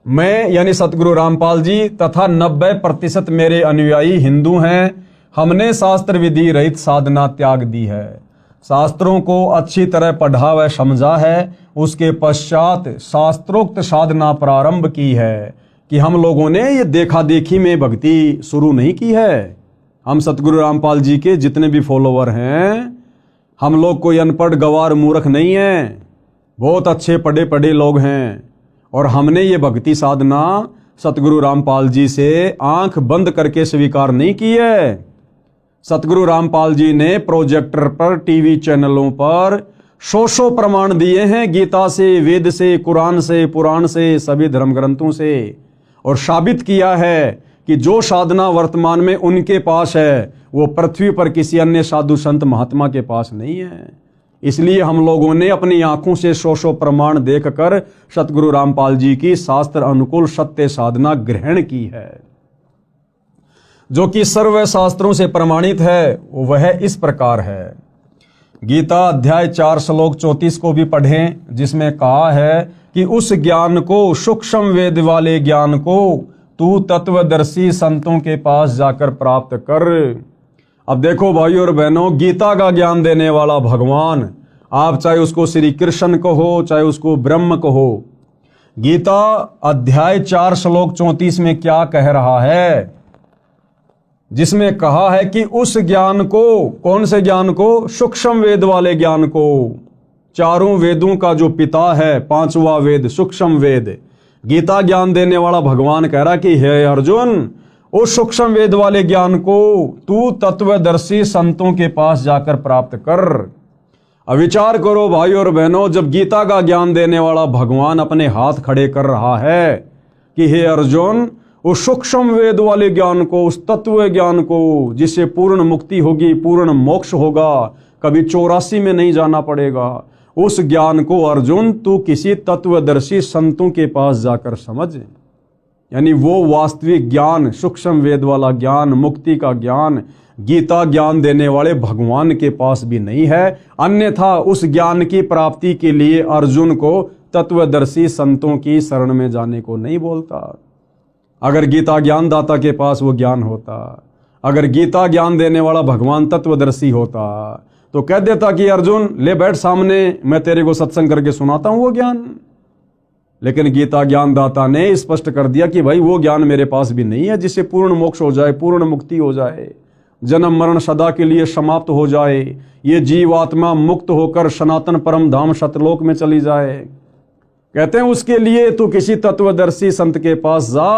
A: मैं यानी सतगुरु रामपाल जी तथा 90% मेरे अनुयायी हिंदू हैं। हमने शास्त्र विधि रहित साधना त्याग दी है, शास्त्रों को अच्छी तरह पढ़ा व समझा है, उसके पश्चात शास्त्रोक्त साधना प्रारंभ की है। कि हम लोगों ने ये देखा देखी में भक्ति शुरू नहीं की है। हम सतगुरु रामपाल जी के जितने भी फॉलोवर हैं, हम लोग कोई अनपढ़ गवार मूर्ख नहीं है, बहुत अच्छे पढ़े पढ़े लोग हैं। और हमने ये भक्ति साधना सतगुरु रामपाल जी से आंख बंद करके स्वीकार नहीं की है। सतगुरु रामपाल जी ने प्रोजेक्टर पर, टीवी चैनलों पर सौ प्रमाण दिए हैं, गीता से, वेद से, कुरान से, पुराण से, सभी धर्म ग्रंथों से, और साबित किया है कि जो साधना वर्तमान में उनके पास है वो पृथ्वी पर किसी अन्य साधु संत महात्मा के पास नहीं है। इसलिए हम लोगों ने अपनी आंखों से सौ प्रमाण देखकर सतगुरु रामपाल जी की शास्त्र अनुकूल सत्य साधना ग्रहण की है, जो कि सर्व शास्त्रों से प्रमाणित है। वह इस प्रकार है। गीता अध्याय 4 श्लोक 34 को भी पढ़ें, जिसमें कहा है कि उस ज्ञान को, सूक्ष्म वेद वाले ज्ञान को तू तत्वदर्शी संतों के पास जाकर प्राप्त कर। अब देखो भाइयों और बहनों, गीता का ज्ञान देने वाला भगवान, आप चाहे उसको श्री कृष्ण कहो, चाहे उसको ब्रह्म कहो, गीता अध्याय 4 श्लोक 34 में क्या कह रहा है, जिसमें कहा है कि उस ज्ञान को, कौन से ज्ञान को, सूक्ष्म वेद वाले ज्ञान को, चारों वेदों का जो पिता है, 5वां वेद सूक्ष्म वेद, गीता ज्ञान देने वाला भगवान कह रहा कि हे अर्जुन, उस सूक्ष्म वेद वाले ज्ञान को तू तत्वदर्शी संतों के पास जाकर प्राप्त कर। अब विचार करो भाई और बहनों, जब गीता का ज्ञान देने वाला भगवान अपने हाथ खड़े कर रहा है कि हे अर्जुन, उस सूक्ष्म वेद वाले ज्ञान को, उस तत्व ज्ञान को, जिससे पूर्ण मुक्ति होगी, पूर्ण मोक्ष होगा, कभी 84 में नहीं जाना पड़ेगा, उस ज्ञान को अर्जुन तू किसी तत्वदर्शी संतों के पास जाकर समझ। यानी वो वास्तविक ज्ञान, सूक्ष्म वेद वाला ज्ञान, मुक्ति का ज्ञान गीता ज्ञान देने वाले भगवान के पास भी नहीं है। अन्यथा उस ज्ञान की प्राप्ति के लिए अर्जुन को तत्वदर्शी संतों की शरण में जाने को नहीं बोलता। अगर गीता ज्ञान दाता के पास वो ज्ञान होता, अगर गीता ज्ञान देने वाला भगवान तत्वदर्शी होता, तो कह देता कि अर्जुन ले बैठ सामने, मैं तेरे को सत्संग करके सुनाता हूं वो ज्ञान। लेकिन गीता ज्ञान दाता ने स्पष्ट कर दिया कि भाई वो ज्ञान मेरे पास भी नहीं है जिससे पूर्ण मोक्ष हो जाए, पूर्ण मुक्ति हो जाए, जन्म मरण सदा के लिए समाप्त हो जाए, ये जीवात्मा मुक्त होकर सनातन परम धाम सतलोक में चली जाए। कहते हैं उसके लिए तू किसी तत्वदर्शी संत के पास जा।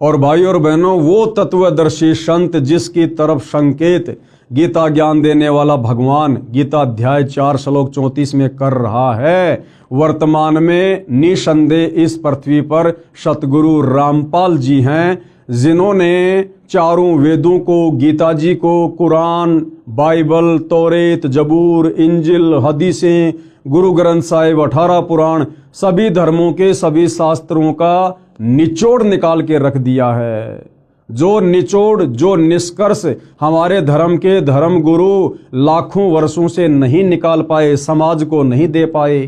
A: और भाई और बहनों, वो तत्वदर्शी संत जिसकी तरफ संकेत गीता ज्ञान देने वाला भगवान गीता अध्याय 4 श्लोक 34 में कर रहा है, वर्तमान में निसंदेह इस पृथ्वी पर सतगुरु रामपाल जी हैं, जिन्होंने चारों वेदों को, गीता जी को, कुरान, बाइबल, तौरेत, जबूर, इंजिल, हदीसें, गुरु ग्रंथ साहिब, 18 पुराण, सभी धर्मों के सभी शास्त्रों का निचोड़ निकाल के रख दिया है। जो निचोड़, जो निष्कर्ष हमारे धर्म के धर्म गुरु लाखों वर्षों से नहीं निकाल पाए, समाज को नहीं दे पाए,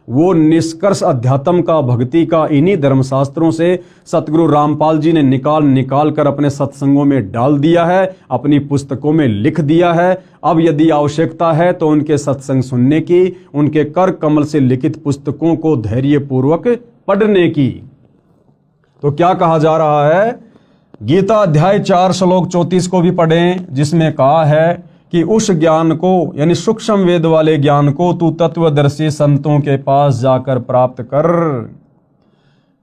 A: वो निष्कर्ष अध्यात्म का, भक्ति का इन्हीं धर्मशास्त्रों से सतगुरु रामपाल जी ने निकाल कर अपने सत्संगों में डाल दिया है, अपनी पुस्तकों में लिख दिया है। अब यदि आवश्यकता है तो उनके सत्संग सुनने की, उनके कर कमल से लिखित पुस्तकों को धैर्यपूर्वक पढ़ने की। तो क्या कहा जा रहा है, गीता अध्याय 4 श्लोक 34 को भी पढ़ें, जिसमें कहा है कि उस ज्ञान को, यानी सूक्ष्म वेद वाले ज्ञान को तू तत्वदर्शी संतों के पास जाकर प्राप्त कर।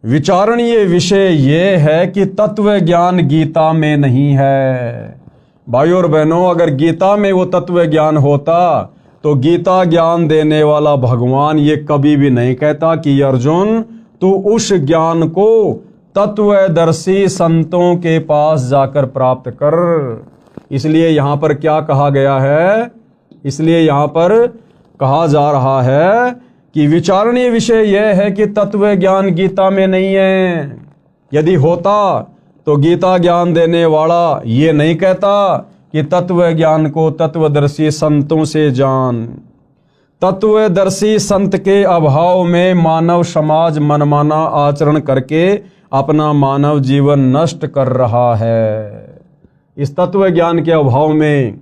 A: विचारणीय विषय यह है कि तत्व ज्ञान गीता में नहीं है। भाइयों और बहनों, अगर गीता में वो तत्व ज्ञान होता तो गीता ज्ञान देने वाला भगवान ये कभी भी नहीं कहता कि अर्जुन तू उस ज्ञान को तत्वदर्शी संतों के पास जाकर प्राप्त कर। इसलिए यहां पर क्या कहा गया है, इसलिए यहां पर कहा जा रहा है कि विचारणीय विषय यह है कि तत्व ज्ञान गीता में नहीं है। यदि होता तो गीता ज्ञान देने वाला ये नहीं कहता कि तत्व ज्ञान को तत्वदर्शी संतों से जान। तत्वदर्शी संत के अभाव में मानव समाज मनमाना आचरण करके अपना मानव जीवन नष्ट कर रहा है। इस तत्व ज्ञान के अभाव में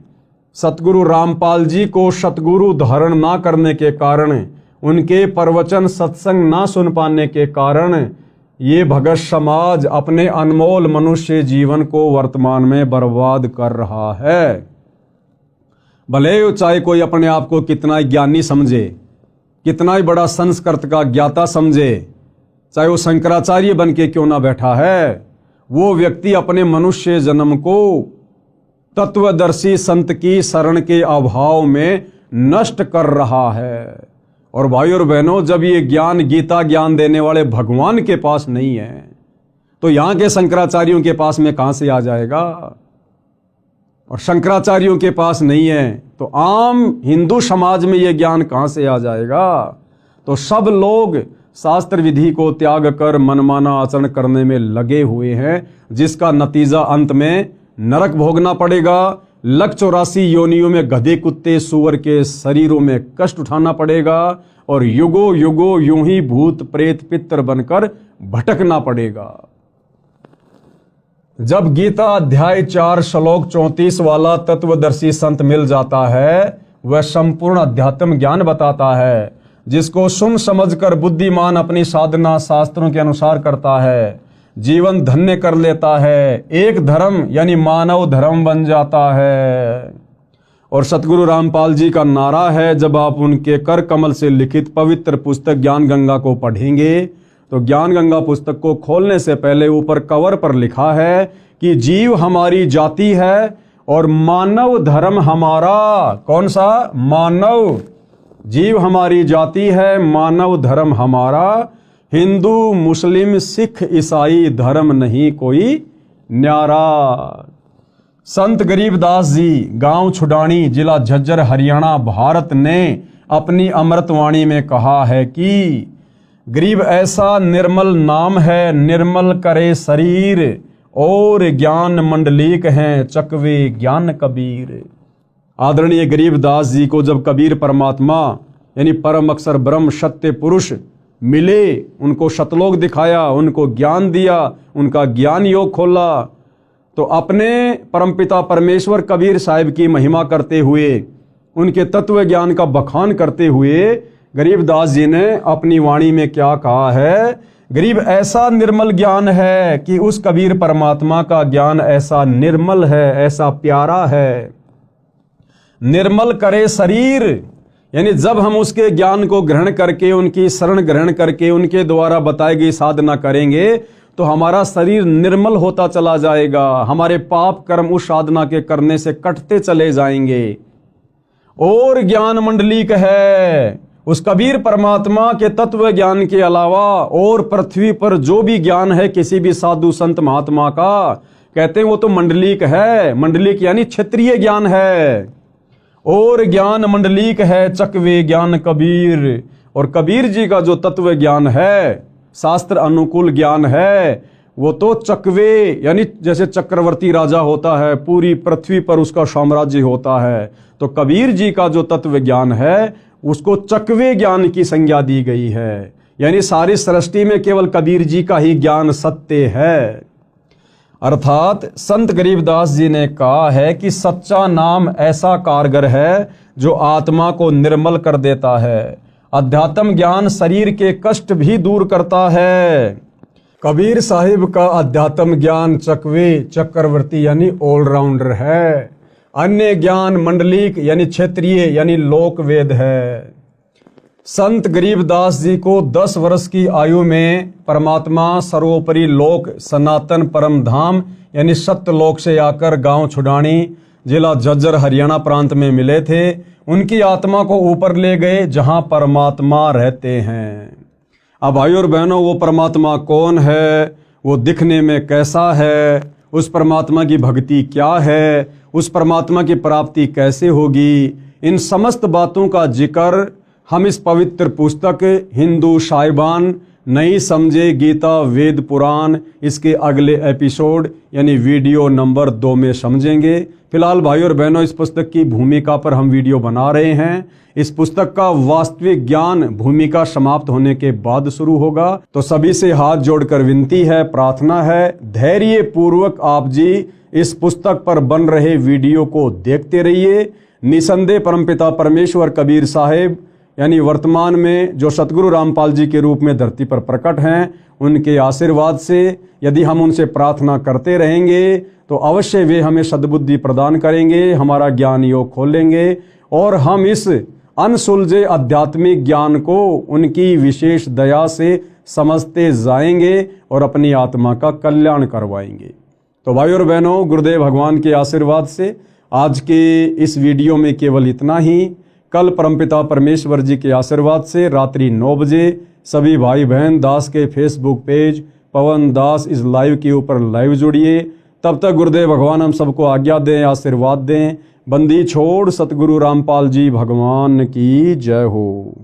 A: सतगुरु रामपाल जी को सतगुरु धारण ना करने के कारण, उनके प्रवचन सत्संग ना सुन पाने के कारण ये भगत समाज अपने अनमोल मनुष्य जीवन को वर्तमान में बर्बाद कर रहा है। भले चाहे कोई अपने आप को कितना ही ज्ञानी समझे, कितना ही बड़ा संस्कृत का ज्ञाता समझे, चाहे वो शंकराचार्य बन के क्यों ना बैठा है, वो व्यक्ति अपने मनुष्य जन्म को तत्वदर्शी संत की शरण के अभाव में नष्ट कर रहा है। और भाई और बहनों, जब ये ज्ञान गीता ज्ञान देने वाले भगवान के पास नहीं है तो यहां के शंकराचार्यों के पास में कहां से आ जाएगा। और शंकराचार्यों के पास नहीं है तो आम हिंदू समाज में ये ज्ञान कहां से आ जाएगा। तो सब लोग शास्त्र विधि को त्याग कर मनमाना आचरण करने में लगे हुए हैं, जिसका नतीजा अंत में नरक भोगना पड़ेगा। 184 योनियों में गधे कुत्ते सूअर के शरीरों में कष्ट उठाना पड़ेगा और युगो युगो यूं ही भूत प्रेत पितर बनकर भटकना पड़ेगा। जब गीता अध्याय 4 श्लोक 34 वाला तत्वदर्शी संत मिल जाता है, वह संपूर्ण अध्यात्म ज्ञान बताता है, जिसको सुन समझकर बुद्धिमान अपनी साधना शास्त्रों के अनुसार करता है, जीवन धन्य कर लेता है, एक धर्म यानी मानव धर्म बन जाता है। और सतगुरु रामपाल जी का नारा है, जब आप उनके कर कमल से लिखित पवित्र पुस्तक ज्ञान गंगा को पढ़ेंगे तो ज्ञान गंगा पुस्तक को खोलने से पहले ऊपर कवर पर लिखा है कि जीव हमारी जाति है और मानव धर्म हमारा। कौन सा? मानव। जीव हमारी जाति है, मानव धर्म हमारा। हिंदू मुस्लिम सिख ईसाई धर्म नहीं कोई न्यारा। संत गरीबदास जी, गांव छुडानी, जिला झज्जर, हरियाणा, भारत ने अपनी अमृतवाणी में कहा है कि गरीब ऐसा निर्मल नाम है, निर्मल करे शरीर, और ज्ञान मंडलीक हैं चकवे ज्ञान कबीर। आदरणीय गरीबदास जी को जब कबीर परमात्मा यानी परम अक्षर ब्रह्म सत्य पुरुष मिले, उनको सतलोक दिखाया, उनको ज्ञान दिया, उनका ज्ञान योग खोला, तो अपने परमपिता परमेश्वर कबीर साहिब की महिमा करते हुए, उनके तत्व ज्ञान का बखान करते हुए गरीबदास जी ने अपनी वाणी में क्या कहा है? गरीब ऐसा निर्मल ज्ञान है कि उस कबीर परमात्मा का ज्ञान ऐसा निर्मल है, ऐसा प्यारा है। निर्मल करे शरीर, यानी जब हम उसके ज्ञान को ग्रहण करके, उनकी शरण ग्रहण करके, उनके द्वारा बताई गई साधना करेंगे तो हमारा शरीर निर्मल होता चला जाएगा, हमारे पाप कर्म उस साधना के करने से कटते चले जाएंगे। और ज्ञान मंडलीक है, उस कबीर परमात्मा के तत्व ज्ञान के अलावा और पृथ्वी पर जो भी ज्ञान है किसी भी साधु संत महात्मा का, कहते हैं वो तो मंडलीक है। मंडलीक यानी क्षेत्रीय ज्ञान है। और ज्ञान मंडलीक है चकवे ज्ञान कबीर। और कबीर जी का जो तत्व ज्ञान है, शास्त्र अनुकूल ज्ञान है, वो तो चकवे यानी जैसे चक्रवर्ती राजा होता है, पूरी पृथ्वी पर उसका साम्राज्य होता है, तो कबीर जी का जो तत्व ज्ञान है उसको चकवे ज्ञान की संज्ञा दी गई है। यानी सारी सृष्टि में केवल कबीर जी का ही ज्ञान सत्य है। अर्थात संत गरीबदास जी ने कहा है कि सच्चा नाम ऐसा कारगर है जो आत्मा को निर्मल कर देता है। अध्यात्म ज्ञान शरीर के कष्ट भी दूर करता है। कबीर साहिब का अध्यात्म ज्ञान चकवे चक्रवर्ती यानी ऑलराउंडर है। अन्य ज्ञान मंडलिक यानी क्षेत्रीय यानी लोक वेद है। संत गरीबदास जी को 10 वर्ष की आयु में परमात्मा सर्वोपरि लोक सनातन परम धाम यानी सत्यलोक से आकर गांव छुडानी जिला झज्जर हरियाणा प्रांत में मिले थे। उनकी आत्मा को ऊपर ले गए जहां परमात्मा रहते हैं। अब भाई और बहनों, वो परमात्मा कौन है, वो दिखने में कैसा है, उस परमात्मा की भक्ति क्या है, उस परमात्मा की प्राप्ति कैसे होगी, इन समस्त बातों का जिक्र हम इस पवित्र पुस्तक हिंदू साहिबान नहीं समझे गीता वेद पुराण इसके अगले एपिसोड यानी वीडियो नंबर 2 में समझेंगे। फिलहाल भाई और बहनों, इस पुस्तक की भूमिका पर हम वीडियो बना रहे हैं। इस पुस्तक का वास्तविक ज्ञान भूमिका समाप्त होने के बाद शुरू होगा। तो सभी से हाथ जोड़कर विनती है, प्रार्थना है, धैर्य पूर्वक आप जी इस पुस्तक पर बन रहे वीडियो को देखते रहिए। निसंदेह परमपिता परमेश्वर कबीर साहेब यानी वर्तमान में जो सतगुरु रामपाल जी के रूप में धरती पर प्रकट हैं, उनके आशीर्वाद से यदि हम उनसे प्रार्थना करते रहेंगे तो अवश्य वे हमें सद्बुद्धि प्रदान करेंगे, हमारा ज्ञान योग खोलेंगे और हम इस अनसुलझे आध्यात्मिक ज्ञान को उनकी विशेष दया से समझते जाएंगे और अपनी आत्मा का कल्याण करवाएंगे। तो भाई और बहनों, गुरुदेव भगवान के आशीर्वाद से आज के इस वीडियो में केवल इतना ही। कल परमपिता परमेश्वर जी के आशीर्वाद से रात्रि 9 बजे सभी भाई बहन दास के फेसबुक पेज पवन दास इस लाइव के ऊपर लाइव जुड़िए। तब तक गुरुदेव भगवान हम सबको आज्ञा दें, आशीर्वाद दें। बंदी छोड़ सतगुरु रामपाल जी भगवान की जय हो।